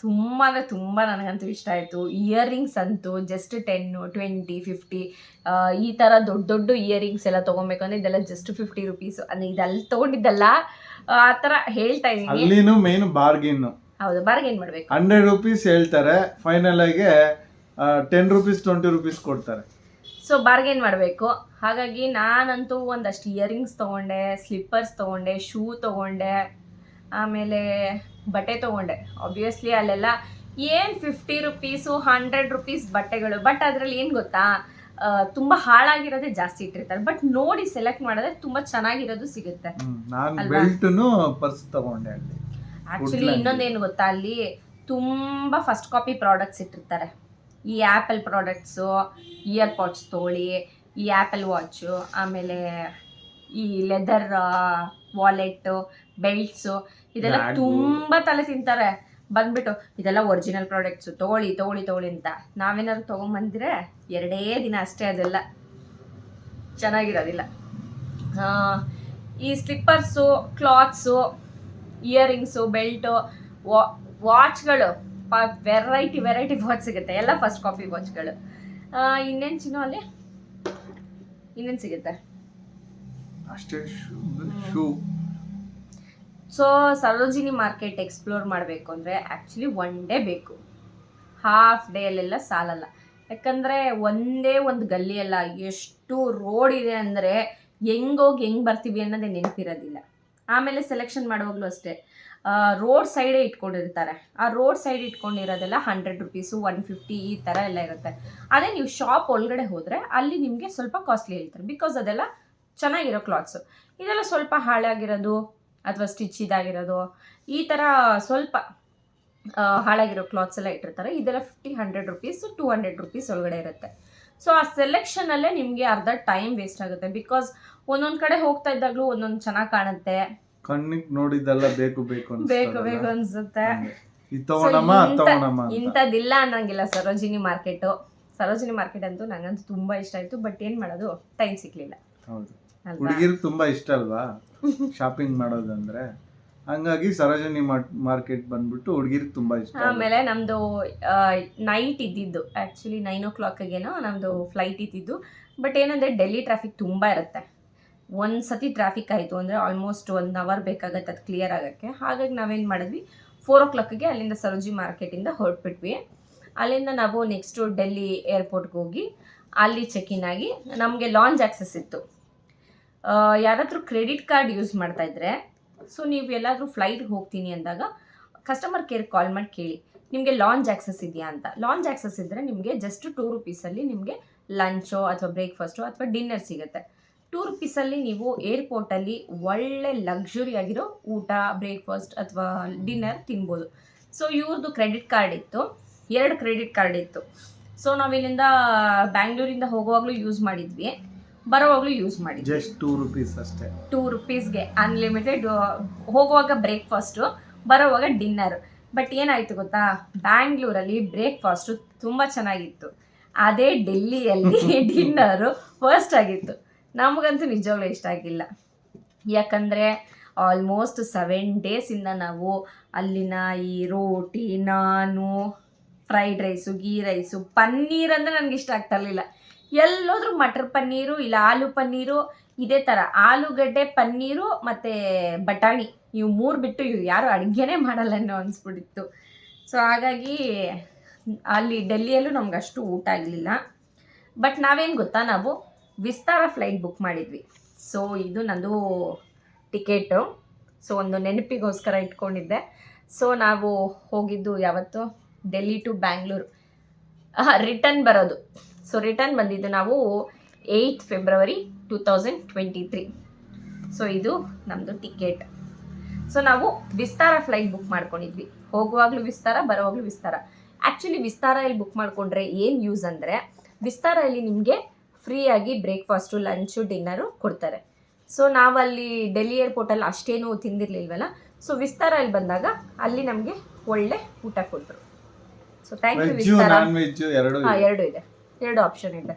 ತುಂಬ ಅಂದರೆ ತುಂಬ ನನಗಂತೂ ಇಷ್ಟ ಆಯಿತು. ಇಯರಿಂಗ್ಸ್ ಅಂತೂ ಜಸ್ಟ್ 10, 20, 50 ಈ ಥರ ದೊಡ್ಡ ದೊಡ್ಡ ಇಯರಿಂಗ್ಸ್ ಎಲ್ಲ ತೊಗೊಬೇಕಂದ್ರೆ ಇದೆಲ್ಲ ಜಸ್ಟ್ 50 rupees. ಅಂದರೆ ಇದೆಲ್ಲ ತೊಗೊಂಡಿದ್ದಲ್ಲ, ಆ ಥರ ಹೇಳ್ತಾ ಇದ್ದೀನಿ. ಅಲ್ಲಿನೂ ಮೇನ್ ಬಾರ್ಗೇನ್. ಹೌದು, ಬಾರ್ಗೇನ್ ಮಾಡಬೇಕು. 100 rupees ಹೇಳ್ತಾರೆ, ಫೈನಲ್ ಆಗಿ 10 rupees 20 rupees ಕೊಡ್ತಾರೆ. ಸೊ ಬಾರ್ಗೇನ್ ಮಾಡಬೇಕು. ಹಾಗಾಗಿ ನಾನಂತೂ ಒಂದಷ್ಟು ಇಯರಿಂಗ್ಸ್ ತೊಗೊಂಡೆ, ಸ್ಲಿಪ್ಪರ್ಸ್ ತೊಗೊಂಡೆ, ಶೂ ತೊಗೊಂಡೆ, ಆಮೇಲೆ ಬಟ್ಟೆ ತೊಗೊಂಡೆ. ಆಬ್ವಿಯಸ್ಲಿ ಅಲ್ಲೆಲ್ಲ ಏನು 50 rupees 100 rupees ಬಟ್ಟೆಗಳು. ಬಟ್ ಅದರಲ್ಲಿ ಏನು ಗೊತ್ತಾ, ತುಂಬ ಹಾಳಾಗಿರೋದೇ ಜಾಸ್ತಿ ಇಟ್ಟಿರ್ತಾರೆ. ಬಟ್ ನೋಡಿ ಸೆಲೆಕ್ಟ್ ಮಾಡಿದ್ರೆ ತುಂಬ ಚೆನ್ನಾಗಿರೋದು ಸಿಗುತ್ತೆ. ನಾನು ಬೆಲ್ಟ್ನು ಪರ್ಸ್ ತೊಗೊಂಡೆ ಅಲ್ಲಿ. ಆ್ಯಕ್ಚುಲಿ ಇನ್ನೊಂದೇನು ಗೊತ್ತಾ, ಅಲ್ಲಿ ತುಂಬ ಫಸ್ಟ್ ಕಾಪಿ ಪ್ರಾಡಕ್ಟ್ಸ್ ಇಟ್ಟಿರ್ತಾರೆ. ಈ ಆ್ಯಪಲ್ ಪ್ರಾಡಕ್ಟ್ಸು, ಇಯರ್ ಪಾಡ್ಸ್ ತೊಗೊಳ್ಳಿ, ಈ ಆ್ಯಪಲ್ ವಾಚು, ಆಮೇಲೆ ಈ ಲೆದರ್ ವಾಲೆಟ್ಟು, ಬೆಲ್ಟ್ಸು, ಇದೆಲ್ಲ ತುಂಬ ತಲೆ ತಿಂತಾರೆ. ಬಂದ್ಬಿಟ್ಟು ಇದೆಲ್ಲ ಒರಿಜಿನಲ್ ಪ್ರಾಡಕ್ಟ್ಸು, ತೊಗೊಳ್ಳಿ ಅಂತ ನಾವೇನಾದ್ರು ತೊಗೊಂಬಂದಿದ್ರೆ 2 ದಿನ ಅಷ್ಟೇ, ಅದೆಲ್ಲ ಚೆನ್ನಾಗಿರೋದಿಲ್ಲ. ಈ ಸ್ಲಿಪ್ಪರ್ಸು, ಕ್ಲಾತ್ಸು, ಇಯರಿಂಗ್ಸು, ಬೆಲ್ಟು, ವಾಚ್ಗಳು, ವೆರೈಟಿ ವಾಚ್ ಸಿಗುತ್ತೆ. ಎಲ್ಲ ಫಸ್ಟ್ ಕಾಪಿ ವಾಚ್ಗಳು. ಇನ್ನೇನು ಚಿನ್ನೋ ಅಲ್ಲಿ ಇನ್ನೇನು ಸಿಗುತ್ತೆ ಅಷ್ಟೇ, shoe. So Sarojini market explore ಮಾಡಬೇಕು ಅಂದರೆ ಆ್ಯಕ್ಚುಲಿ 1 day ಬೇಕು. ಹಾಫ್ ಡೇಯಲ್ಲೆಲ್ಲ ಸಾಲಲ್ಲ. ಯಾಕಂದರೆ ಒಂದೇ ಒಂದು ಗಲ್ಲಿಯಲ್ಲ, ಎಷ್ಟು ರೋಡ್ ಇದೆ ಅಂದರೆ ಹೆಂಗೋಗಿ ಹೆಂಗೆ ಬರ್ತೀವಿ ಅನ್ನೋದೇ ನೆನಪಿರೋದಿಲ್ಲ. ಆಮೇಲೆ ಸೆಲೆಕ್ಷನ್ ಮಾಡುವಾಗಲೂ ಅಷ್ಟೇ, ರೋಡ್ ಸೈಡೇ ಇಟ್ಕೊಂಡಿರ್ತಾರೆ. ಆ ರೋಡ್ ಸೈಡ್ ಇಟ್ಕೊಂಡಿರೋದೆಲ್ಲ 100 rupees 150 ಈ ಥರ ಎಲ್ಲ ಇರುತ್ತೆ. ಅದೇ ನೀವು ಶಾಪ್ ಒಳಗಡೆ ಹೋದರೆ ಅಲ್ಲಿ ನಿಮಗೆ ಸ್ವಲ್ಪ ಕಾಸ್ಟ್ಲಿ ಹೇಳ್ತಾರೆ. ಬಿಕಾಸ್ ಅದೆಲ್ಲ ಚೆನ್ನಾಗಿರೋ ಕ್ಲಾತ್ಸು. ಇದೆಲ್ಲ ಸ್ವಲ್ಪ ಹಾಳಾಗಿರೋದು ಅಥವಾ ಸ್ಟಿಚ್ ಇದಾಗಿರೋದು ಈ ಥರ ಸ್ವಲ್ಪ ಹಾಳಾಗಿರೋ ಕ್ಲಾತ್ಸ್ ಎಲ್ಲ ಇಟ್ಟಿರ್ತಾರೆ. ಇದೆಲ್ಲ 50-100 ರುಪೀಸ್ 200 ರುಪೀಸ್ ಒಳಗಡೆ ಇರುತ್ತೆ. ಸೊ ಆ ಸೆಲೆಕ್ಷನಲ್ಲೇ ನಿಮಗೆ ಅರ್ಧ ಟೈಮ್ ವೇಸ್ಟ್ ಆಗುತ್ತೆ. ಬಿಕಾಸ್ ಒಂದೊಂದು ಕಡೆ ಹೋಗ್ತಾ ಇದ್ದಾಗಲೂ ಒಂದೊಂದು ಚೆನ್ನಾಗಿ ಕಾಣುತ್ತೆ, ಕಣ್ಣಿಗೆ ನೋಡಿದ್ದೆಲ್ಲ ಬೇಕು ಬೇಕು ಬೇಕು ಅನ್ಸುತ್ತೆ. ಇಂಥದ್ದಿಲ್ಲ ಅನ್ನಂಗಿಲ್ಲ ಸರೋಜಿನಿ ಮಾರ್ಕೆಟ್ ಅಂತೂ ನಂಗಂತೂ ತುಂಬಾ ಇಷ್ಟ ಆಯ್ತು. ಬಟ್ ಏನ್ ಮಾಡೋದು, ಟೈಮ್ ಸಿಕ್ಲಿಲ್ಲ. ಹೌದು, ಹುಡುಗಿರಿಗೆ ತುಂಬಾ ಇಷ್ಟ ಅಲ್ವಾ ಶಾಪಿಂಗ್ ಮಾಡೋದಂದ್ರೆ, ಹಂಗಾಗಿ ಸರೋಜಿನಿ ಮಾರ್ಕೆಟ್ ಬಂದ್ಬಿಟ್ಟು ಹುಡುಗಿರಿಗೆ ತುಂಬಾ ಇಷ್ಟ. ಆಮೇಲೆ ನಮ್ದು ನೈಟ್ ಇದ್ದಿದ್ದು ಆಕ್ಚುಲಿ 9 o'clockಗೇನೋ ನಮ್ದು ಫ್ಲೈಟ್ ಇದ್ದಿದ್ದು. ಬಟ್ ಏನಂದ್ರೆ ಡೆಲ್ಲಿ ಟ್ರಾಫಿಕ್ ತುಂಬಾ ಇರುತ್ತೆ. ಒಂದ್ಸತಿ ಟ್ರಾಫಿಕ್ ಆಯಿತು ಅಂದರೆ ಆಲ್ಮೋಸ್ಟ್ 1 hour ಬೇಕಾಗತ್ತೆ ಅದು ಕ್ಲಿಯರ್ ಆಗೋಕ್ಕೆ. ಹಾಗಾಗಿ ನಾವೇನು ಮಾಡಿದ್ವಿ, 4 o'clockಗೆ ಅಲ್ಲಿಂದ ಸರೋಜಿನಿ ಮಾರ್ಕೆಟಿಂದ ಹೊರಟ್ಬಿಟ್ವಿ. ಅಲ್ಲಿಂದ ನಾವು ನೆಕ್ಸ್ಟು ಡೆಲ್ಲಿ ಏರ್ಪೋರ್ಟ್ಗೆ ಹೋಗಿ ಅಲ್ಲಿ ಚೆಕ್ ಇನ್ ಆಗಿ ನಮಗೆ ಲಾಂಜ್ ಆಕ್ಸೆಸ್ ಇತ್ತು. ಯಾರಾದರೂ ಕ್ರೆಡಿಟ್ ಕಾರ್ಡ್ ಯೂಸ್ ಮಾಡ್ತಾಯಿದ್ರೆ, ಸೊ ನೀವು ಎಲ್ಲಾದರೂ ಫ್ಲೈಟ್ಗೆ ಹೋಗ್ತೀನಿ ಅಂದಾಗ ಕಸ್ಟಮರ್ ಕೇರ್ ಕಾಲ್ ಮಾಡಿ ಕೇಳಿ ನಿಮಗೆ ಲಾಂಜ್ ಆಕ್ಸೆಸ್ ಇದೆಯಾ ಅಂತ. ಲಾಂಜ್ ಆಕ್ಸೆಸ್ ಇದ್ದರೆ ನಿಮಗೆ ಜಸ್ಟ್ 2 rupeesಲ್ಲಿ ನಿಮಗೆ ಲಂಚೋ ಅಥವಾ ಬ್ರೇಕ್ಫಾಸ್ಟೋ ಅಥವಾ ಡಿನ್ನರ್ ಸಿಗುತ್ತೆ. 2 rupeesಲ್ಲಿ ನೀವು ಏರ್ಪೋರ್ಟಲ್ಲಿ ಒಳ್ಳೆ ಲಕ್ಸುರಿ ಆಗಿರೋ ಊಟ, ಬ್ರೇಕ್ಫಾಸ್ಟ್ ಅಥವಾ ಡಿನ್ನರ್ ತಿನ್ಬೋದು. ಸೊ ಇವ್ರದ್ದು ಕ್ರೆಡಿಟ್ ಕಾರ್ಡ್ ಇತ್ತು, 2 ಕ್ರೆಡಿಟ್ ಕಾರ್ಡ್ ಇತ್ತು. ಸೊ ನಾವಿಲ್ಲಿಂದ ಬ್ಯಾಂಗ್ಳೂರಿಂದ ಹೋಗುವಾಗಲೂ ಯೂಸ್ ಮಾಡಿದ್ವಿ, ಬರೋವಾಗಲೂ ಯೂಸ್ ಮಾಡಿದ್ವಿ. ಜಸ್ಟ್ 2 rupees ಅಷ್ಟೇ. 2 rupeesಗೆ ಅನ್ಲಿಮಿಟೆಡ್. ಹೋಗುವಾಗ ಬ್ರೇಕ್ಫಾಸ್ಟು, ಬರೋವಾಗ ಡಿನ್ನರ್. ಬಟ್ ಏನಾಯಿತು ಗೊತ್ತಾ, ಬ್ಯಾಂಗ್ಳೂರಲ್ಲಿ ಬ್ರೇಕ್ಫಾಸ್ಟು ತುಂಬ ಚೆನ್ನಾಗಿತ್ತು, ಅದೇ ಡೆಲ್ಲಿಯಲ್ಲಿ ಡಿನ್ನರು ವರ್ಸ್ಟ್ ಆಗಿತ್ತು. ನಮಗಂತೂ ನಿಜವಾಗ್ಲೂ ಇಷ್ಟ ಆಗಿಲ್ಲ. ಯಾಕಂದರೆ ಆಲ್ಮೋಸ್ಟ್ 7 ಡೇಸಿಂದ ನಾವು ಅಲ್ಲಿನ ಈ ರೋಟಿ, ನಾನು, fried rice, ghee rice, paneer ಅಂದರೆ ನನಗೆ ಇಷ್ಟ ಆಗ್ತಾ ಇರಲಿಲ್ಲ. ಎಲ್ಲೋದ್ರೂ ಮಟರ್ ಪನ್ನೀರು ಇಲ್ಲ ಆಲೂ ಪನ್ನೀರು, ಇದೇ ಥರ ಆಲೂಗಡ್ಡೆ ಪನ್ನೀರು ಮತ್ತು ಬಟಾಣಿ, ಇವು 3 ಬಿಟ್ಟು ಇವು ಯಾರು ಅಡುಗೆನೇ ಮಾಡಲ್ಲ ಅನ್ನೋ ಅನಿಸ್ಬಿಟ್ಟಿತ್ತು. ಸೊ ಹಾಗಾಗಿ ಅಲ್ಲಿ ಡೆಲ್ಲಿಯಲ್ಲೂ ನಮ್ಗೆ ಅಷ್ಟು ಊಟ ಆಗಲಿಲ್ಲ. ಬಟ್ ನಾವೇನು ಗೊತ್ತಾ, ನಾವು ವಿಸ್ತಾರ ಫ್ಲೈಟ್ ಬುಕ್ ಮಾಡಿದ್ವಿ. ಸೊ ಇದು ನಂದು ಟಿಕೆಟು. ಸೊ ಒಂದು ನೆನಪಿಗೋಸ್ಕರ ಇಟ್ಕೊಂಡಿದ್ದೆ. ಸೊ ನಾವು ಹೋಗಿದ್ದು ಯಾವತ್ತು, ಡೆಲ್ಲಿ ಟು ಬ್ಯಾಂಗ್ಳೂರು ರಿಟರ್ನ್ ಬರೋದು. ಸೊ ರಿಟರ್ನ್ ಬಂದಿದ್ದು ನಾವು 8 February 2023. ಸೊ ಇದು ನಮ್ಮದು ಟಿಕೆಟ್. ಸೊ ನಾವು ವಿಸ್ತಾರ ಫ್ಲೈಟ್ ಬುಕ್ ಮಾಡ್ಕೊಂಡಿದ್ವಿ. ಹೋಗುವಾಗಲೂ ವಿಸ್ತಾರ, ಬರೋವಾಗಲೂ ವಿಸ್ತಾರ. ಆ್ಯಕ್ಚುಲಿ ವಿಸ್ತಾರ ಇಲ್ಲಿ ಬುಕ್ ಮಾಡಿಕೊಂಡ್ರೆ ಏನು ಯೂಸ್ ಅಂದರೆ, ವಿಸ್ತಾರ ಇಲ್ಲಿ ನಿಮಗೆ ಫ್ರೀಯಾಗಿ ಬ್ರೇಕ್ಫಾಸ್ಟು, ಲಂಚು, ಡಿನ್ನರು ಕೊಡ್ತಾರೆ. ಸೊ ನಾವಲ್ಲಿ ಡೆಲ್ಲಿ ಏರ್ಪೋರ್ಟಲ್ಲಿ ಅಷ್ಟೇನೂ ತಿಂದಿರಲಿಲ್ವಲ್ಲ. ಸೊ ವಿಸ್ತಾರ ಇಲ್ಲಿ ಬಂದಾಗ ಅಲ್ಲಿ ನಮಗೆ ಒಳ್ಳೆ ಊಟ ಕೊಟ್ಟರು. ಸೊ ಥ್ಯಾಂಕ್ ಯು ವಿಸ್ತಾರ. ಎರಡು ಇದೆ, 2 ಆಪ್ಷನ್ ಇದೆ.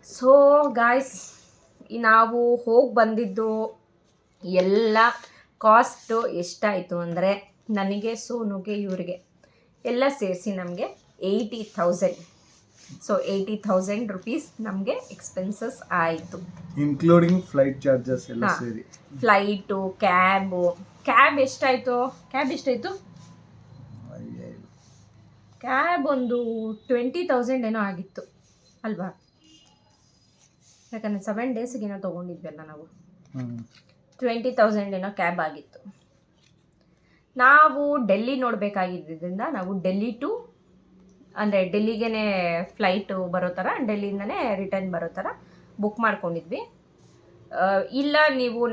ಸೊ ಗಾಯ್ಸ್, ನಾವು ಹೋಗಿ ಬಂದಿದ್ದು ಎಲ್ಲ ಕಾಸ್ಟು ಎಷ್ಟಾಯಿತು ಅಂದರೆ, ನನಗೆ, ಸೋನುಗೆ, ಇವರಿಗೆ ಎಲ್ಲ ಸೇರಿಸಿ ನಮಗೆ 80,000. ಸೊ 80,000 rupees ನಮಗೆ ಎಕ್ಸ್ಪೆನ್ಸಸ್ ಆಯಿತು, ಇನ್ಕ್ಲೂಡಿಂಗ್ ಫ್ಲೈಟ್ ಚಾರ್ಜಸ್ ಎಲ್ಲ ಸೇರಿ. ಫ್ಲೈಟು, ಕ್ಯಾಬ್ ಎಷ್ಟಾಯಿತು? ಕ್ಯಾಬ್ ಒಂದು 20,000 ಏನೋ ಆಗಿತ್ತು ಅಲ್ವಾ? ಯಾಕಂದರೆ 7 ಡೇಸ್ಗೇನೋ ತೊಗೊಂಡಿದ್ವಲ್ಲ ನಾವು. 20,000 ಏನೋ ಕ್ಯಾಬ್ ಆಗಿತ್ತು. ನಾವು ಡೆಲ್ಲಿ ನೋಡಬೇಕಾಗಿದ್ದರಿಂದ ನಾವು ಡೆಲ್ಲಿ ಟು, ಅಂದರೆ ಡೆಲ್ಲಿಗೆ ಫ್ಲೈಟು ಬರೋ ಥರ, ಡೆಲ್ಲಿಯಿಂದನೇ ರಿಟರ್ನ್ ಬರೋ ಥರ ಬುಕ್ ಮಾಡ್ಕೊಂಡಿದ್ವಿ. ಇಲ್ಲ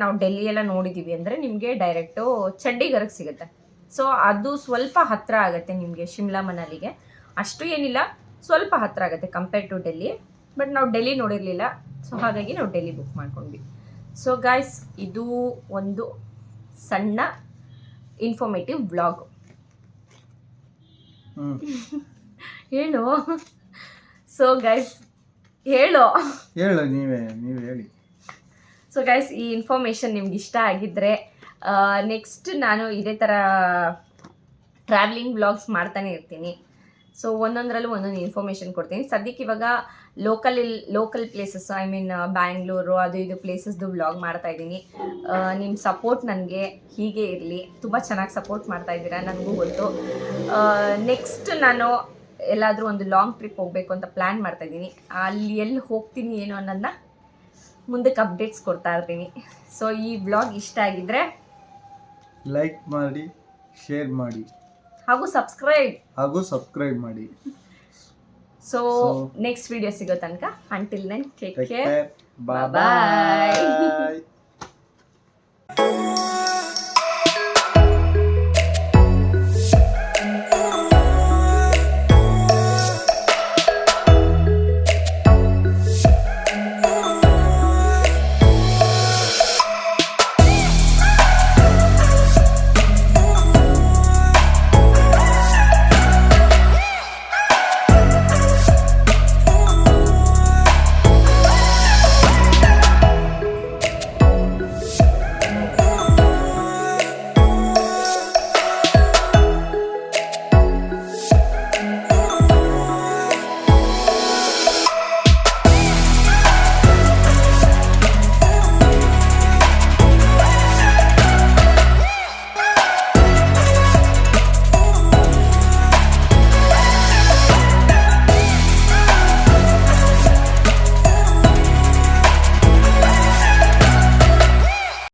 ನಾವು ಡೆಲ್ಲಿ ಎಲ್ಲ ನೋಡಿದ್ದೀವಿ ಅಂದರೆ ನಿಮಗೆ ಡೈರೆಕ್ಟು ಚಂಡೀಗಢಕ್ಕೆ ಸಿಗುತ್ತೆ. ಸೊ ಅದು ಸ್ವಲ್ಪ ಹತ್ತಿರ ಆಗುತ್ತೆ ನಿಮಗೆ, ಶಿಮ್ಲಾ ಮನಾಲಿಗೆ ಅಷ್ಟು ಏನಿಲ್ಲ, ಸ್ವಲ್ಪ ಹತ್ತಿರ ಆಗುತ್ತೆ ಕಂಪೇರ್ ಟು ಡೆಲ್ಲಿ. ಬಟ್ ನಾವು ಡೆಲ್ಲಿ ನೋಡಿರಲಿಲ್ಲ, ಸೊ ಹಾಗಾಗಿ ನಾವು ಡೆಲ್ಲಿ ಬುಕ್ ಮಾಡ್ಕೊಂಡ್ವಿ. ಸೊ ಗಾಯ್ಸ್, ಇದು ಒಂದು ಸಣ್ಣ ಇನ್ಫಾರ್ಮೇಟಿವ್ ವ್ಲಾಗ್. ಹೇಳು. ಸೊ ಗೈಸ್ ಹೇಳು ನೀವು ಹೇಳಿ. ಸೊ ಗೈಸ್, ಈ ಇನ್ಫಾರ್ಮೇಷನ್ ನಿಮ್ಗೆ ಇಷ್ಟ ಆಗಿದ್ದರೆ ನೆಕ್ಸ್ಟ್ ನಾನು ಇದೇ ಥರ ಟ್ರಾವೆಲಿಂಗ್ ವ್ಲಾಗ್ಸ್ ಮಾಡ್ತಾನೆ ಇರ್ತೀನಿ. ಸೊ ಒಂದೊಂದರಲ್ಲೂ ಒಂದೊಂದು ಇನ್ಫಾರ್ಮೇಷನ್ ಕೊಡ್ತೀನಿ. ಸದ್ಯಕ್ಕೆ ಇವಾಗ local places, I mean Bangalore ಅದು ಇದು ಪ್ಲೇಸಸ್ದು ವ್ಲಾಗ್ ಮಾಡ್ತಾಯಿದ್ದೀನಿ. ನಿಮ್ಮ ಸಪೋರ್ಟ್ ನನಗೆ ಹೀಗೆ ಇರಲಿ. ತುಂಬ ಚೆನ್ನಾಗಿ ಸಪೋರ್ಟ್ ಮಾಡ್ತಾಯಿದ್ದೀರಾ, ನನಗೂ ಗೊತ್ತು. ನೆಕ್ಸ್ಟ್ ನಾನು ಎಲ್ಲಾದರೂ ಒಂದು ಲಾಂಗ್ ಟ್ರಿಪ್ ಹೋಗಬೇಕು ಅಂತ ಪ್ಲ್ಯಾನ್ ಮಾಡ್ತಾಯಿದ್ದೀನಿ. ಅಲ್ಲಿ ಎಲ್ಲಿ ಹೋಗ್ತೀನಿ ಏನು ಅನ್ನೋದನ್ನ ಮುಂದಕ್ಕೆ ಅಪ್ಡೇಟ್ಸ್ ಕೊಡ್ತಾ ಇರ್ತೀನಿ. ಸೊ ಈ ವ್ಲಾಗ್ ಇಷ್ಟ ಆಗಿದ್ದರೆ ಲೈಕ್ ಮಾಡಿ, ಶೇರ್ ಮಾಡಿ ಹಾಗೂ ಸಬ್ಸ್ಕ್ರೈಬ್ ಮಾಡಿ. ಸೊ ನೆಕ್ಸ್ಟ್ ವಿಡಿಯೋ ಸಿಗೋ ತನಕ, ಅಂಟಿಲ್ ದೆನ್ ಟೇಕ್ ಕೇರ್. ಬಾಯ್ ಬಾಯ್.